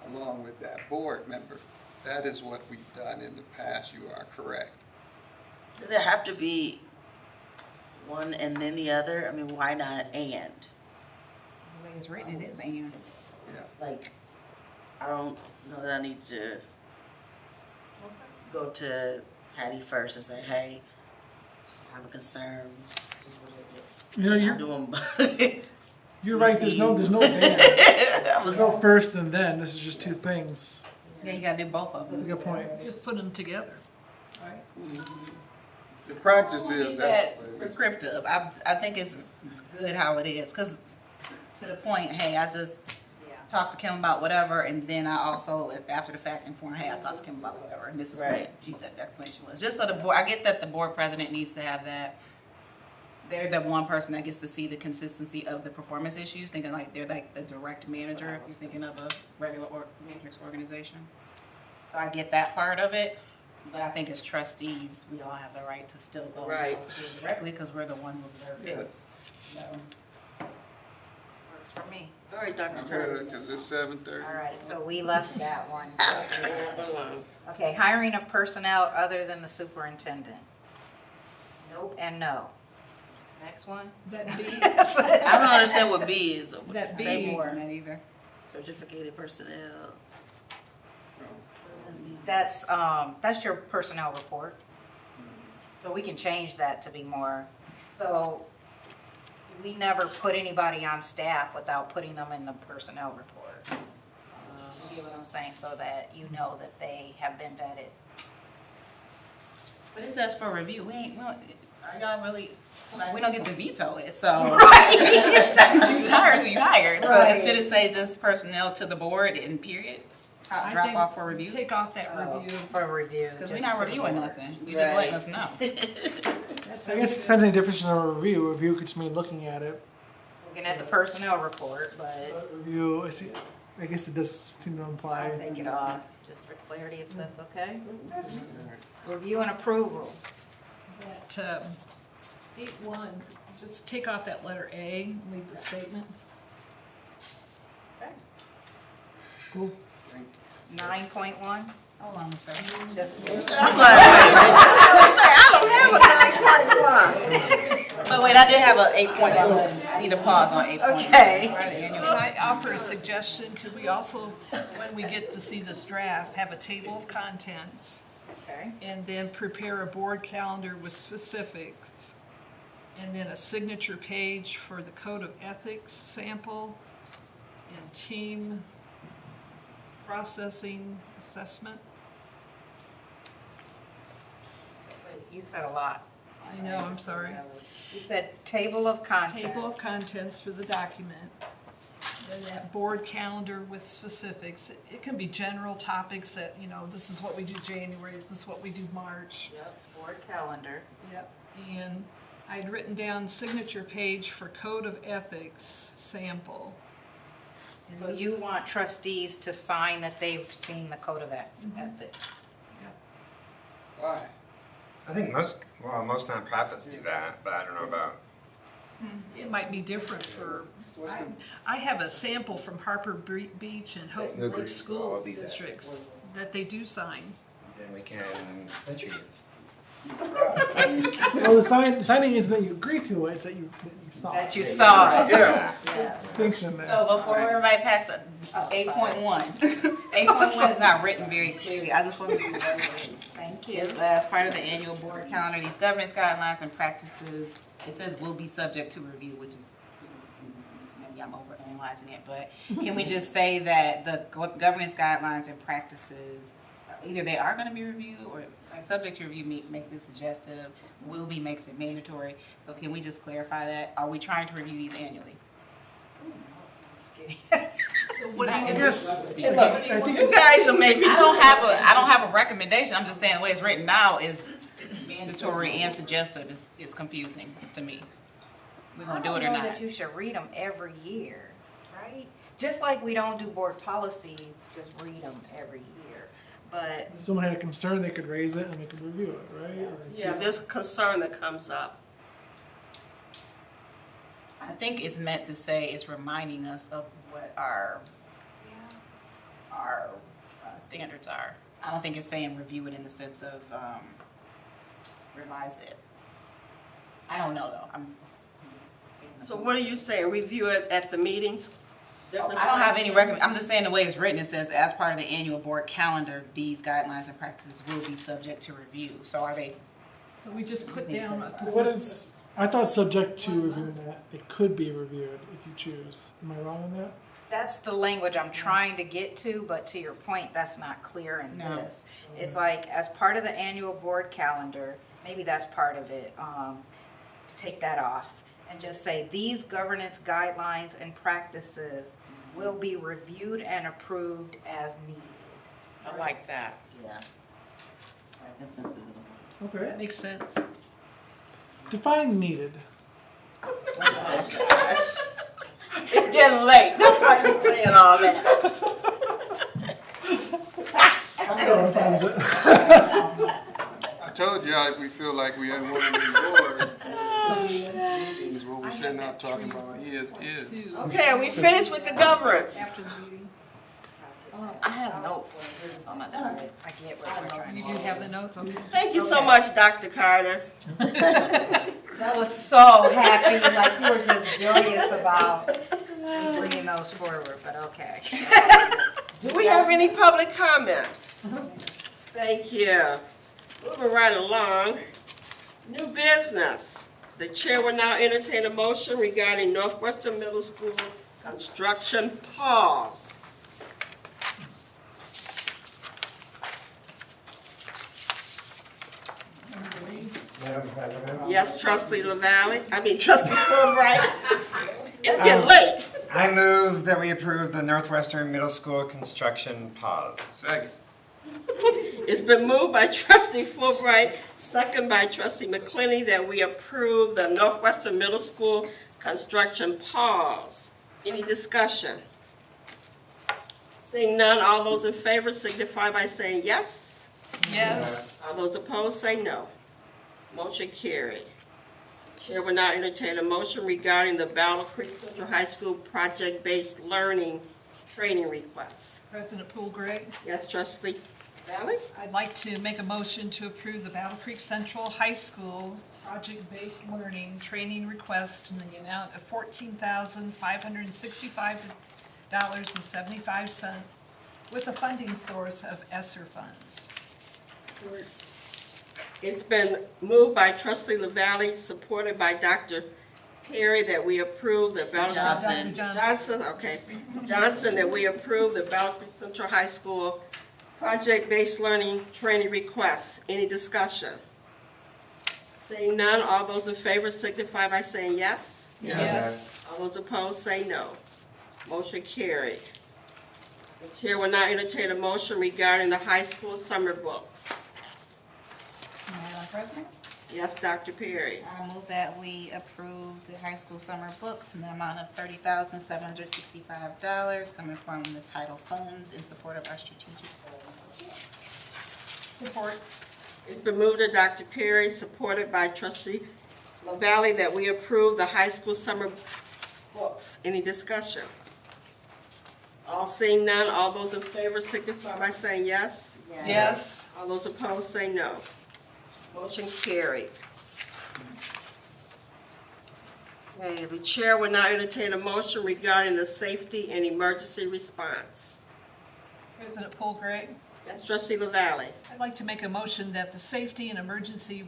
along with that board member. That is what we've done in the past, you are correct. Does it have to be one and then the other? I mean, why not and? The way it's written, it is and. Like, I don't know that I need to go to Patty first and say, hey, I have a concern. You know, you're doing. You're right. There's no then. There's no first and then. This is just two things. Yeah, you gotta do both of them. That's a good point. Just put them together, right? The practice is that prescriptive. I think it's good how it is, because to the point, hey, I just talked to Kim about whatever, and then I also, after the fact, informed, hey, I talked to Kim about whatever, and this is what she said the explanation was. Just so the board, I get that the board president needs to have that. They're the one person that gets to see the consistency of the performance issues, thinking like they're like the direct manager, if you're thinking of a regular matrix organization. So I get that part of it, but I think as trustees, we all have the right to still go directly, because we're the one who observed it. So, Works for me. All right, Dr. Turner. Because it's 7:30. All right, so we left that one. Okay, hiring of personnel other than the superintendent. Nope and no. Next one? That B. I don't understand what B is. That B. say more. Not either. Certificated personnel. That's your personnel report. So we can change that to be more, so we never put anybody on staff without putting them in the personnel report. You get what I'm saying, so that you know that they have been vetted. But it says for review. Are y'all really? Like, we don't get to veto it, so you hired who you hired. So it should say just personnel to the board and period. I Drop think off for review. Take off that review. For review. Because we're not reviewing nothing. We just letting us know. I guess it depends on the definition of a review. A review could just mean looking at it. Looking at the personnel report, but Review, I guess it does seem to imply. I'll take it off, just for clarity, if that's okay. Review and approval. That 8.1, just take off that letter A and leave the statement. Okay. Cool. 9.1. Hold on a second. But wait, I did have a 8.1. Need to pause on 8.1. Okay. Can I offer a suggestion? Could we also, when we get to see this draft, have a table of contents? Okay. And then prepare a board calendar with specifics. And then a signature page for the code of ethics sample and team processing assessment. You said a lot. I know, I'm sorry. You said table of contents. Table of contents for the document. And that board calendar with specifics. It can be general topics that, this is what we do January, this is what we do March. Yep, board calendar. Yep, and I'd written down signature page for code of ethics sample. So you want trustees to sign that they've seen the code of ethics? Why? I think most nonprofits do that, but I don't know about. It might be different for, I have a sample from Harper Beach and Houghton Agree. Lake School All of these districts that they do sign. Then we can censure you. Well, the signing isn't that you agree to it; it's that you saw That it. you saw it. Yeah. Yes. Distinction there. So before everybody packs up, 8.1. 8.1 is not written very clearly. I just want to be Thank you. as part of the annual board calendar, these governance guidelines and practices, it says will be subject to review, which is super confusing. Maybe I'm overanalyzing it, but can we just say that the governance guidelines and practices, either they are going to be reviewed or like subject to review makes it suggestive, will be makes it mandatory. So can we just clarify that? Are we trying to review these annually? So what do you guess. Look, you guys are maybe. I don't have a recommendation. I'm just saying the way it's written now is mandatory and suggestive. It's confusing to me. we're gonna do it or I don't know not. that you should read them every year, right? Just like we don't do board policies, just read them every year. But If someone had a concern, they could raise it and we could review it, right? Or- Yeah, there's a concern that comes up. I think it's meant to say it's reminding us of what our standards are. I don't think it's saying review it in the sense of revise it. I don't know though. So what are you saying, review it at the meetings? I don't have any I'm just saying the way it's written, it says as part of the annual board calendar, these guidelines and practices will be subject to review. So are they? So we just put down. What is, I thought subject to reviewing that, it could be reviewed if you choose. Am I wrong on that? that's the language I'm trying to get to, but to your point, that's not clear in this. It's like, as part of the annual board calendar, maybe that's part of it, to take that off and just say, these governance guidelines and practices will be reviewed and approved as needed. I like that. Yeah. Consensus. Okay. That makes sense. Define needed. It's getting late, that's why you're saying all that. I told y'all we feel like we had one of these boards. Meetings where we're sitting out talking about is. Okay, are we finished with the governance? After the meeting. I have notes on my desk. I get what we're trying to You do have the notes, okay. Thank you so much, Dr. Carter. That was so happy, like you were just joyous about bringing those forward, but okay. Do we have any public comments? Thank you. Moving right along. New business. The chair will now entertain a motion regarding Northwestern Middle School construction pause. Madam President? Yes, Trustee Trustee Fulbright. It's getting late. I move that we approve the Northwestern Middle School construction pause. Second. It's been moved by Trustee Fulbright, second by Trustee McClenny, that we approve the Northwestern Middle School construction pause. Any discussion? Seeing none, all those in favor signify by saying yes. Yes. All those opposed say no. Motion carried. Chair will now entertain a motion regarding the Battle Creek Central High School project-based learning training requests. President Poole Gray, Yes, Trustee Valley? I'd like to make a motion to approve the Battle Creek Central High School project-based learning training request in the amount of $14,565.75 with a funding source of ESSER funds. It's been moved by Trustee LaValle, supported by Dr. Perry, that we approve the Battle Johnson. Johnson, that we approve the Battle Creek Central High School project-based learning training requests. Any discussion? Seeing none, all those in favor signify by saying yes. Yes. All those opposed say no. Motion carried. The chair will now entertain a motion regarding the high school summer books. Madam President? Yes, Dr. Perry. I move that we approve the high school summer books in the amount of $30,765 coming from the title funds in support of our strategic goals. Support. It's been moved to Dr. Perry, supported by Trustee LaValle, that we approve the high school summer books. Any discussion? All seeing none, all those in favor signify by saying yes. Yes. All those opposed say no. Motion carried. Okay, the chair will now entertain a motion regarding the safety and emergency response. President Poole Gray, That's Trustee LaValle. I'd like to make a motion that the Safety and Emergency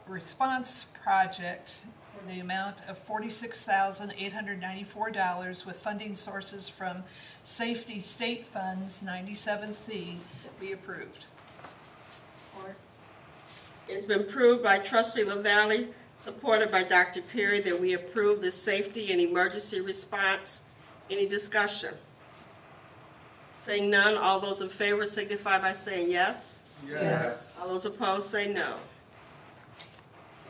Response Project for the amount of $46,894 with funding sources from Safety State Funds 97C be approved. It's been approved by Trustee LaValle, supported by Dr. Perry, that we approve the safety and emergency response. Any discussion? Seeing none, all those in favor signify by saying yes. Yes. All those opposed say no.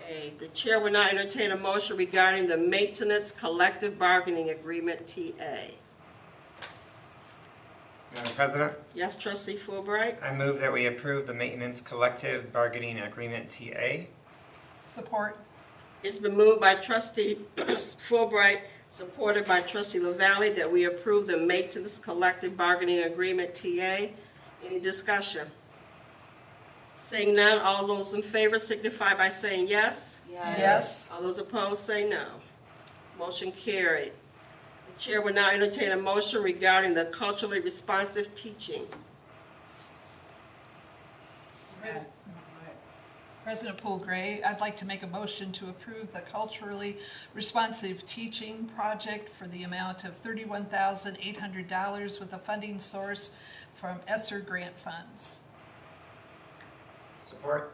Okay, the chair will now entertain a motion regarding the Maintenance Collective Bargaining Agreement, TA. Madam President, Yes, trustee Fulbright? I move that we approve the Maintenance Collective Bargaining Agreement TA. Support. It's been moved by trustee Fulbright, supported by trustee LaValle, that we approve the Maintenance Collective Bargaining Agreement, TA. Any discussion? Seeing none, all those in favor signify by saying yes. Yes. All those opposed say no. Motion carried. The chair will now entertain a motion regarding the culturally responsive teaching. President Poole Gray, I'd like to make a motion to approve the culturally responsive teaching project for the amount of $31,800 with a funding source from ESSER grant funds. Support.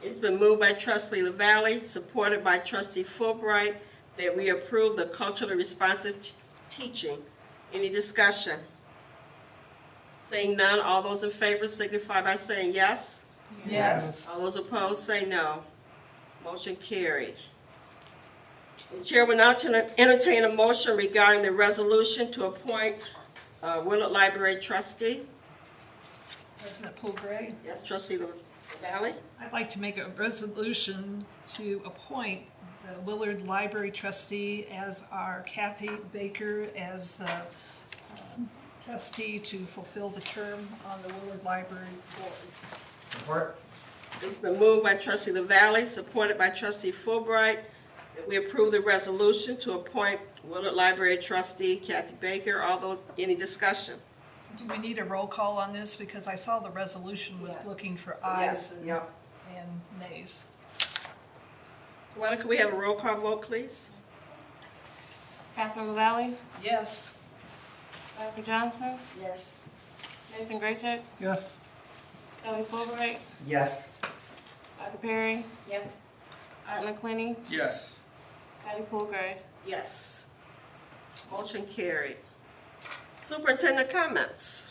It's been moved by trustee LaValle, supported by trustee Fulbright, that we approve the culturally responsive teaching. Any discussion? Seeing none, all those in favor signify by saying yes. Yes. All those opposed say no. Motion carried. The chair will now entertain a motion regarding the resolution to appoint Willard Library trustee. President Poole Gray, Yes, trustee LaValle? I'd like to make a resolution to appoint the Willard Library trustee as our Kathy Baker as the trustee to fulfill the term on the Willard Library board. Support. It's been moved by trustee LaValle, supported by trustee Fulbright, that we approve the resolution to appoint Willard Library trustee Kathy Baker. All those, any discussion? Do we need a roll call on this? Because I saw the resolution was looking for ayes Yep. and nays. Well, can we have a roll call vote, please? Catherine LaValle, Yes. Dr. Johnson, Yes. Nathan Graycheck, Yes. Kelly Fulbright, Yes. Dr. Perry, Yes. Art McClinney, Yes. Patty Poole Gray. Yes. Motion carried. Superintendent comments.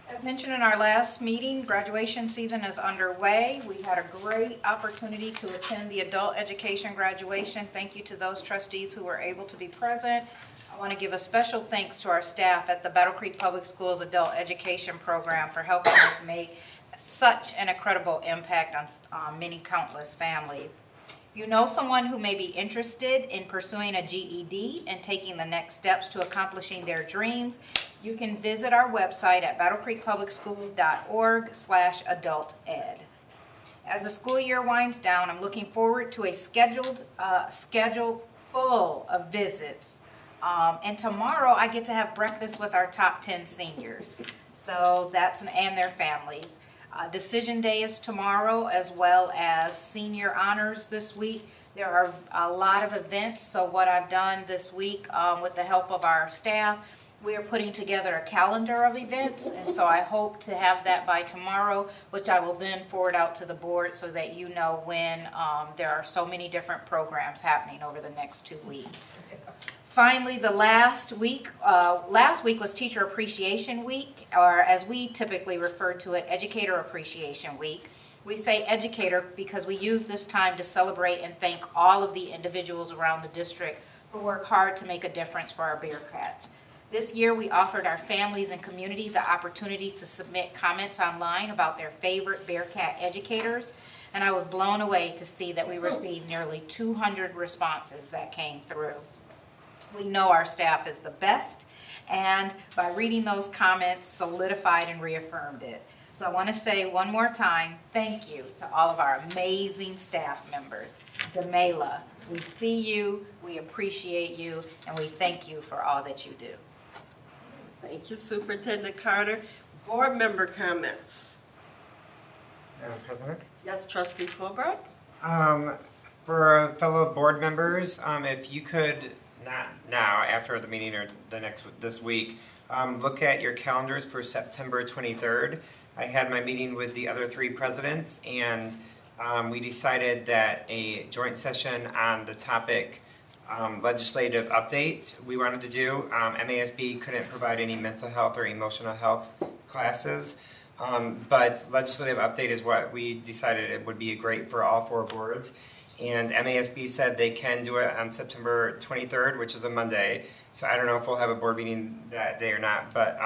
As mentioned in our last meeting, graduation season is underway. We had a great opportunity to attend the adult education graduation. Thank you to those trustees who were able to be present. I want to give a special thanks to our staff at the Battle Creek Public Schools Adult Education Program for helping us make such an incredible impact on many countless families. If you know someone who may be interested in pursuing a GED and taking the next steps to accomplishing their dreams, you can visit our website at battlecreekpublicschools.org/adulted. As the school year winds down, I'm looking forward to a schedule full of visits. And tomorrow I get to have breakfast with our top 10 seniors. So and their families. Decision Day is tomorrow, as well as senior honors this week. There are a lot of events, so what I've done this week with the help of our staff, we are putting together a calendar of events, and so I hope to have that by tomorrow, which I will then forward out to the board so that you know when there are so many different programs happening over the next 2 weeks. Finally, the last week was Teacher Appreciation Week, or as we typically refer to it, Educator Appreciation Week. We say educator because we use this time to celebrate and thank all of the individuals around the district who work hard to make a difference for our Bearcats. This year, we offered our families and community the opportunity to submit comments online about their favorite Bearcat educators, and I was blown away to see that we received nearly 200 responses that came through. We know our staff is the best, and by reading those comments, solidified and reaffirmed it. So I want to say one more time, thank you to all of our amazing staff members. Demela, we see you, we appreciate you, and we thank you for all that you do. Thank you, Superintendent Carter. Board member comments. Madam President? Yes, trustee Fulbright? For fellow board members, if you could, not now, after the meeting or this week, look at your calendars for September 23rd. I had my meeting with the other 3 presidents, and we decided that a joint session on the topic legislative update we wanted to do. MASB couldn't provide any mental health or emotional health classes, but legislative update is what we decided it would be great for all 4 boards. And MASB said they can do it on September 23rd, which is a Monday. So I don't know if we'll have a board meeting that day or not, but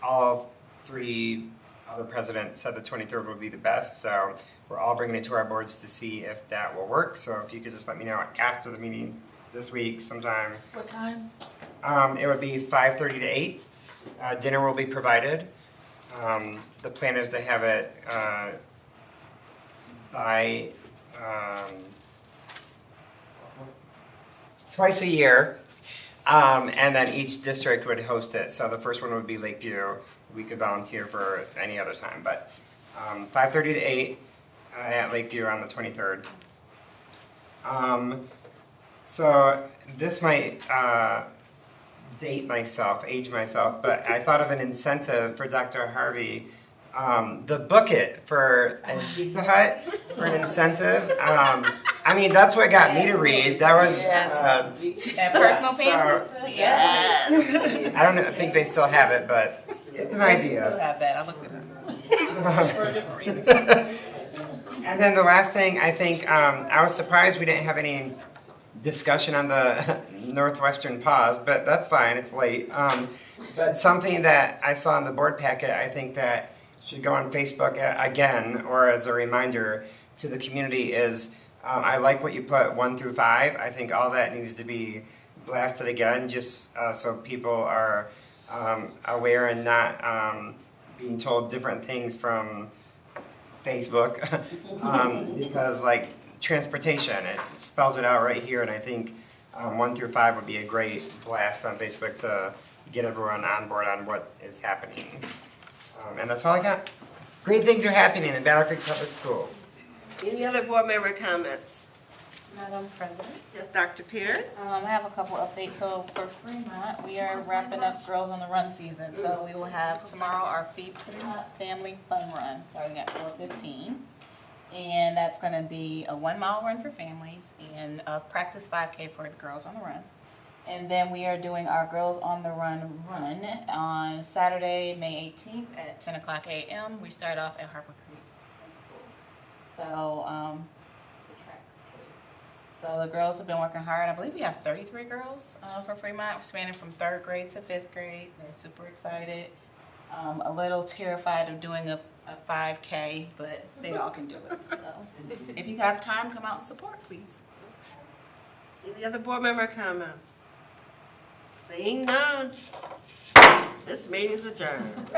all three other presidents said the 23rd would be the best. So we're all bringing it to our boards to see if that will work. So if you could just let me know after the meeting this week sometime. What time? It would be 5:30 to 8. Dinner will be provided. The plan is to have it by twice a year, and then each district would host it. So the first one would be Lakeview. We could volunteer for any other time, but 5:30 to 8 at Lakeview on the 23rd. So this might age myself, but I thought of an incentive for Dr. Harvey. The book it for Pizza Hut for an incentive. I mean, that's what got me to read. That was And personal payments? Yes. I don't think they still have it, but it's an I idea. have that, I looked it up. For a different reason. And then the last thing, I think, I was surprised we didn't have any discussion on the Northwestern pause, but that's fine, it's late. But something that I saw in the board packet, I think that should go on Facebook again, or as a reminder to the community is, I like what you put 1 through 5. I think all that needs to be blasted again, just so people are aware and not being told different things from Facebook. Because like transportation, it spells it out right here, and I think 1 through 5 would be a great blast on Facebook to get everyone on board on what is happening. And that's all I got. Great things are happening in Battle Creek Public School. Any other board member comments? Madam President? Yes, Dr. Pearson? I have a couple updates. So for Fremont, we are wrapping up Girls on the Run season. So we will have tomorrow our Fremont Family Fun Run starting at 4:15. And that's going to be a 1-mile run for families and a practice 5K for the Girls on the Run. And then we are doing our Girls on the Run on Saturday, May 18th at 10 o'clock a.m. We start off at Harper Creek High School. So, the track. So the girls have been working hard. I believe we have 33 girls for Fremont, spanning from 3rd grade to 5th grade. They're super excited. A little terrified of doing a 5K, but they all can do it. So if you have time, come out and support, please. Any other board member comments? Seeing none, this meeting is adjourned.